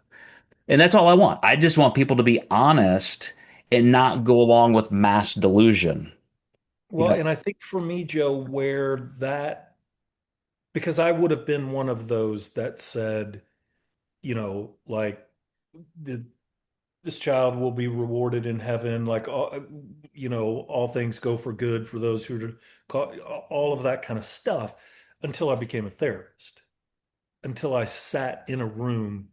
And that's all I want. I just want people to be honest and not go along with mass delusion. You Well, know, and I think for me, Joe, where that, because I would have been one of those that said, like the, this child will be rewarded in heaven, like all things go for good for those who are call, all of that kind of stuff, until I became a therapist, until I sat in a room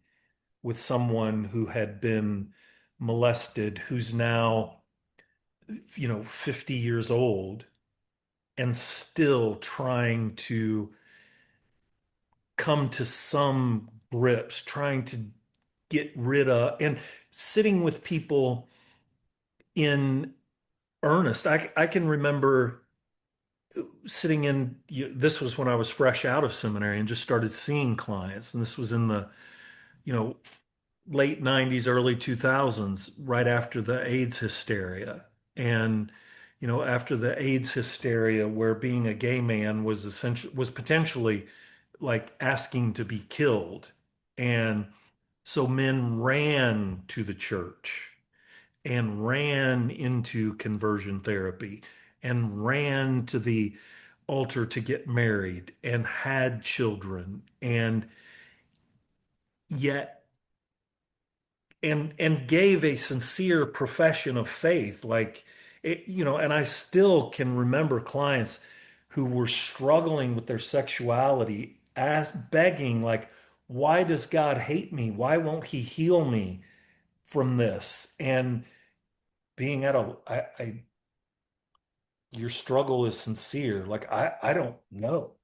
with someone who had been molested, who's now, 50 years old and still trying to come to some grips, trying to get rid of, and sitting with people in earnest. I can remember sitting in, this was when I was fresh out of seminary and just started seeing clients. And this was in the, you know, late 90s, early 2000s, right after the AIDS hysteria. And, after the AIDS hysteria, where being a gay man was essentially, was potentially like asking to be killed. And so men ran to the church and ran into conversion therapy and ran to the altar to get married and had children, and yet and gave a sincere profession of faith, like and I still can remember clients who were struggling with their sexuality, begging, like, why does God hate me? Why won't he heal me from this? And being at your struggle is sincere. Like, I don't know.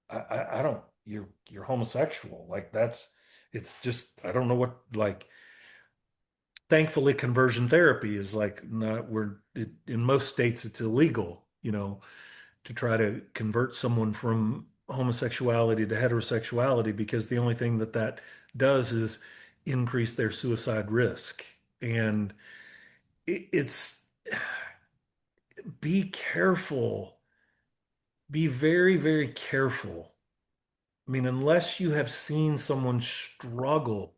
I don't, you're homosexual. Like, it's just, I don't know what, like, thankfully conversion therapy is like, not, in most states it's illegal, to try to convert someone from homosexuality to heterosexuality, because the only thing that does is increase their suicide risk. And it's, be careful, be very, very careful. I mean, unless you have seen someone struggle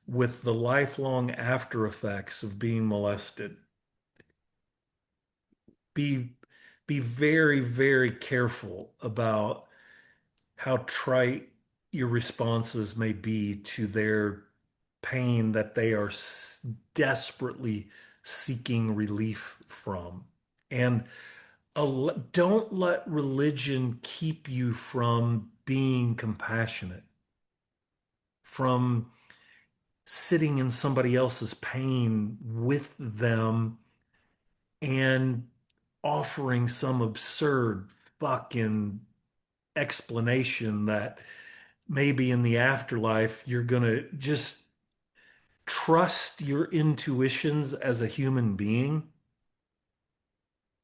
with the lifelong after effects of being molested, be be very, very careful about how trite your responses may be to their pain that they are desperately seeking relief from. And don't let religion keep you from being compassionate, from sitting in somebody else's pain with them and offering some absurd fucking explanation that maybe in the afterlife you're going to just trust your intuitions as a human being.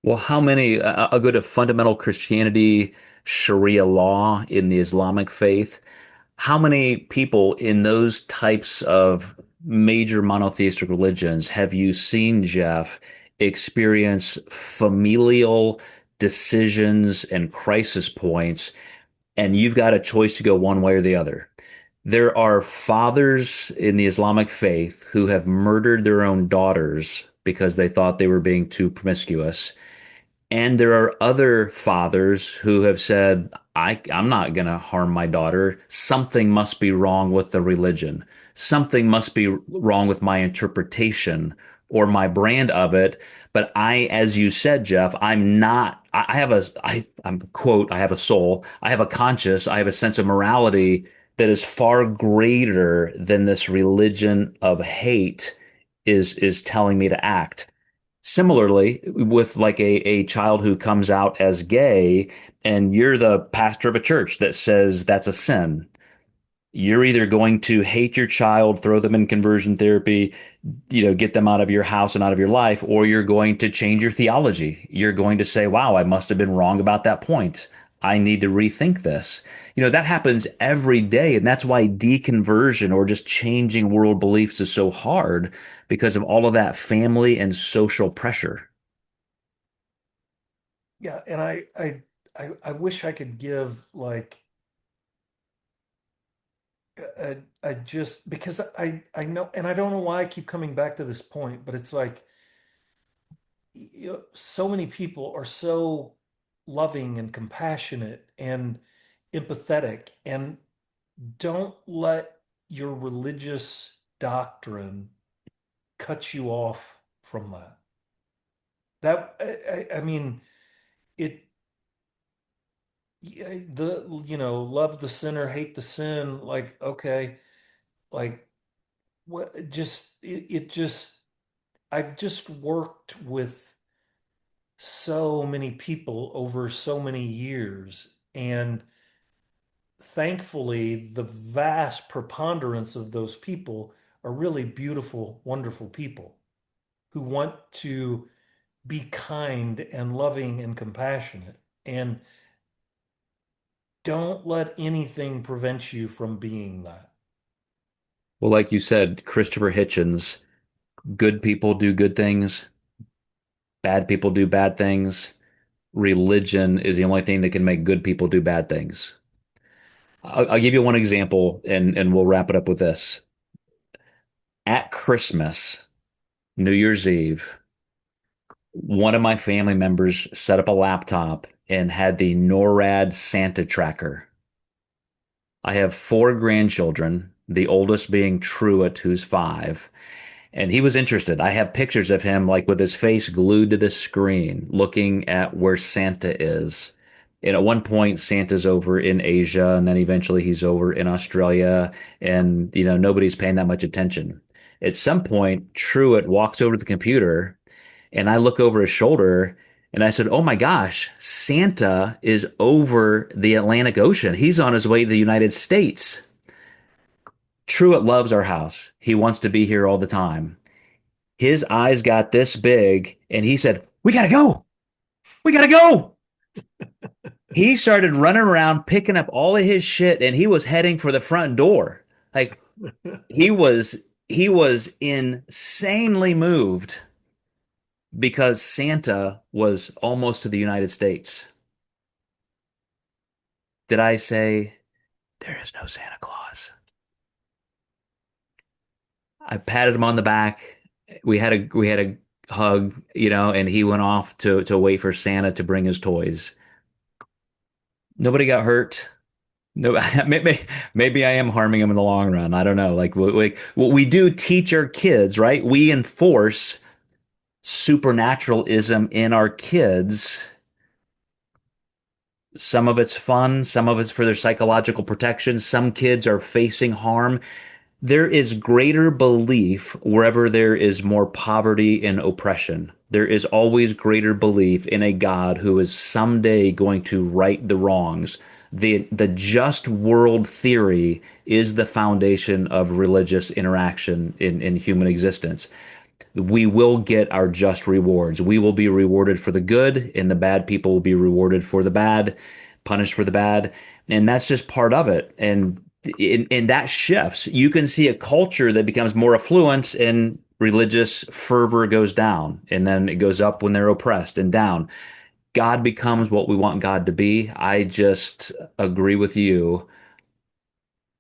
well, how many, I'll go to fundamental Christianity, Sharia law in the Islamic faith. How many people in those types of major monotheistic religions have you seen, Jeff, experience familial decisions and crisis points, and you've got a choice to go one way or the other? There are fathers in the Islamic faith who have murdered their own daughters because they thought they were being too promiscuous. And there are other fathers who have said, I'm not going to harm my daughter. Something must be wrong with the religion. Something must be wrong with my interpretation or my brand of it. But as you said, Jeff, I'm not, I have I'm quote, I have a soul, I have a conscience, I have a sense of morality that is far greater than this religion of hate is telling me to act. Similarly, with like a child who comes out as gay, and you're the pastor of a church that says that's a sin, you're either going to hate your child, throw them in conversion therapy, get them out of your house and out of your life, or you're going to change your theology. You're going to say, wow, I must have been wrong about that point. I need to rethink this. That happens every day. And that's why deconversion or just changing world beliefs is so hard because of all of that family and social pressure. Yeah, and I wish I could give, like, I just, because I know, and I don't know why I keep coming back to this point, but it's like, so many people are so loving and compassionate and empathetic, and don't let your religious doctrine cut you off from that. I mean, it, love the sinner, hate the sin. Like, okay, like what, I've just worked with so many people over so many years. And thankfully, the vast preponderance of those people are really beautiful, wonderful people who want to be kind and loving and compassionate. And don't let anything prevent you from being that. Well, like you said, Christopher Hitchens, good people do good things, bad people do bad things. Religion is the only thing that can make good people do bad things. I'll give you one example and we'll wrap it up with this. At Christmas, New Year's Eve, one of my family members set up a laptop and had the NORAD Santa tracker. I have four grandchildren, the oldest being Truett, who's 5. And he was interested. I have pictures of him like with his face glued to the screen, looking at where Santa is. And at one point, Santa's over in Asia, and then eventually he's over in Australia, and nobody's paying that much attention. At some point, Truett walks over to the computer, and I look over his shoulder, and I said, "Oh my gosh, Santa is over the Atlantic Ocean. He's on his way to the United States." Truett loves our house. He wants to be here all the time. His eyes got this big and he said, "We gotta go. We gotta go." He started running around picking up all of his shit and he was heading for the front door. Like he was insanely moved because Santa was almost to the United States. Did I say there is no Santa Claus? I patted him on the back. We had a hug, and he went off to wait for Santa to bring his toys. Nobody got hurt. No, maybe I am harming them in the long run. I don't know. Like what we do teach our kids, right? We enforce supernaturalism in our kids. Some of it's fun, some of it's for their psychological protection. Some kids are facing harm. There is greater belief wherever there is more poverty and oppression. There is always greater belief in a God who is someday going to right the wrongs. The just world theory is the foundation of religious interaction in human existence. We will get our just rewards. We will be rewarded for the good, and the bad people will be rewarded for the bad, punished for the bad. And that's just part of it. And that shifts. You can see a culture that becomes more affluent and religious fervor goes down, and then it goes up when they're oppressed and down. God becomes what we want God to be. I just agree with you.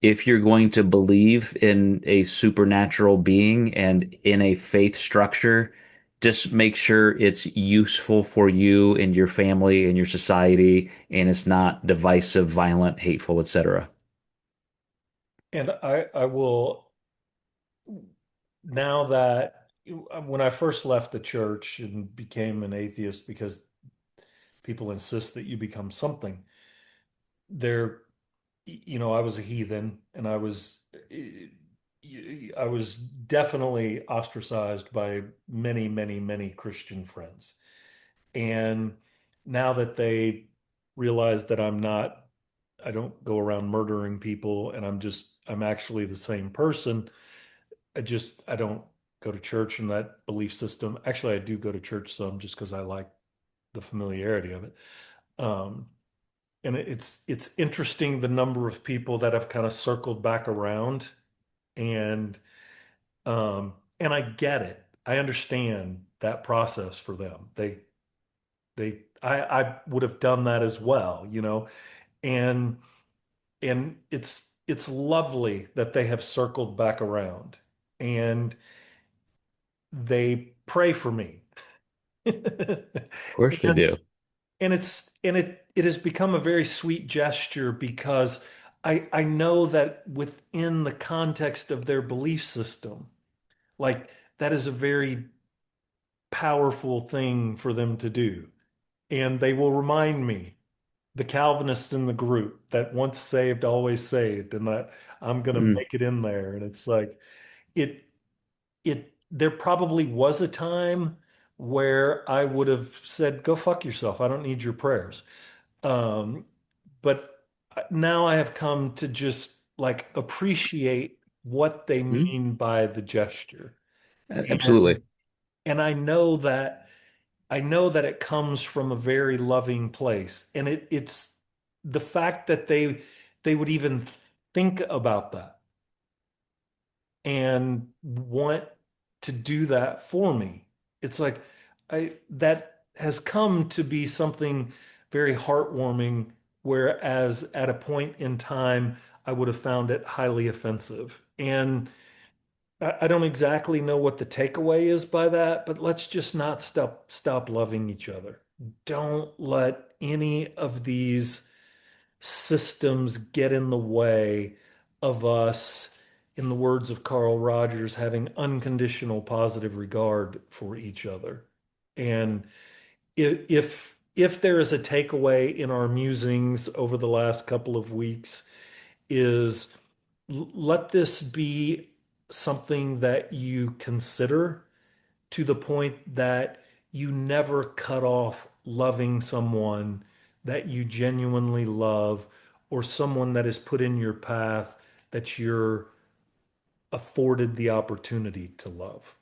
If you're going to believe in a supernatural being and in a faith structure, just make sure it's useful for you and your family and your society, and it's not divisive, violent, hateful, etc. And I will, now that when I first left the church and became an atheist because people insist that you become something, there, I was a heathen and I was definitely ostracized by many, many, many Christian friends. And now that they realize that I don't go around murdering people and I'm actually the same person. I don't go to church in that belief system. Actually, I do go to church some just because I like the familiarity of it. Um, and it's interesting the number of people that have kind of circled back around, and and I get it. I understand that process for them. I would have done that as well, and it's lovely that they have circled back around and they pray for me. Of course they And do. it has become a very sweet gesture because I know that within the context of their belief system, like that is a very powerful thing for them to do. And they will remind me, the Calvinists in the group, that once saved, always saved, and that I'm going to Mm, make it in there. And it's like, it, there probably was a time where I would have said, go fuck yourself. I don't need your prayers. Um, but now I have come to just like appreciate what they mm, mean by the gesture. absolutely. And I know that it comes from a very loving place. And it's the fact that they would even think about that and want to do that for me. It's like I that has come to be something very heartwarming, whereas at a point in time I would have found it highly offensive. And I don't exactly know what the takeaway is by that, but let's just not stop loving each other. Don't let any of these systems get in the way of us, in the words of Carl Rogers, having unconditional positive regard for each other. And if there is a takeaway in our musings over the last couple of weeks, is let this be something that you consider to the point that you never cut off loving someone that you genuinely love or someone that is put in your path that you're afforded the opportunity to love.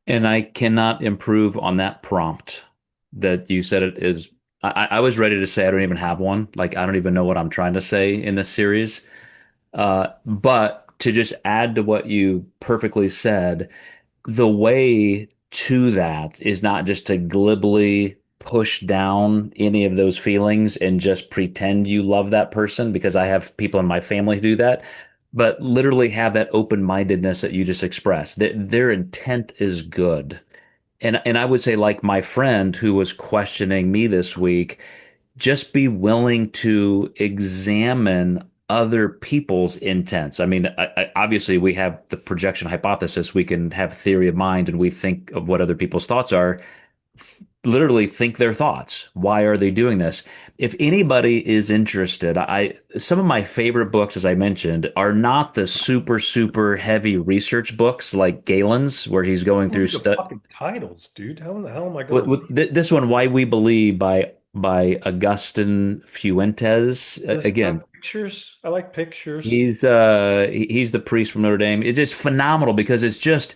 And I cannot improve on that prompt that you said it is. I was ready to say I don't even have one. Like, I don't even know what I'm trying to say in this series. But to just add to what you perfectly said, the way to that is not just to glibly push down any of those feelings and just pretend you love that person, because I have people in my family who do that, but literally have that open-mindedness that you just expressed, that their intent is good. And I would say, like my friend who was questioning me this week, just be willing to examine other people's intents. I mean, obviously, we have the projection hypothesis. We can have theory of mind and we think of what other people's thoughts are. Literally think their thoughts. Why are they doing this? If anybody is interested, I some of my favorite books, as I mentioned, are not the super heavy research books like Galen's, where he's going through Read the stuff. fucking titles, dude. How the hell am I With, going to with this one, Why We Believe by Augustin Fuentes. read? I Again, like pictures. I like pictures. he's the priest from Notre Dame. It's just phenomenal because it's just,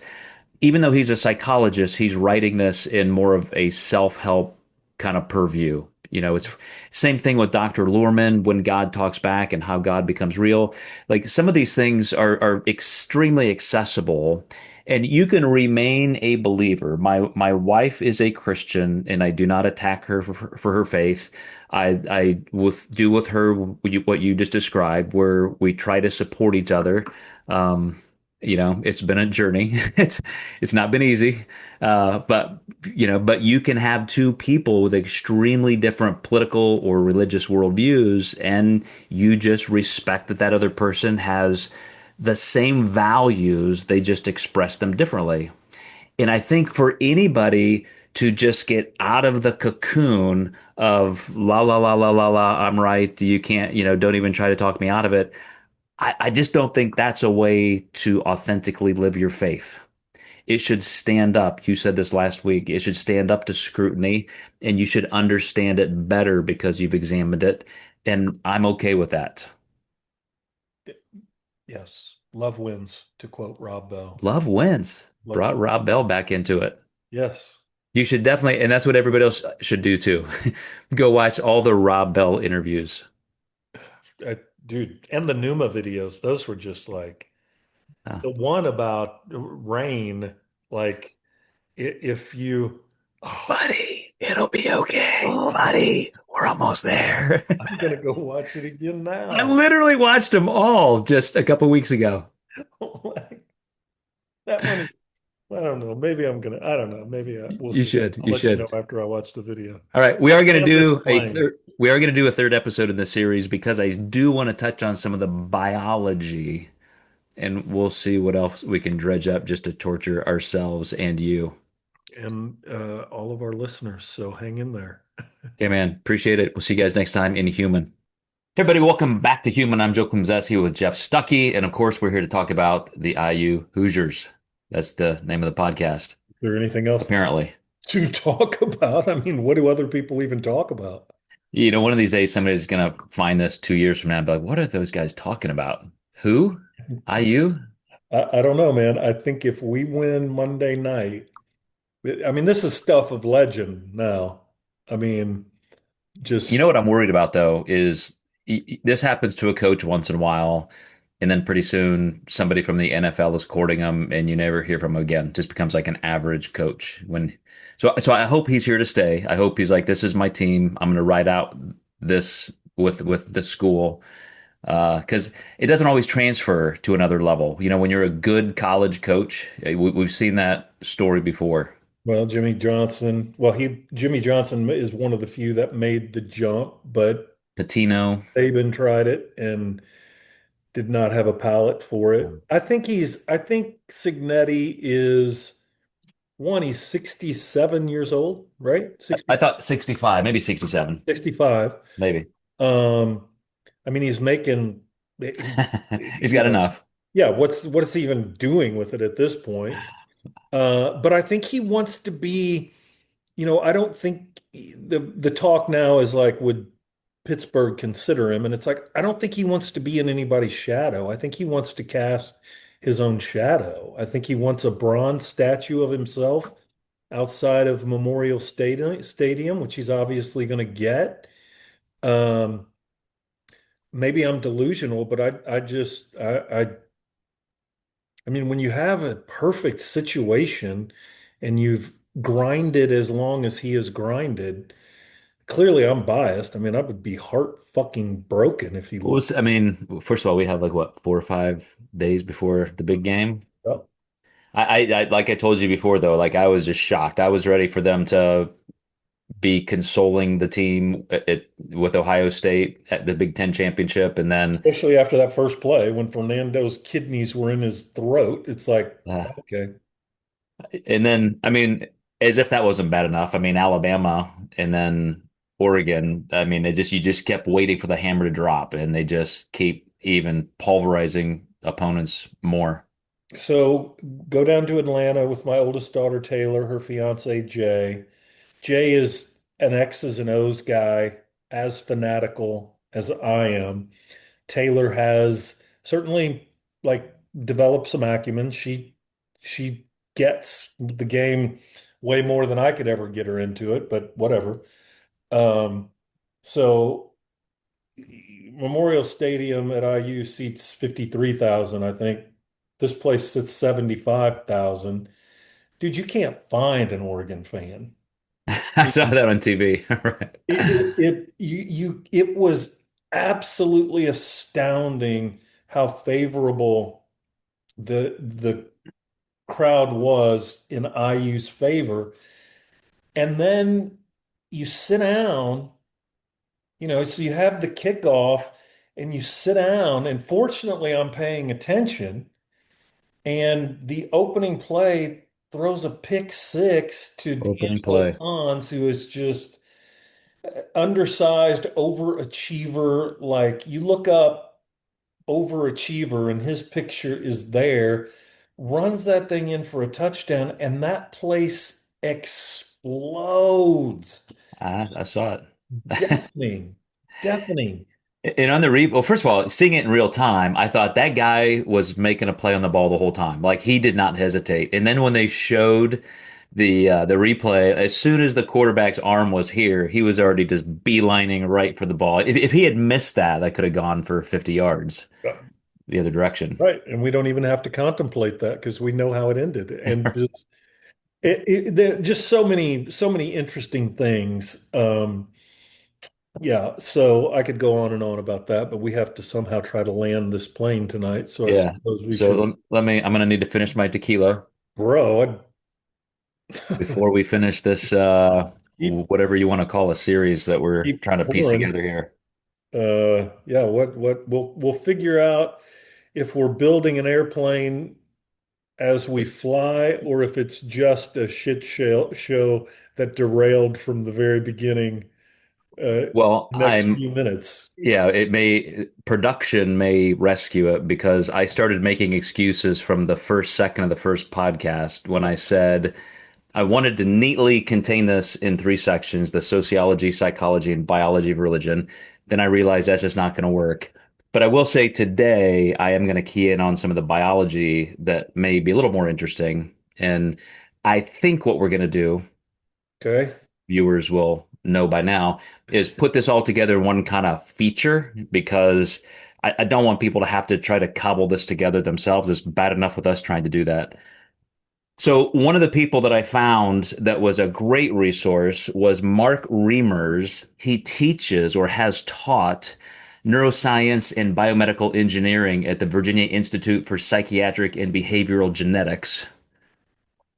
even though he's a psychologist, he's writing this in more of a self-help kind of purview. It's same thing with Dr. Luhrmann, When God Talks Back and How God Becomes Real. Like, some of these things are extremely accessible, and you can remain a believer. My wife is a Christian, and I do not attack her for her faith. I do with her what you just described, where we try to support each other. Um, it's been a journey. It's not been easy, but you can have two people with extremely different political or religious worldviews, and you just respect that that other person has the same values. They just express them differently. And I think for anybody to just get out of the cocoon of la la la la la la, I'm right, you can't, don't even try to talk me out of it. I just don't think that's a way to authentically live your faith. It should stand up. You said this last week. It should stand up to scrutiny, and you should understand it better because you've examined it. And I'm okay with that. Yes, love wins, to quote Rob Bell. Love wins. Let's Brought Rob Bell back into it. yes. You should definitely, and that's what everybody else should do too. Go watch all the Rob Bell interviews. Dude, and the Numa videos, those were just like Uh, the one about rain, like if you, oh, Buddy, it'll be okay. oh, Buddy, we're almost there. I'm gonna go watch it again I now. literally watched them all just a couple weeks ago. Like, that one. I don't know. Maybe I'm gonna. I don't know. Maybe we'll You see. should. I'll You let you know should. after I watch the video. All right, we are going to And this do a plane. third. We are going to do a third episode in this series because I do want to touch on some of the biology, and we'll see what else we can dredge up just to torture ourselves and you. And all of our listeners. So hang in there. Okay, man. Appreciate it. We'll see you guys next time in Human. Hey, everybody, welcome back to Human. I'm Joe Klemczewski with Jeff Stuckey, and of course, we're here to talk about the IU Hoosiers. That's the name of the podcast, Is there anything else apparently. to talk about? I mean, what do other people even talk about? You know, one of these days, somebody's going to find this 2 years from now and be like, what are those guys talking about? Who? IU? I don't know, man. I think if we win Monday night, I mean, this is stuff of legend now. I mean, You just know what I'm worried about though is this happens to a coach once in a while, and then pretty soon somebody from the NFL is courting him, and you never hear from him again. Just becomes like an average coach. So I hope he's here to stay. I hope he's like, this is my team. I'm going to ride out this with the school because it doesn't always transfer to another level. You know, when you're a good college coach, we've seen that story before. well, Jimmy Johnson. Well, Jimmy Johnson is one of the few that made the jump, but Patino. Saban tried it and did not have a palate for it. I think Signetti is one, he's 67 years old, right? I 60, thought 65, maybe 67, 65. maybe. Um, I mean, he's making He's you got know, enough. yeah, what's he even doing with it at this point? But I think he wants to be, I don't think the talk now is like, would Pittsburgh consider him? And it's like, I don't think he wants to be in anybody's shadow. I think he wants to cast his own shadow. I think he wants a bronze statue of himself outside of Memorial Stadium, which he's obviously going to get. Um, Maybe I'm delusional, but I mean, when you have a perfect situation and you've grinded as long as he has grinded, clearly I'm biased. I mean, I would be heart fucking broken if he Well, I mean, first of all, we have like what, 4 or 5 days before the big game. oh, Like I told you before, though, like I was just shocked. I was ready for them to be consoling the team with Ohio State at the Big Ten championship, and then especially after that first play when Fernando's kidneys were in his throat. It's like, uh, okay. I mean, as if that wasn't bad enough. I mean, Alabama and then Oregon. I mean, you just kept waiting for the hammer to drop, and they just keep even pulverizing opponents more. So go down to Atlanta with my oldest daughter, Taylor, her fiance, Jay. Jay is an X's and O's guy, as fanatical as I am. Taylor has certainly like developed some acumen. She gets the game way more than I could ever get her into it, but whatever. Um, so Memorial Stadium at IU seats 53,000, I think. This place sits 75,000. Dude, you can't find an Oregon fan. I saw that on TV. Right. It was absolutely astounding how favorable the crowd was in IU's favor. And then you sit down, so you have the kickoff and you sit down, and fortunately I'm paying attention. And the opening play throws a pick six to Opening D'Angelo play. Hans, who is just undersized overachiever. Like you look up overachiever and his picture is there, runs that thing in for a touchdown, and that place explodes. I saw it. Deafening, deafening. And on the well, first of all, seeing it in real time, I thought that guy was making a play on the ball the whole time. Like he did not hesitate. And then when they showed the replay, as soon as the quarterback's arm was here, he was already just beelining right for the ball. If he had missed that, that could have gone for 50 yards the other direction. Right. And we don't even have to contemplate that because we know how it ended. And just there are just so many interesting things. Yeah, so I could go on and on about that, but we have to somehow try to land this plane tonight. So I Yeah. suppose we So should. let me, I'm going to need to finish my tequila. Bro, Before we finish this, keep whatever you want to call a series that we're keep trying to piece pouring. together here. Yeah, what we'll figure out if we're building an airplane as we fly, or if it's just a show that derailed from the very beginning, Well, next few minutes. yeah, production may rescue it because I started making excuses from the first second of the first podcast when I said I wanted to neatly contain this in three sections: the sociology, psychology, and biology of religion. Then I realized that's just not going to work. But I will say today I am going to key in on some of the biology that may be a little more interesting. And I think what we're going to do, Okay. viewers will know by now, is put this all together in one kind of feature because I don't want people to have to try to cobble this together themselves. It's bad enough with us trying to do that. So one of the people that I found that was a great resource was Mark Reimers. He teaches or has taught neuroscience and biomedical engineering at the Virginia Institute for Psychiatric and Behavioral Genetics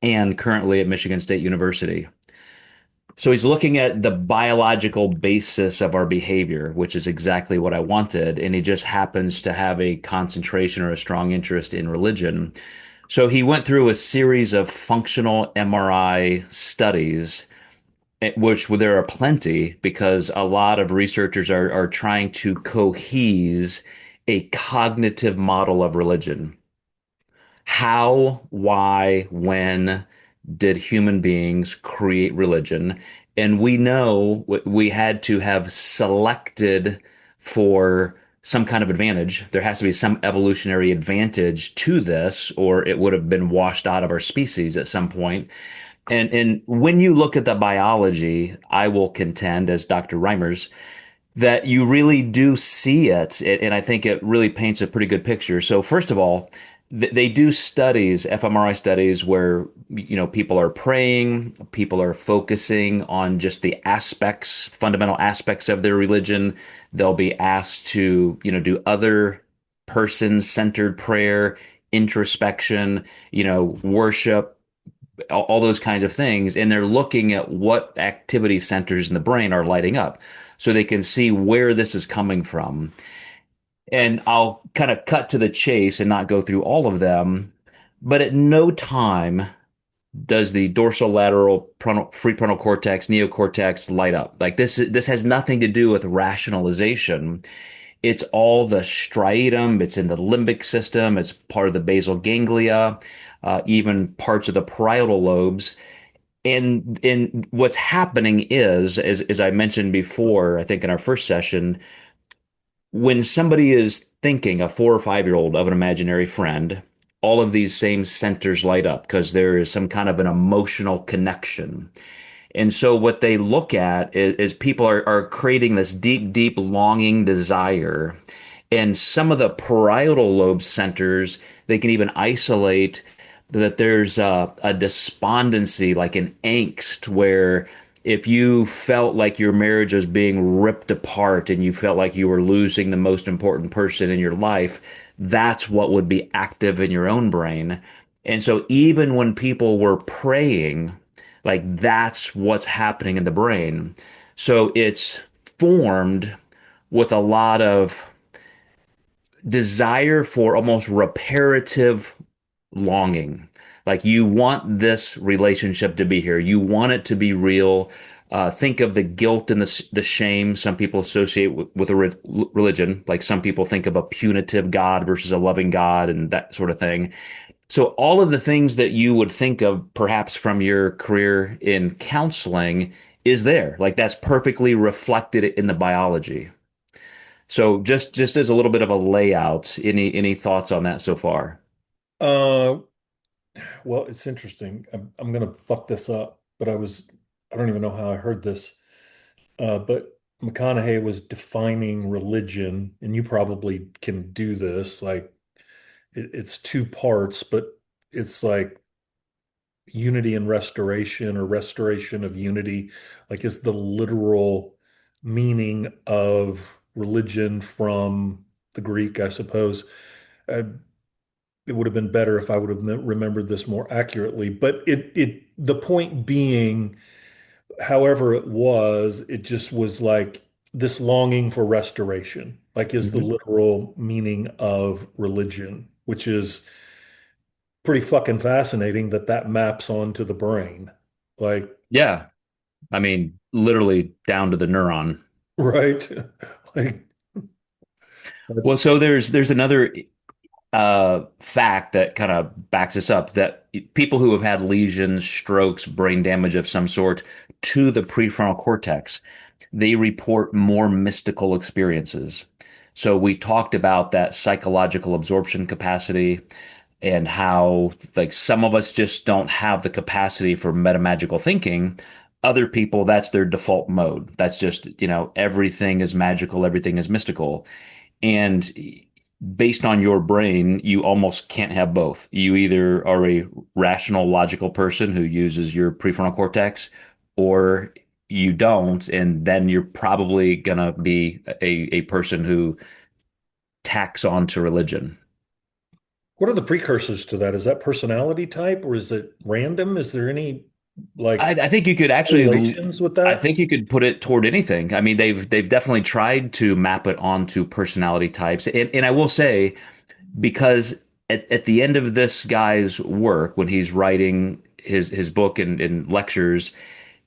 and currently at Michigan State University. So he's looking at the biological basis of our behavior, which is exactly what I wanted. And he just happens to have a concentration or a strong interest in religion. So he went through a series of functional MRI studies, which there are plenty because a lot of researchers are trying to cohese a cognitive model of religion. How, why, when did human beings create religion? And we know we had to have selected for some kind of advantage. There has to be some evolutionary advantage to this, or it would have been washed out of our species at some point. And when you look at the biology, I will contend, as Dr. Reimers, that you really do see it, and I think it really paints a pretty good picture. So first of all, they do studies, fMRI studies, where people are praying, people are focusing on just the aspects, fundamental aspects of their religion. They'll be asked to do other person-centered prayer, introspection, worship, all those kinds of things. And they're looking at what activity centers in the brain are lighting up so they can see where this is coming from. And I'll kind of cut to the chase and not go through all of them. But at no time does the dorsolateral prefrontal cortex, neocortex light up. Like this has nothing to do with rationalization. It's all the striatum. It's in the limbic system. It's part of the basal ganglia, even parts of the parietal lobes. And what's happening is, as I mentioned before, I think in our first session, when somebody is thinking, a 4 or 5 year old, of an imaginary friend, all of these same centers light up because there is some kind of an emotional connection. And so what they look at is people are creating this deep, deep longing desire. And some of the parietal lobe centers, they can even isolate that there's a despondency, like an angst, where if you felt like your marriage was being ripped apart and you felt like you were losing the most important person in your life, that's what would be active in your own brain. And so even when people were praying, like that's what's happening in the brain. So it's formed with a lot of desire for almost reparative longing. Like you want this relationship to be here. You want it to be real. Think of the guilt and the shame some people associate with a religion. Like some people think of a punitive God versus a loving God and that sort of thing. So all of the things that you would think of perhaps from your career in counseling is there. Like that's perfectly reflected in the biology. So just as a little bit of a layout, any thoughts on that so far? Uh, well, it's interesting. I'm gonna fuck this up, but I don't even know how I heard this. But McConaughey was defining religion, and you probably can do this. Like it's two parts, but it's like unity and restoration, or restoration of unity. Like is the literal meaning of religion from the Greek, I suppose. Uh, it would have been better if I would have remembered this more accurately. But the point being, however it was, it just was like this longing for restoration, like is the Mhm. literal meaning of religion, which is pretty fucking fascinating that that maps onto the brain. Like, Yeah. I mean, literally down to the neuron. right? Like, Well, so there's another fact that kind of backs this up that people who have had lesions, strokes, brain damage of some sort to the prefrontal cortex, they report more mystical experiences. So we talked about that psychological absorption capacity and how like some of us just don't have the capacity for metamagical thinking. Other people, that's their default mode. That's just, everything is magical, everything is mystical. And based on your brain, you almost can't have both. You either are a rational, logical person who uses your prefrontal cortex, or you don't, and then you're probably gonna be a person who tacks on to religion. what are the precursors to that? Is that personality type or is it random? Is there any I, like I think you could actually, correlations with I that? think you could put it toward anything. I mean, they've definitely tried to map it onto personality types, and I will say because at the end of this guy's work, when he's writing his book and lectures,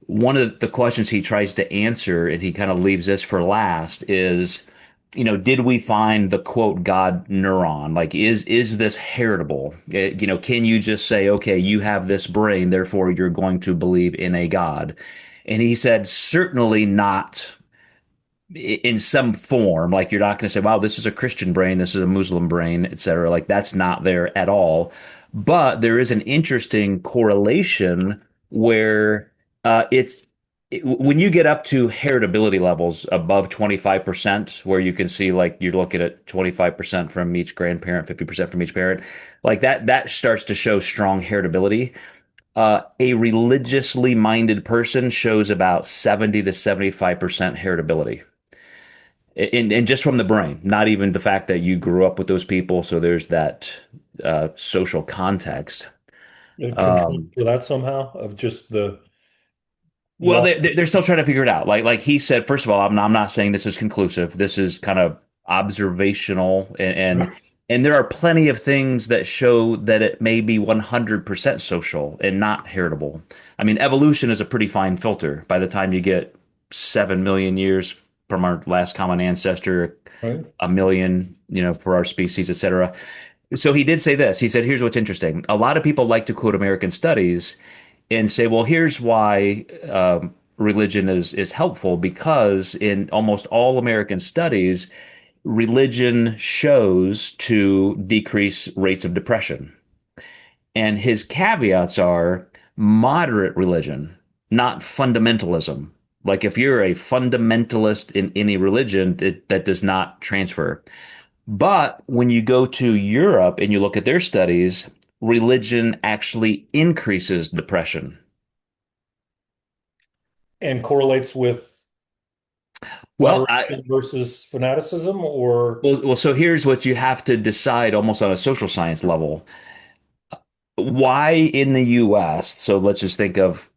one of the questions he tries to answer, and he kind of leaves this for last, is, did we find the quote God neuron? Like, is this heritable? Can you just say, okay, you have this brain, therefore you're going to believe in a God? And he said, certainly not in some form. Like you're not going to say, wow, this is a Christian brain, this is a Muslim brain, etc. Like that's not there at all. But there is an interesting correlation where when you get up to heritability levels above 25%, where you can see like you're looking at 25% from each grandparent, 50% from each parent, like that starts to show strong heritability. A religiously minded person shows about 70 to 75% heritability and just from the brain, not even the fact that you grew up with those people. So there's that social context. Control Um, for that somehow of just the well, law. they're still trying to figure it out. Like he said, first of all, I'm not saying this is conclusive. This is kind of observational, and there are plenty of things that show that it may be 100% social and not heritable. I mean, evolution is a pretty fine filter. By the time you get 7 million years from our last common ancestor, Right? a million, for our species, et cetera. So he did say this. He said, here's what's interesting. A lot of people like to quote American studies and say, well, here's why religion is helpful because in almost all American studies, religion shows to decrease rates of depression. And his caveats are moderate religion, not fundamentalism. Like if you're a fundamentalist in any religion, that does not transfer. But when you go to Europe and you look at their studies, religion actually increases depression. And correlates with Well, moderation versus fanaticism or so here's what you have to decide almost on a social science level. Why in the US, so let's just think of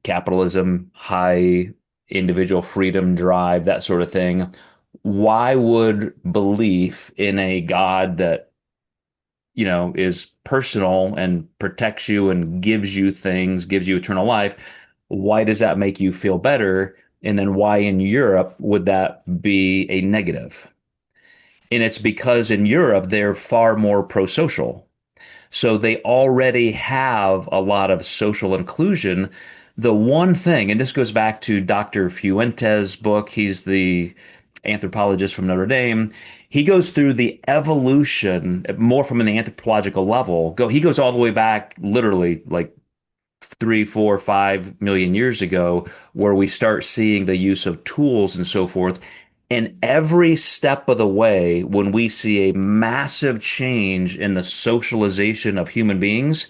capitalism, high individual freedom drive, that sort of thing. Why would belief in a God that is personal and protects you and gives you things, gives you eternal life, why does that make you feel better? And then why in Europe would that be a negative? And it's because in Europe, they're far more pro social. So they already have a lot of social inclusion. The one thing, and this goes back to Dr. Fuente's book, he's the anthropologist from Notre Dame. He goes through the evolution more from an anthropological level. He goes all the way back, literally like 3, 4, 5 million years ago, where we start seeing the use of tools and so forth. And every step of the way, when we see a massive change in the socialization of human beings,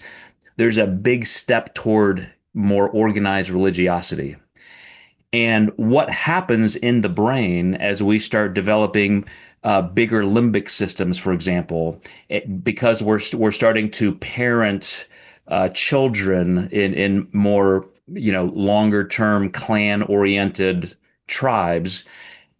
there's a big step toward more organized religiosity. And what happens in the brain as we start developing? bigger limbic systems, for example, because we're starting to parent children in more longer term clan oriented tribes.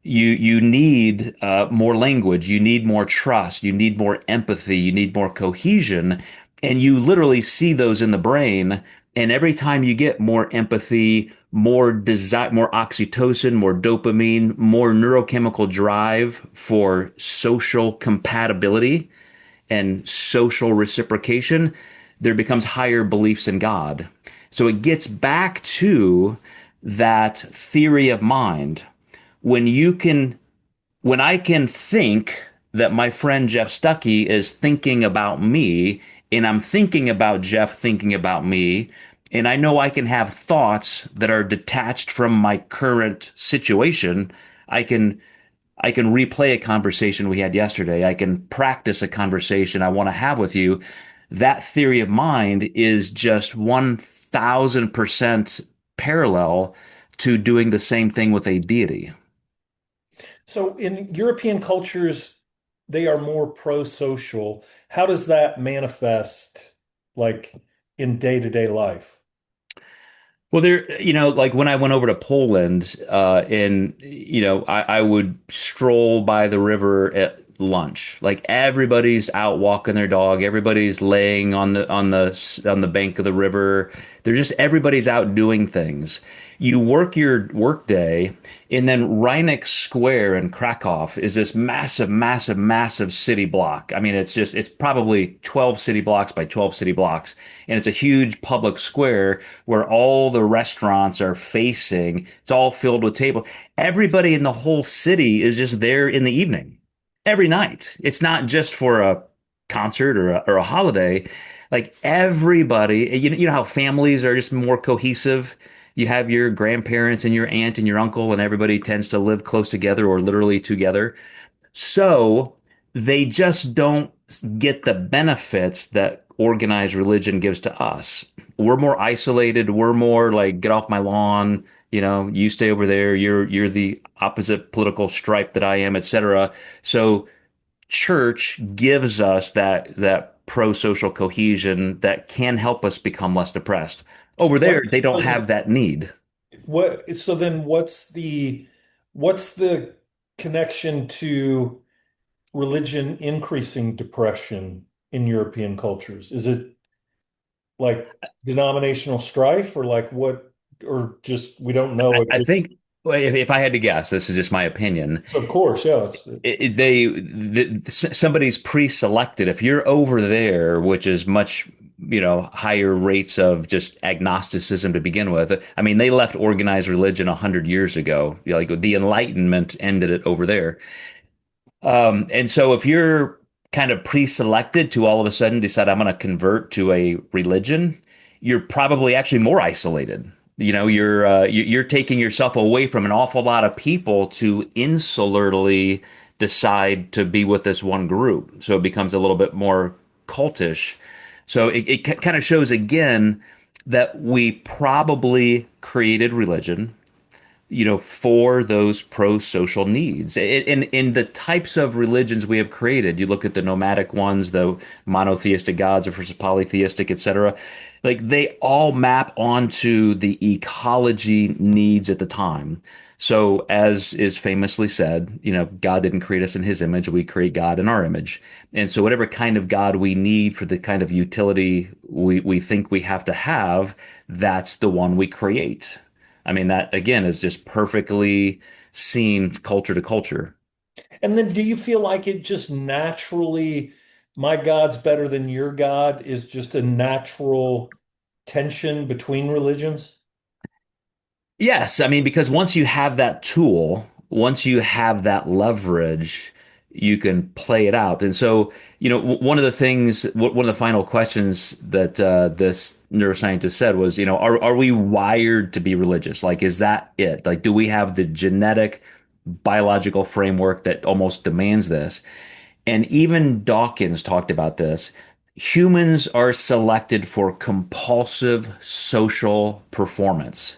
You need more language, you need more trust, you need more empathy, you need more cohesion, and you literally see those in the brain. And every time you get more empathy, more desire, more oxytocin, more dopamine, more neurochemical drive for social compatibility and social reciprocation, there becomes higher beliefs in God. So it gets back to that theory of mind. When you can when I can think that my friend Jeff Stucke is thinking about me, and I'm thinking about Jeff thinking about me, and I know I can have thoughts that are detached from my current situation, I can I can replay a conversation we had yesterday. I can practice a conversation I want to have with you. That theory of mind is just 1000% parallel to doing the same thing with a deity. So in European cultures, they are more pro-social. How does that manifest like in day-to-day life? Well, like when I went over to Poland, and I would stroll by the river at lunch. Like everybody's out walking their dog, everybody's laying on the bank of the river. They're just everybody's out doing things. You work your work day, and then Reineck Square in Krakow is this massive, massive, massive city block. I mean, it's probably 12 city blocks by 12 city blocks, and it's a huge public square where all the restaurants are facing. It's all filled with tables. Everybody in the whole city is just there in the evening, every night. It's not just for a concert or a holiday. Like everybody, you know how families are just more cohesive. You have your grandparents and your aunt and your uncle, and everybody tends to live close together or literally together. So they just don't get the benefits that organized religion gives to us. We're more isolated. We're more like, get off my lawn. You stay over there. You're the opposite political stripe that I am, etc. So church gives us that pro-social cohesion that can help us become less depressed. Over there, What they don't so have that need. so then what's the connection to religion increasing depression in European cultures? Is it like denominational strife or like what or just we don't know I it? think well, if I had to guess, this is just my opinion. Of course, yeah. Somebody's pre-selected. If you're over there, which is much higher rates of just agnosticism to begin with. I mean, they left organized religion 100 years ago. Like the Enlightenment ended it over there. And so if you're kind of pre-selected to all of a sudden decide I'm going to convert to a religion, you're probably actually more isolated. You're taking yourself away from an awful lot of people to insularly decide to be with this one group. So it becomes a little bit more cultish. So it kind of shows again that we probably created religion for those pro-social needs. In the types of religions we have created, you look at the nomadic ones, the monotheistic gods versus polytheistic, etc. Like they all map onto the ecology needs at the time. So, as is famously said, God didn't create us in his image, we create God in our image. And so, whatever kind of God we need for the kind of utility we think we have to have, that's the one we create. I mean, that again is just perfectly seen culture to culture. And then do you feel like it just naturally, my God's better than your God is just a natural tension between religions? Yes, I mean, because once you have that tool, once you have that leverage, you can play it out. And so, one of the things, one of the final questions that this neuroscientist said was, are we wired to be religious? Like, is that it? Like, do we have the genetic, biological framework that almost demands this? And even Dawkins talked about this. Humans are selected for compulsive social performance.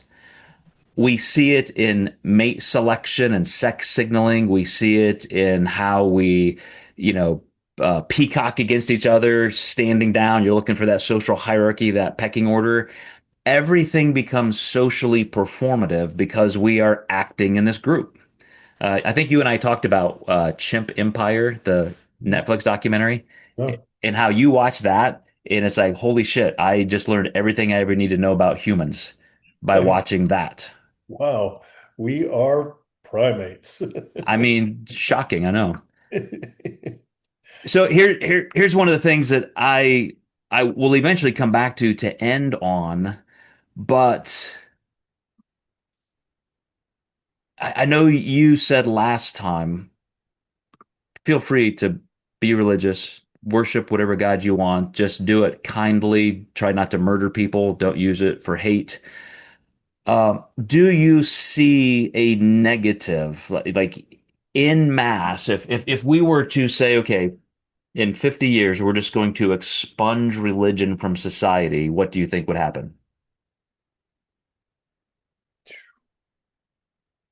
We see it in mate selection and sex signaling. We see it in how we, you know, peacock against each other, standing down. You're looking for that social hierarchy, that pecking order. Everything becomes socially performative because we are acting in this group. I think you and I talked about Chimp Empire, the Netflix documentary, Yeah. and how you watch that, and it's like, holy shit, I just learned everything I ever need to know about humans by watching that. Wow, we are primates. I mean, shocking, I know. So here's one of the things that I will eventually come back to end on, but I know you said last time, feel free to be religious, worship whatever God you want, just do it kindly, try not to murder people, don't use it for hate. Do you see a negative, like in mass, if we were to say, okay, in 50 years, we're just going to expunge religion from society, what do you think would happen?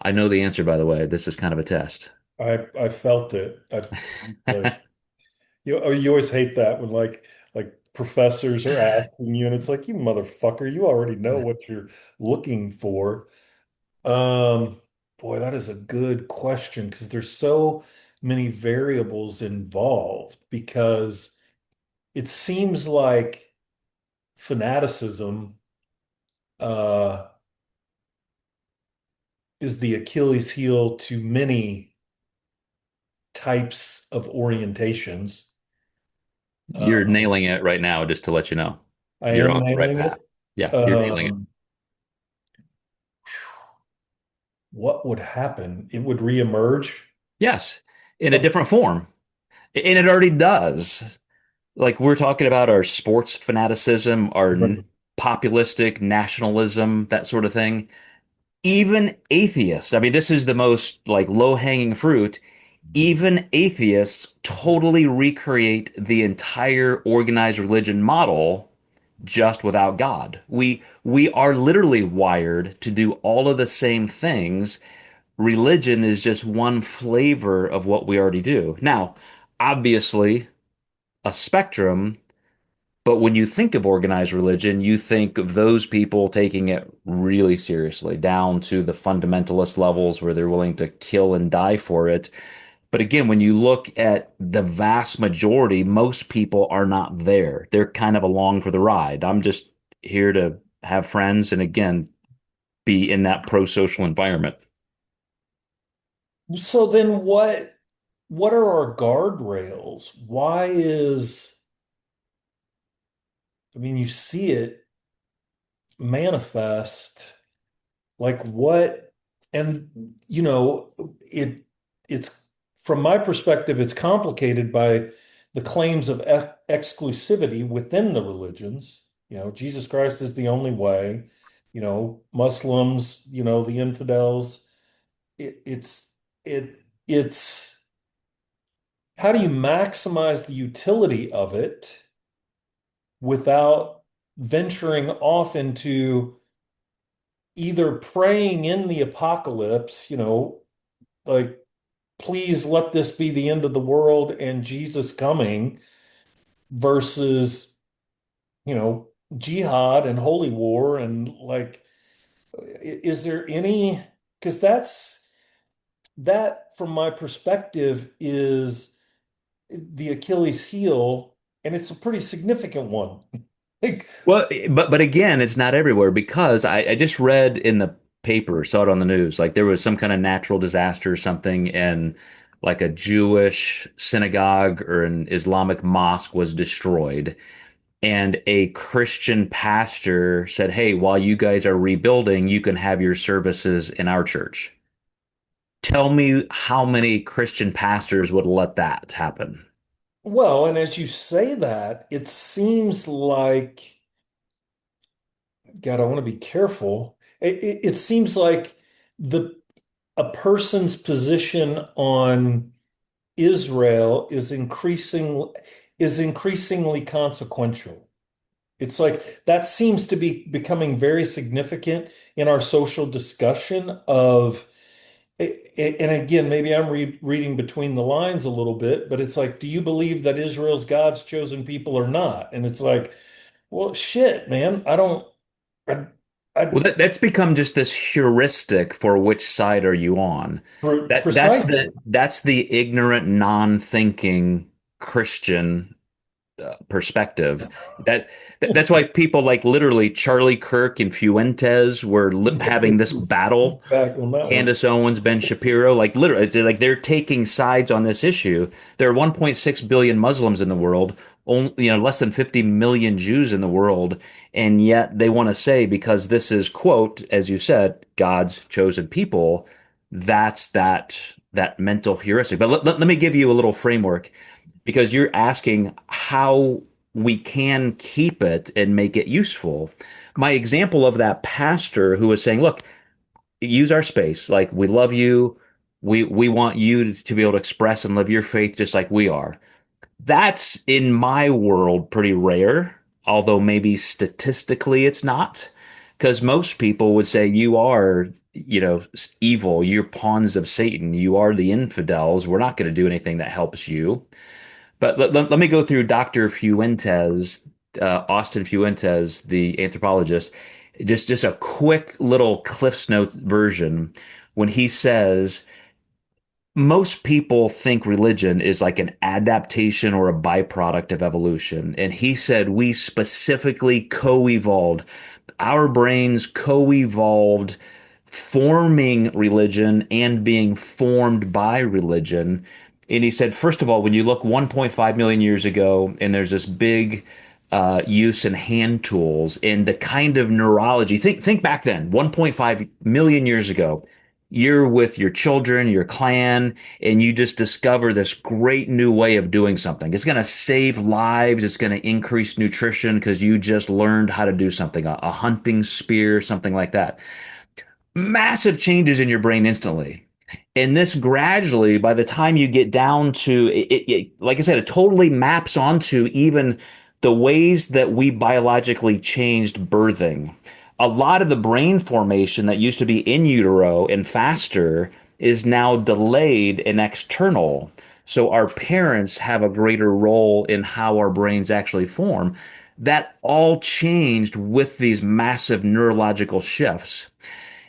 I know the answer, by the way. This is kind of a test. I felt it. Like you always hate that when like professors are asking you, and it's like, you motherfucker, you already know what you're looking for. Um, Boy, that is a good question because there's so many variables involved because it seems like fanaticism uh is the Achilles heel to many types of orientations. You're Uh, nailing it right now, just to let you know. I You're am on the right nailing path. it. Yeah, you're nailing it. Um, what would happen? It would reemerge. Yes, in a Uh, different form. And it already does. Like we're talking about our sports fanaticism, our populistic nationalism, that sort of thing. Even atheists, I mean, this is the most like low-hanging fruit. Even atheists totally recreate the entire organized religion model just without God. We are literally wired to do all of the same things. Religion is just one flavor of what we already do. Now, obviously, a spectrum, but when you think of organized religion, you think of those people taking it really seriously, down to the fundamentalist levels where they're willing to kill and die for it. But again, when you look at the vast majority, most people are not there. They're kind of along for the ride. I'm just here to have friends and again, be in that pro-social environment. so then what are our guardrails? Why is, I mean, you see it manifest like what, and it's from my perspective, it's complicated by the claims of exclusivity within the religions. Jesus Christ is the only way. Muslims, the infidels. It, it's it's how do you maximize the utility of it without venturing off into either praying in the apocalypse, like, please let this be the end of the world and Jesus coming, versus, jihad and holy war. And like, is there any, because that from my perspective is the Achilles heel, and it's a pretty significant one. Like, Well, but again, it's not everywhere because I just read in the paper, saw it on the news, like there was some kind of natural disaster or something, and like a Jewish synagogue or an Islamic mosque was destroyed. And a Christian pastor said, "Hey, while you guys are rebuilding, you can have your services in our church." Tell me how many Christian pastors would let that happen? well, and as you say that, it seems like, God, I want to be careful. It seems like the a person's position on Israel is increasingly consequential. It's like that seems to be becoming very significant in our social discussion of, and again, maybe I'm reading between the lines a little bit, but it's like, do you believe that Israel's God's chosen people or not? And it's like, well, shit, man, I don't, I, I Well, that's become just this heuristic for which side are you on. precisely. That's the ignorant, non-thinking Christian perspective. That that's why people like literally Charlie Kirk and Fuentes were having this battle. Back on that one. Candace Owens, Ben Shapiro, like literally, it's like they're taking sides on this issue. There are 1.6 billion Muslims in the world, only, less than 50 million Jews in the world, and yet they want to say because this is quote, as you said, God's chosen people. That's that mental heuristic. But let me give you a little framework because you're asking how we can keep it and make it useful. My example of that pastor who was saying, look, use our space. Like we love you. We want you to be able to express and live your faith just like we are. That's in my world pretty rare, although maybe statistically it's not. Because most people would say you are, evil. You're pawns of Satan. You are the infidels. We're not going to do anything that helps you. But let me go through Dr. Fuentes, Austin Fuentes, the anthropologist, just a quick little Cliff's Notes version when he says most people think religion is like an adaptation or a byproduct of evolution. And he said we specifically co-evolved. Our brains co-evolved forming religion and being formed by religion. And he said, first of all, when you look 1.5 million years ago, and there's this big use in hand tools and the kind of neurology. Think back then, 1.5 million years ago. You're with your children, your clan, and you just discover this great new way of doing something. It's going to save lives. It's going to increase nutrition because you just learned how to do something, a hunting spear, something like that. Massive changes in your brain instantly. And this gradually, by the time you get down to like I said, it totally maps onto even the ways that we biologically changed birthing. A lot of the brain formation that used to be in utero and faster is now delayed and external. So our parents have a greater role in how our brains actually form. That all changed with these massive neurological shifts.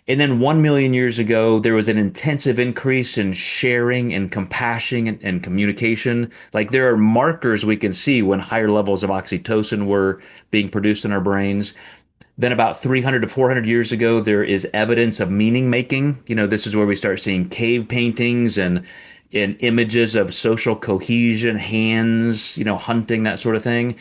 And then 1 million years ago, there was an intensive increase in sharing and compassion and communication. Like there are markers we can see when higher levels of oxytocin were being produced in our brains. Then about 300 to 400 years ago, there is evidence of meaning making. This is where we start seeing cave paintings and images of social cohesion, hands, hunting, that sort of thing.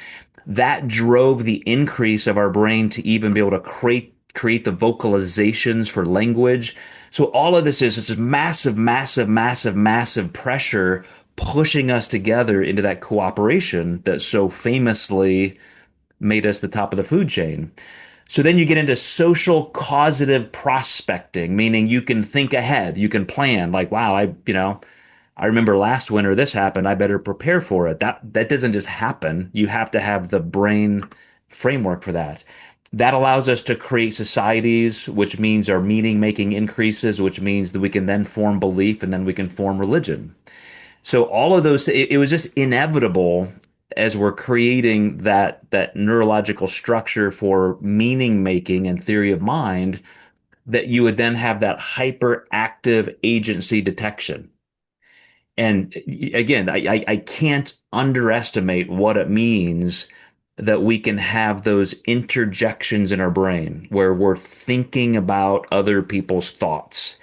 That drove the increase of our brain to even be able to create the vocalizations for language. So all of this is it's just massive, massive, massive, massive pressure pushing us together into that cooperation that so famously made us the top of the food chain. So then you get into social causative prospecting, meaning you can think ahead, you can plan like, wow, I remember last winter this happened, I better prepare for it. That doesn't just happen. You have to have the brain framework for that. That allows us to create societies, which means our meaning making increases, which means that we can then form belief and then we can form religion. So all of those, it was just inevitable as we're creating that neurological structure for meaning making and theory of mind that you would then have that hyperactive agency detection. And again, I can't underestimate what it means that we can have those interjections in our brain where we're thinking about other people's thoughts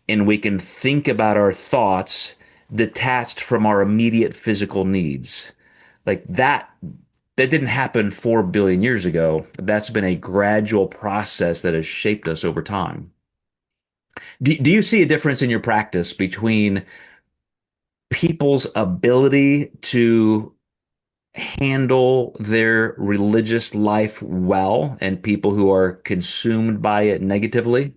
and we can think about our thoughts detached from our immediate physical needs. Like that didn't happen 4 billion years ago. That's been a gradual process that has shaped us over time. Do you see a difference in your practice between people's ability to handle their religious life well and people who are consumed by it negatively?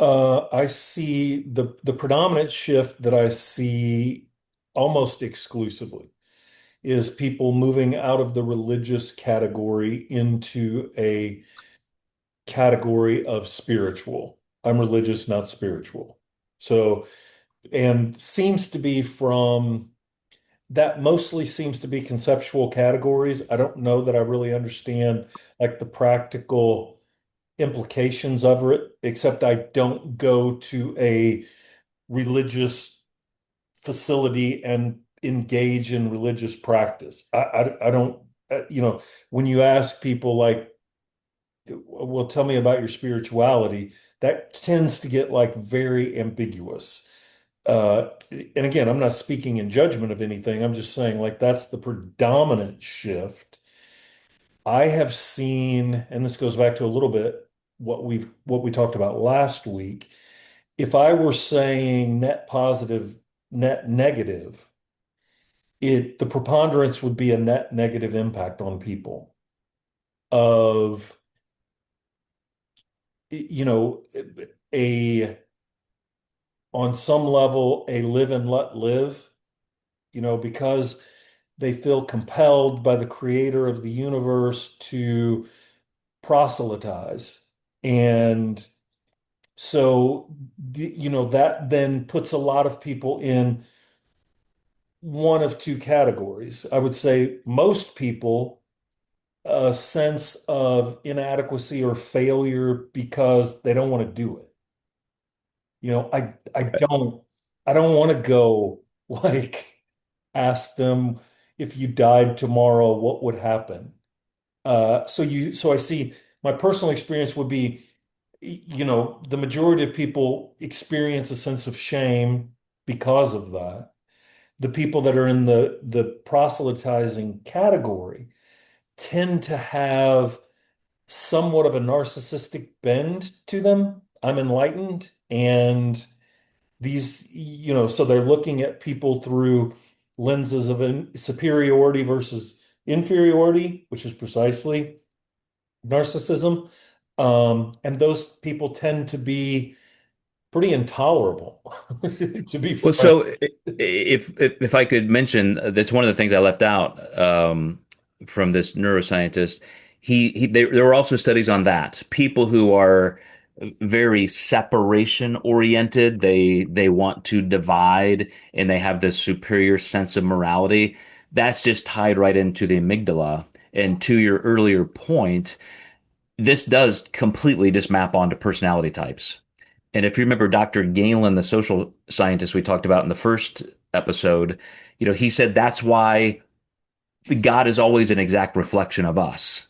I see the predominant shift that I see almost exclusively is people moving out of the religious category into a category of spiritual. I'm religious, not spiritual. So, and seems to be from that mostly seems to be conceptual categories. I don't know that I really understand like the practical implications of it, except I don't go to a religious facility and engage in religious practice. I don't, when you ask people like, well, tell me about your spirituality, that tends to get like very ambiguous. And again, I'm not speaking in judgment of anything. I'm just saying like that's the predominant shift. I have seen, and this goes back to a little bit what we talked about last week. If I were saying net positive, net negative, the preponderance would be a net negative impact on people of, you know, a on some level a live and let live, because they feel compelled by the creator of the universe to proselytize. And so, that then puts a lot of people in one of two categories. I would say most people a sense of inadequacy or failure because they don't want to do it. I don't want to go like ask them if you died tomorrow, what would happen? So I see my personal experience would be, the majority of people experience a sense of shame because of that. The people that are in the proselytizing category tend to have somewhat of a narcissistic bend to them. I'm enlightened, and so they're looking at people through lenses of superiority versus inferiority, which is precisely narcissism. And those people tend to be pretty intolerable, to be Well, frank. so if I could mention, that's one of the things I left out from this neuroscientist. There were also studies on that. People who are very separation oriented, they want to divide, and they have this superior sense of morality. That's just tied right into the amygdala. And to your earlier point, this does completely just map onto personality types. And if you remember Dr. Galen, the social scientist we talked about in the first episode, he said that's why God is always an exact reflection of us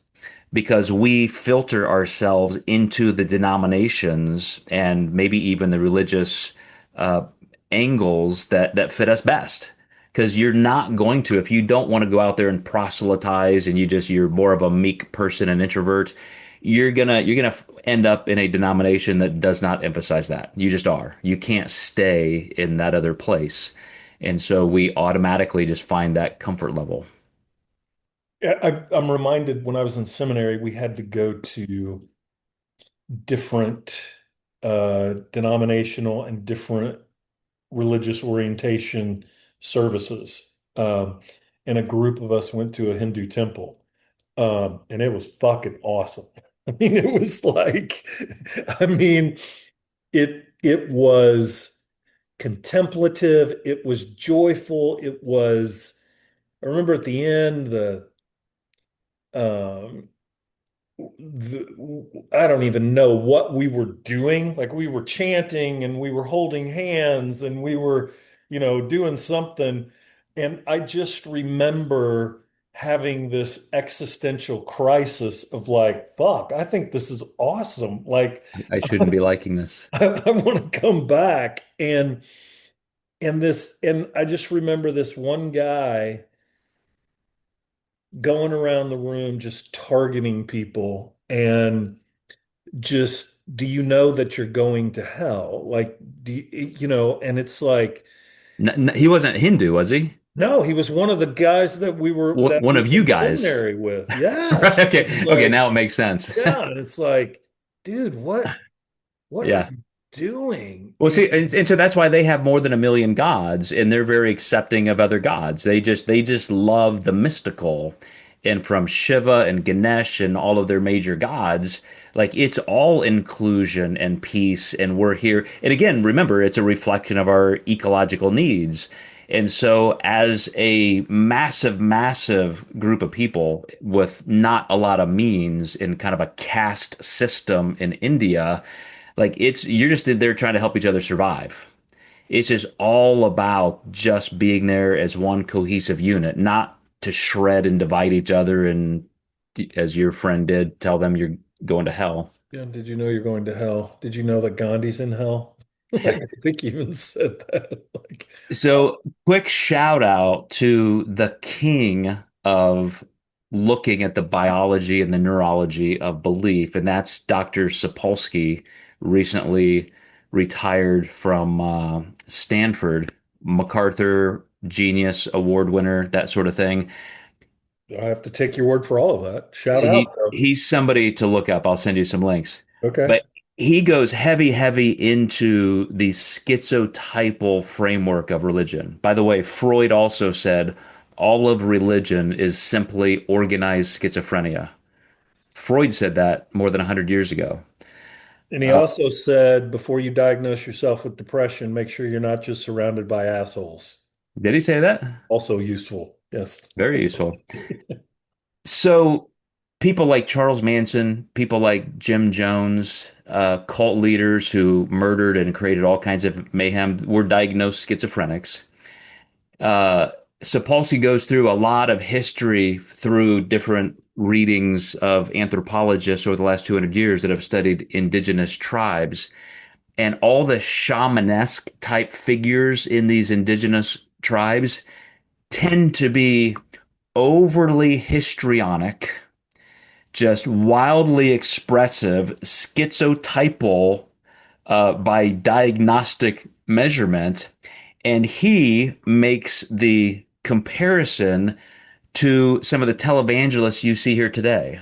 because we filter ourselves into the denominations and maybe even the religious uh, angles that fit us best. Because you're not going to, if you don't want to go out there and proselytize and you're more of a meek person, an introvert, you're gonna end up in a denomination that does not emphasize that. You just are. You can't stay in that other place. And so we automatically just find that comfort level. Yeah, I'm reminded when I was in seminary, we had to go to different denominational and different religious orientation services. And a group of us went to a Hindu temple. And it was fucking awesome. I mean, it was like, I mean, it was contemplative, it was joyful, I remember at the end, um, I don't even know what we were doing. Like we were chanting and we were holding hands and we were, doing something. And I just remember having this existential crisis of like, fuck, I think this is awesome. Like, I shouldn't be liking this. I want to come back. And I just remember this one guy going around the room just targeting people and just, do you know that you're going to hell? Like, and it's like, He wasn't Hindu, was he? no, he was one of the guys that One we of were you in guys. seminary with. Right? Yes. It's Okay. Okay. like, Now it makes sense. yeah. And it's like, dude, what are Yeah. you? doing? Well, see, and so that's why they have more than a million gods, and they're very accepting of other gods. They just love the mystical, and from Shiva and Ganesh and all of their major gods, like it's all inclusion and peace, and we're here. And again, remember, it's a reflection of our ecological needs. And so, as a massive, massive group of people with not a lot of means in kind of a caste system in India, like it's you're just in there trying to help each other survive. It's just all about just being there as one cohesive unit, not to shred and divide each other and, as your friend did, tell them you're going to hell. Yeah, did you know you're going to hell? Did you know that Gandhi's in hell? Like, I think he even said that. Like, So, quick shout out to the king of looking at the biology and the neurology of belief, and that's Dr. Sapolsky, recently retired from Stanford, MacArthur Genius Award winner, that sort of thing. I have to take your word for all of that. Shout out, bro. He's somebody to look up. I'll send you some links. Okay. But he goes heavy, heavy into the schizotypal framework of religion. By the way, Freud also said all of religion is simply organized schizophrenia. Freud said that more than 100 years ago. And he Uh, also said, before you diagnose yourself with depression, make sure you're not just surrounded by assholes. did he say that? Also useful. Yes. Very useful. So people like Charles Manson, people like Jim Jones, cult leaders who murdered and created all kinds of mayhem were diagnosed schizophrenics. Uh, Sapolsky goes through a lot of history through different readings of anthropologists over the last 200 years that have studied indigenous tribes. And all the shamanesque type figures in these indigenous tribes tend to be overly histrionic, just wildly expressive, schizotypal by diagnostic measurement. And he makes the comparison to some of the televangelists you see here today.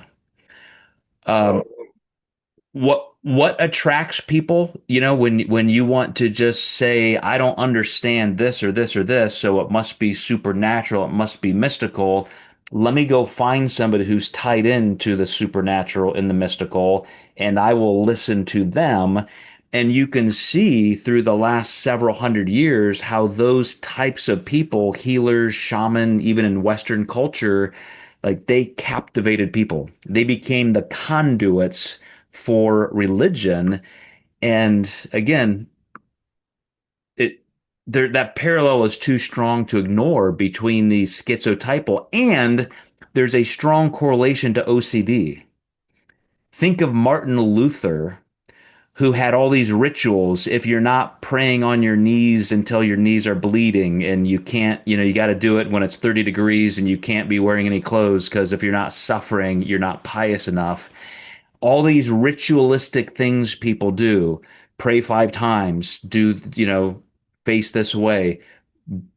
Um, Oh, what attracts people, when you want to just say, I don't understand this or this or this, so it must be supernatural, it must be mystical. Let me go find somebody who's tied into the supernatural and the mystical, and I will listen to them. And you can see through the last several hundred years how those types of people, healers, shaman, even in Western culture, like they captivated people. They became the conduits for religion. And again, it there that parallel is too strong to ignore between the schizotypal and there's a strong correlation to OCD. Think of Martin Luther, who had all these rituals. If you're not praying on your knees until your knees are bleeding, and you can't, you got to do it when it's 30 degrees and you can't be wearing any clothes because if you're not suffering, you're not pious enough. All these ritualistic things people do, pray 5 times, do, face this way,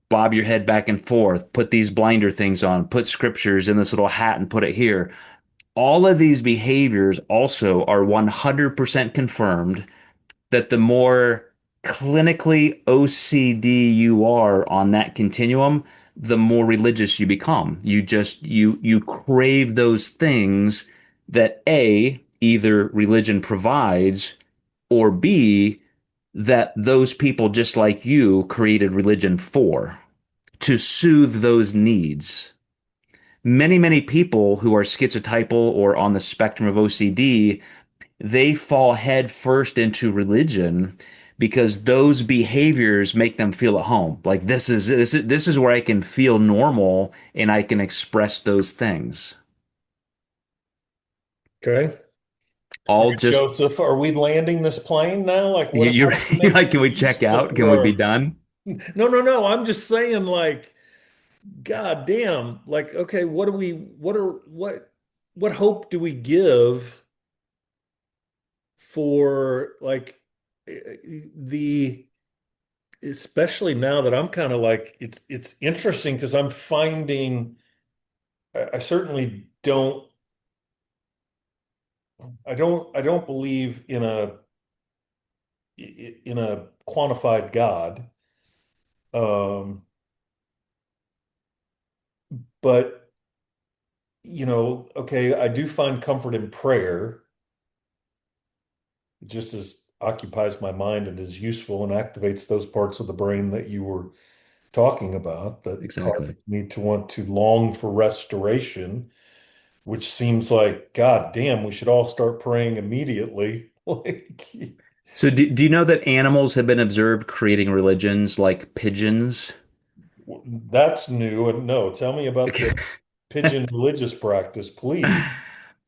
bob your head back and forth, put these blinder things on, put scriptures in this little hat and put it here. All of these behaviors also are 100% confirmed that the more clinically OCD you are on that continuum, the more religious you become. You crave those things that A, either religion provides, or B, that those people just like you created religion for, to soothe those needs. Many, many people who are schizotypal or on the spectrum of OCD, they fall head first into religion because those behaviors make them feel at home. Like this is where I can feel normal and I can express those things. okay. All All right, just Joseph, are we landing this plane now? Like, you're what can you're make like, this can we check useful out? Can we be for done? No, no, no. I'm just saying, like, God damn, like, okay, what hope do we give for like the especially now that I'm kind of like it's interesting because I'm finding I certainly don't believe in a in a quantified God. Um, but okay, I do find comfort in prayer. It just as occupies my mind and is useful and activates those parts of the brain that you were talking about that causes Exactly. me to want to long for restoration, which seems like, God damn, we should all start praying immediately. Like, So do you know that animals have been observed creating religions like pigeons? that's new. And no, tell me about the pigeon religious practice, please.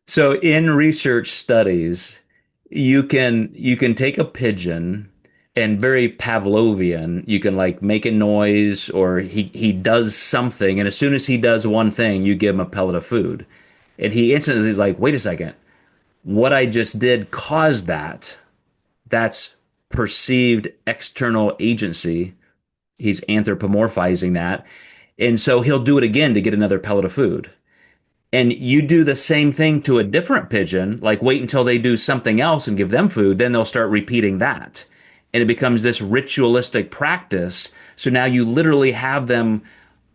So in research studies, you can take a pigeon and very Pavlovian, you can like make a noise or he does something, and as soon as he does one thing, you give him a pellet of food. And he instantly is like, wait a second, what I just did caused that. That's perceived external agency. He's anthropomorphizing that. And so he'll do it again to get another pellet of food. And you do the same thing to a different pigeon, like wait until they do something else and give them food, then they'll start repeating that. And it becomes this ritualistic practice. So now you literally have them,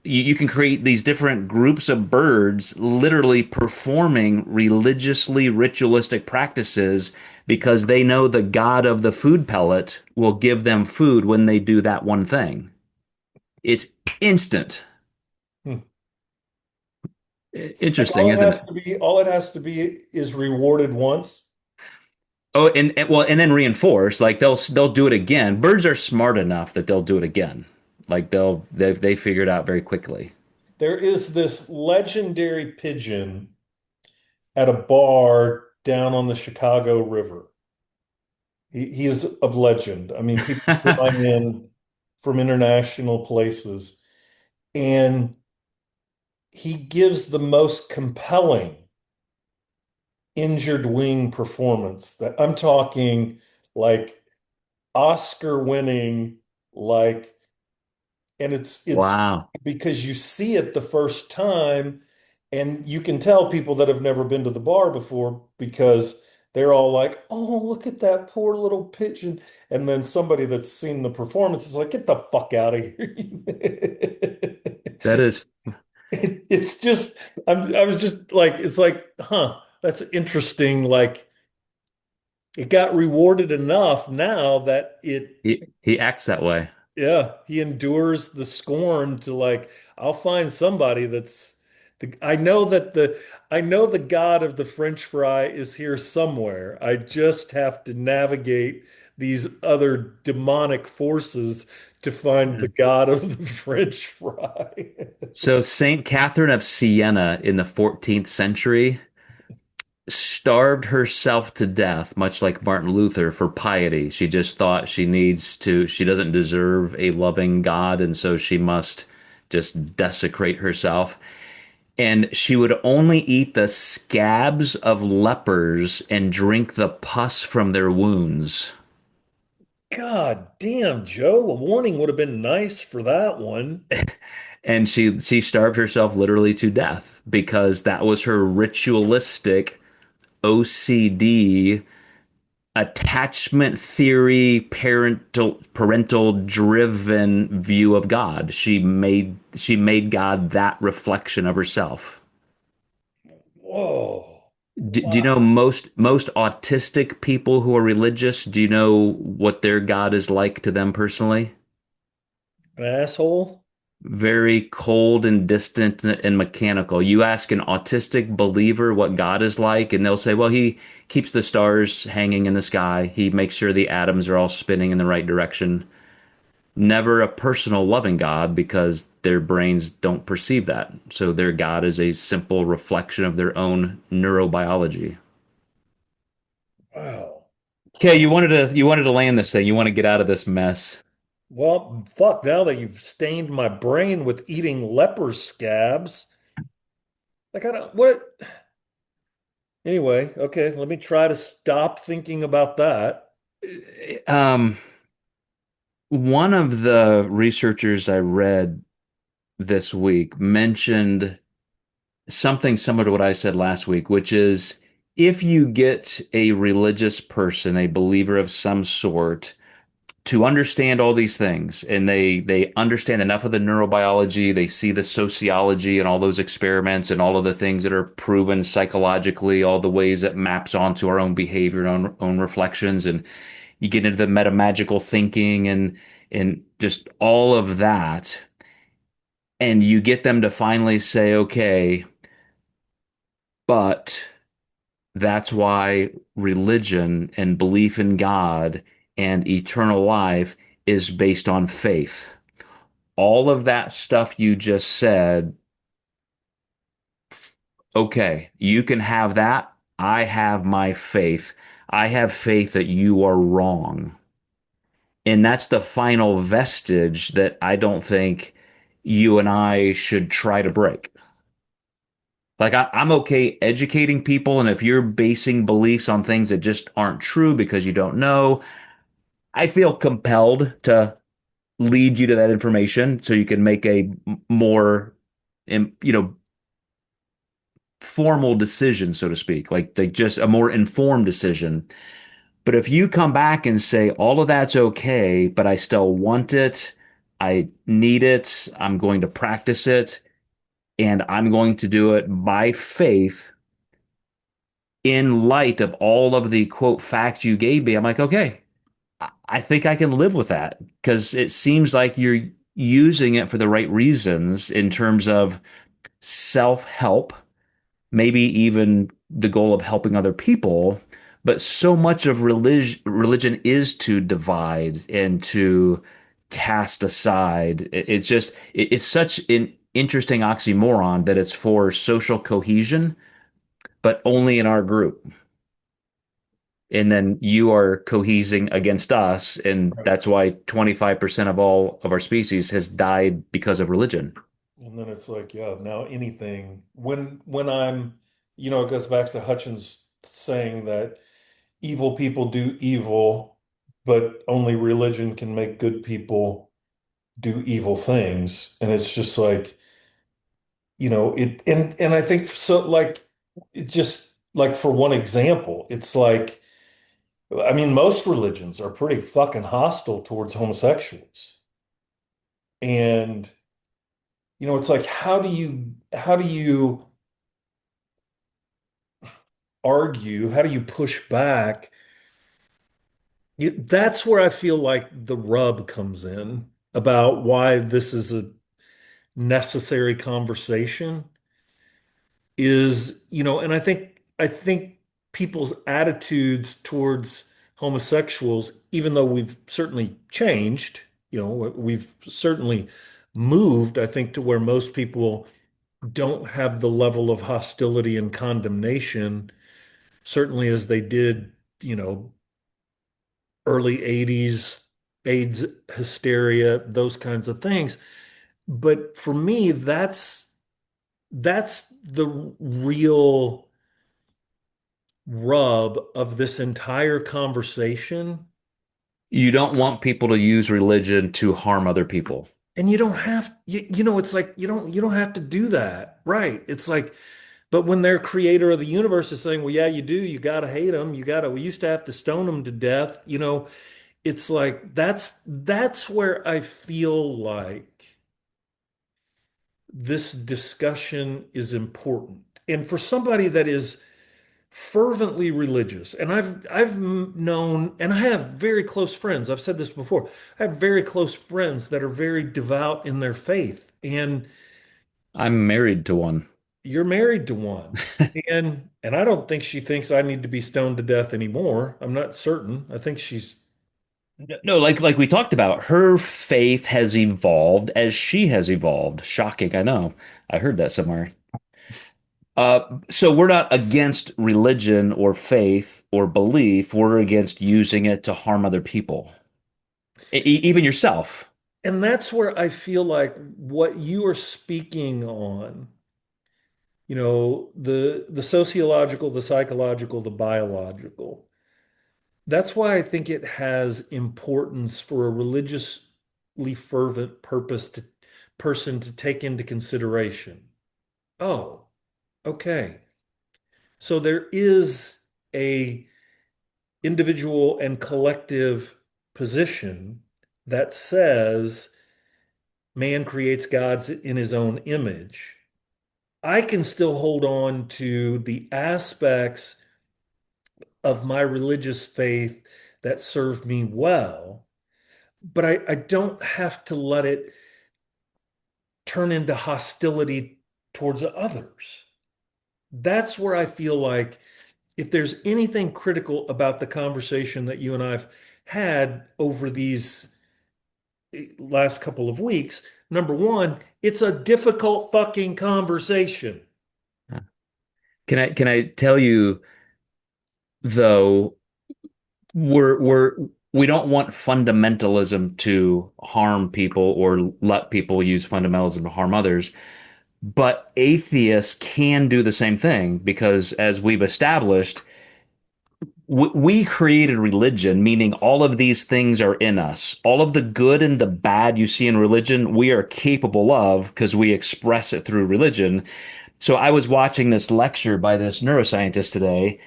you can create these different groups of birds literally performing religiously ritualistic practices because they know the god of the food pellet will give them food when they do that one thing. It's instant. Hmm. Like Interesting, isn't it? all it has to be is rewarded once. Oh, and well, and then reinforce. Like they'll do it again. Birds are smart enough that they'll do it again. Like they figure it out very quickly. There is this legendary pigeon at a bar down on the Chicago River. He is of legend. I mean, people fly in from international places, and he gives the most compelling injured wing performance that I'm talking like Oscar winning, like, and it's Wow, because you see it the first time, and you can tell people that have never been to the bar before because they're all like, "Oh, look at that poor little pigeon," and then somebody that's seen the performance is like, "Get the fuck out of here!" that is. It's just, I was just like, it's like, huh, that's interesting. Like, it got rewarded enough now that He acts that way. yeah, he endures the scorn to like, I'll find somebody that's I know the God of the French fry is here somewhere. I just have to navigate these other demonic forces to find Yeah. the God of the French fry. So Saint Catherine of Siena in the 14th century starved herself to death, much like Martin Luther, for piety. She just thought she doesn't deserve a loving God, and so she must just desecrate herself. And she would only eat the scabs of lepers and drink the pus from their wounds. God damn, Joe, a warning would have been nice for that one. And she starved herself literally to death because that was her ritualistic OCD attachment theory parental driven view of God. She made God that reflection of herself. Whoa. Do you know Wow. most autistic people who are religious? Do you know what their God is like to them personally? An asshole? Very cold and distant and mechanical. You ask an autistic believer what God is like, and they'll say, well, he keeps the stars hanging in the sky. He makes sure the atoms are all spinning in the right direction. Never a personal loving God because their brains don't perceive that. So their God is a simple reflection of their own neurobiology. Wow. Okay, you wanted to land this thing. You want to get out of this mess. Well, fuck, now that you've stained my brain with eating leper scabs, like I don't what anyway, okay, let me try to stop thinking about that. Um, one of the researchers I read this week mentioned something similar to what I said last week, which is if you get a religious person, a believer of some sort, to understand all these things, and they understand enough of the neurobiology, they see the sociology and all those experiments and all of the things that are proven psychologically, all the ways it maps onto our own behavior and own reflections, and you get into the metamagical thinking and just all of that, and you get them to finally say, okay, but that's why religion and belief in God and eternal life is based on faith. All of that stuff you just said, okay, you can have that. I have my faith. I have faith that you are wrong. And that's the final vestige that I don't think you and I should try to break. Like, I'm okay educating people, and if you're basing beliefs on things that just aren't true because you don't know, I feel compelled to lead you to that information so you can make a more, you know, formal decision, so to speak, like just a more informed decision. But if you come back and say all of that's okay, but I still want it, I need it, I'm going to practice it, and I'm going to do it by faith in light of all of the quote facts you gave me, I'm like, okay, I think I can live with that because it seems like you're using it for the right reasons in terms of self help, maybe even the goal of helping other people. But so much of religion is to divide and to cast aside. It's just, it's such an interesting oxymoron that it's for social cohesion, but only in our group. And then you are cohesing against us, and Right. that's why 25% of all of our species has died because of religion. And then it's like, yeah, now anything when I'm, it goes back to Hutchins saying that evil people do evil, but only religion can make good people do evil things. And it's just like, it and I think so like it just like for one example, it's like I mean most religions are pretty fucking hostile towards homosexuals. And it's like how do you argue, how do you push back? That's where I feel like the rub comes in about why this is a necessary conversation is, and I think people's attitudes towards homosexuals, even though we've certainly changed, we've certainly moved, I think, to where most people don't have the level of hostility and condemnation, certainly as they did, early 80s, AIDS hysteria, those kinds of things. But for me, that's the real rub of this entire conversation. You don't want people to use religion to harm other people. And you don't have it's like you don't have to do that. Right. It's like, but when their creator of the universe is saying, well, yeah, you do, you gotta hate them, we used to have to stone them to death, it's like that's where I feel like this discussion is important. And for somebody that is fervently religious, and I've known, and I have very close friends. I've said this before. I have very close friends that are very devout in their faith, and I'm married to one. you're married to one. And I don't think she thinks I need to be stoned to death anymore. I'm not certain. I think she's No, like we talked about, her faith has evolved as she has evolved. Shocking, I know. I heard that somewhere. So we're not against religion or faith or belief. We're against using it to harm other people, even yourself. and that's where I feel like what you are speaking on, the sociological, the psychological, the biological. That's why I think it has importance for a religiously fervent person to take into consideration. Oh, okay. So there is a individual and collective. position that says man creates gods in his own image, I can still hold on to the aspects of my religious faith that serve me well, but I don't have to let it turn into hostility towards others. That's where I feel like if there's anything critical about the conversation that you and I've had over these last couple of weeks, number one, it's a difficult fucking conversation. Can I tell you though, we're we don't want fundamentalism to harm people or let people use fundamentalism to harm others. But atheists can do the same thing because, as we've established, we created religion, meaning all of these things are in us. All of the good and the bad you see in religion, we are capable of because we express it through religion. So I was watching this lecture by this neuroscientist today,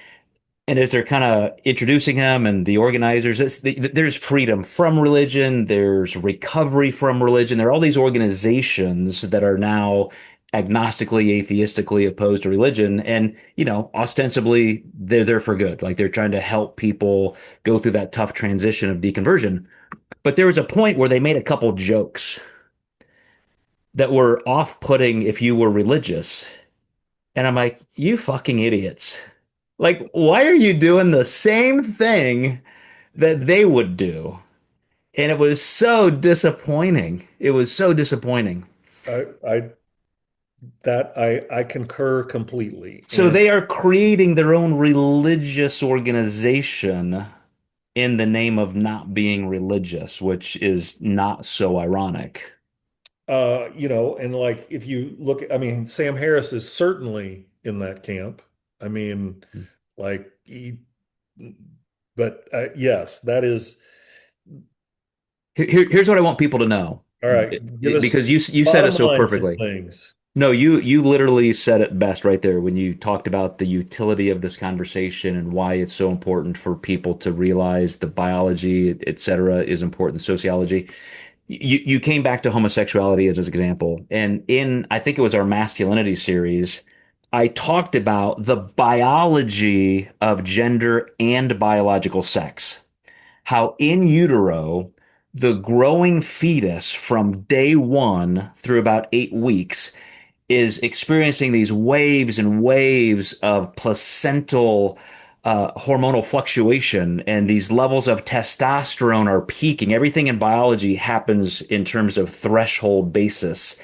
and as they're kind of introducing him and the organizers, there's freedom from religion, there's recovery from religion. There are all these organizations that are now agnostically, atheistically opposed to religion. And, ostensibly they're there for good. Like they're trying to help people go through that tough transition of deconversion. But there was a point where they made a couple jokes that were off-putting if you were religious. And I'm like, you fucking idiots. Like, why are you doing the same thing that they would do? And it was so disappointing. It was so disappointing. I that I concur completely. So And they are creating their own religious organization in the name of not being religious, which is not so ironic. and like if you look, I mean, Sam Harris is certainly in that camp. I mean, like but yes, that is Here's what I want people to know, all right. Give us because you said it bottom so line some perfectly. things. No, you literally said it best right there when you talked about the utility of this conversation and why it's so important for people to realize the biology, et cetera, is important, sociology. You came back to homosexuality as an example, and in I think it was our masculinity series, I talked about the biology of gender and biological sex, how in utero, the growing fetus from day one through about 8 weeks is experiencing these waves and waves of placental hormonal fluctuation, and these levels of testosterone are peaking. Everything in biology happens in terms of threshold basis.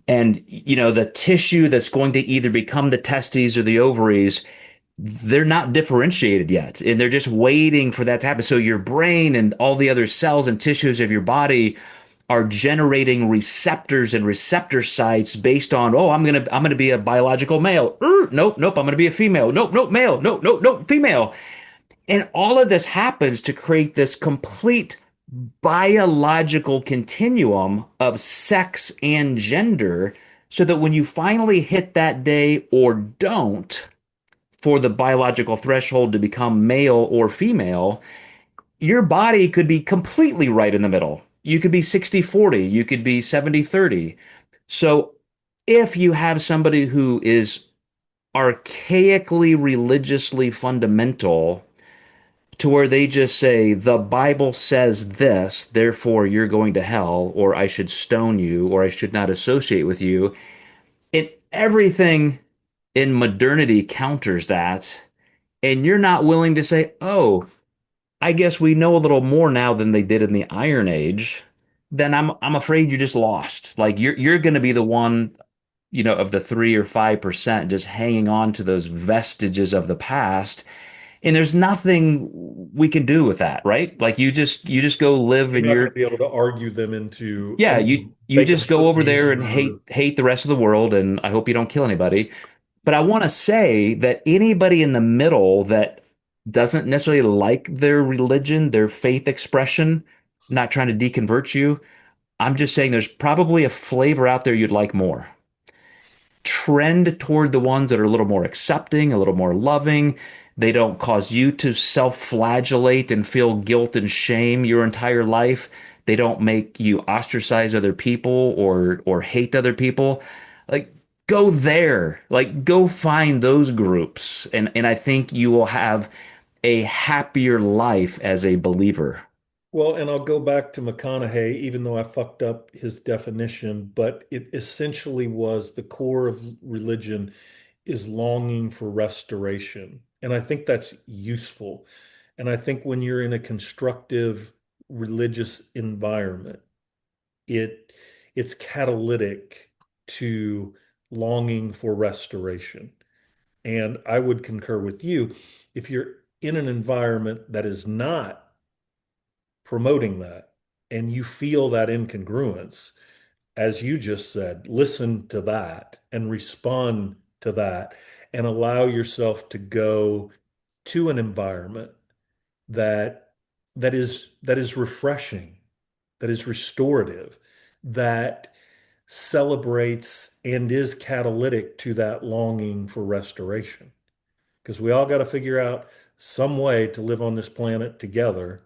And, the tissue that's going to either become the testes or the ovaries, they're not differentiated yet. And they're just waiting for that to happen. So your brain and all the other cells and tissues of your body are generating receptors and receptor sites based on, oh, I'm gonna be a biological male. Nope, nope, I'm gonna be a female. Nope, nope, male. Nope, nope, nope, female. And all of this happens to create this complete biological continuum of sex and gender, so that when you finally hit that day or don't for the biological threshold to become male or female, your body could be completely right in the middle. You could be 60-40, you could be 70-30. So if you have somebody who is archaically religiously fundamental to where they just say, the Bible says this, therefore you're going to hell, or I should stone you, or I should not associate with you, everything in modernity counters that. And you're not willing to say, oh, I guess we know a little more now than they did in the Iron Age, then I'm afraid you're just lost. Like you're going to be the one, of the 3 or 5% just hanging on to those vestiges of the past, and there's nothing we can do with that, right? Like you just go live You're in not going to your be able to argue them into, I yeah, you mean, you make them just go over herpes there and or hate the rest of the world, and I hope you don't kill anybody. But I want to say that anybody in the middle that doesn't necessarily like their religion, their faith expression, not trying to deconvert you, I'm just saying there's probably a flavor out there you'd like more. Trend toward the ones that are a little more accepting, a little more loving. They don't cause you to self-flagellate and feel guilt and shame your entire life. They don't make you ostracize other people or hate other people. Like go there. Like go find those groups. And I think you will have a happier life as a believer. Well, and I'll go back to McConaughey, even though I fucked up his definition, but it essentially was the core of religion is longing for restoration. And I think that's useful. And I think when you're in a constructive religious environment, it it's catalytic to longing for restoration. And I would concur with you. If you're in an environment that is not promoting that and you feel that incongruence, as you just said, listen to that and respond to that and allow yourself to go to an environment that that is refreshing, that is restorative, that celebrates and is catalytic to that longing for restoration. Because we all got to figure out some way to live on this planet together,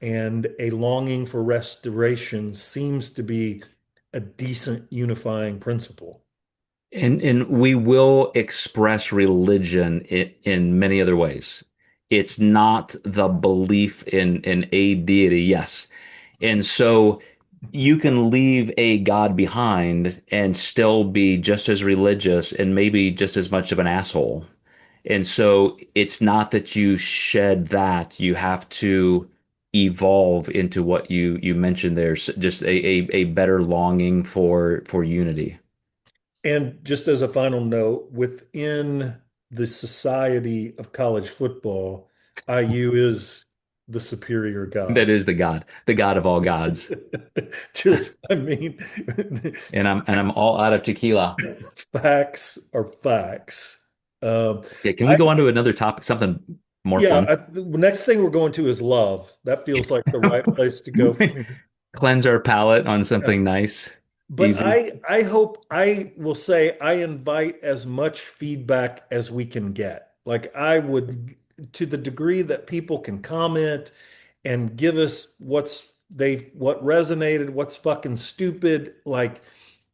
and a longing for restoration seems to be a decent unifying principle. And we will express religion in many other ways. It's not the belief in a deity, yes. And so you can leave a God behind and still be just as religious and maybe just as much of an asshole. And so it's not that you shed that, you have to evolve into what you mentioned there, just a better longing for unity. And just as a final note, within the society of college football, IU is the superior That God. is the God of all gods. Just, I mean, And I'm all out of tequila. facts are facts. Um, Yeah, can we I, go on to another topic, something more yeah, fun? the next thing we're going to is love. That feels like the right place to go from here. Cleanse our palate on Yeah. something nice, But easy. I hope I will say I invite as much feedback as we can get. Like I would, to the degree that people can comment and give us what resonated, what's fucking stupid. Like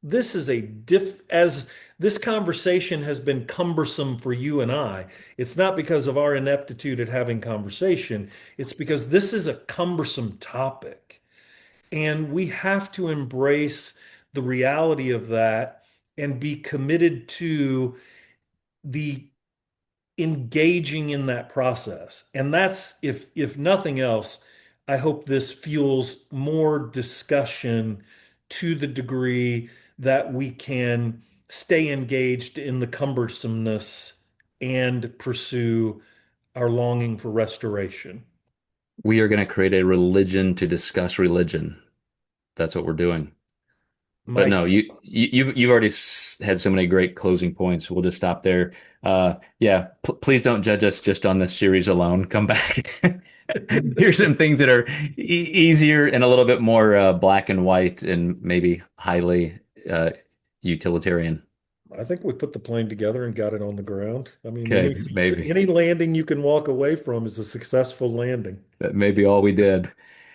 this is a diff as this conversation has been cumbersome for you and I. It's not because of our ineptitude at having conversation. It's because this is a cumbersome topic. And we have to embrace the reality of that and be committed to the engaging in that process. And that's if nothing else, I hope this fuels more discussion to the degree that we can stay engaged in the cumbersomeness and pursue our longing for restoration. We are going to create a religion to discuss religion. That's what we're doing. But Mike, no, you've already had so many great closing points. We'll just stop there. Yeah, please don't judge us just on this series alone. Come back. Here's some things that are easier and a little bit more black and white and maybe highly utilitarian. I think we put the plane together and got it on the ground. I mean, Okay, maybe any landing you can walk away from is a successful landing. that may be all we did.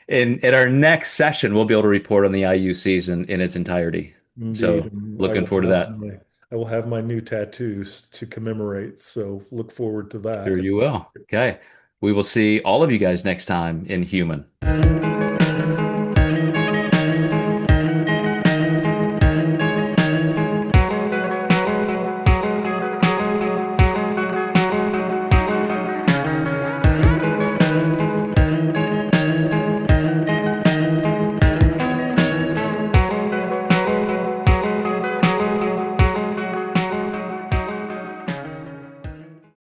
And at our next session, we'll be able to report on the IU season in its entirety. Indeed, So and looking forward to that. I will have my new tattoos to commemorate. So look forward to Sure that. you will. Okay. We will see all of you guys next time in Human.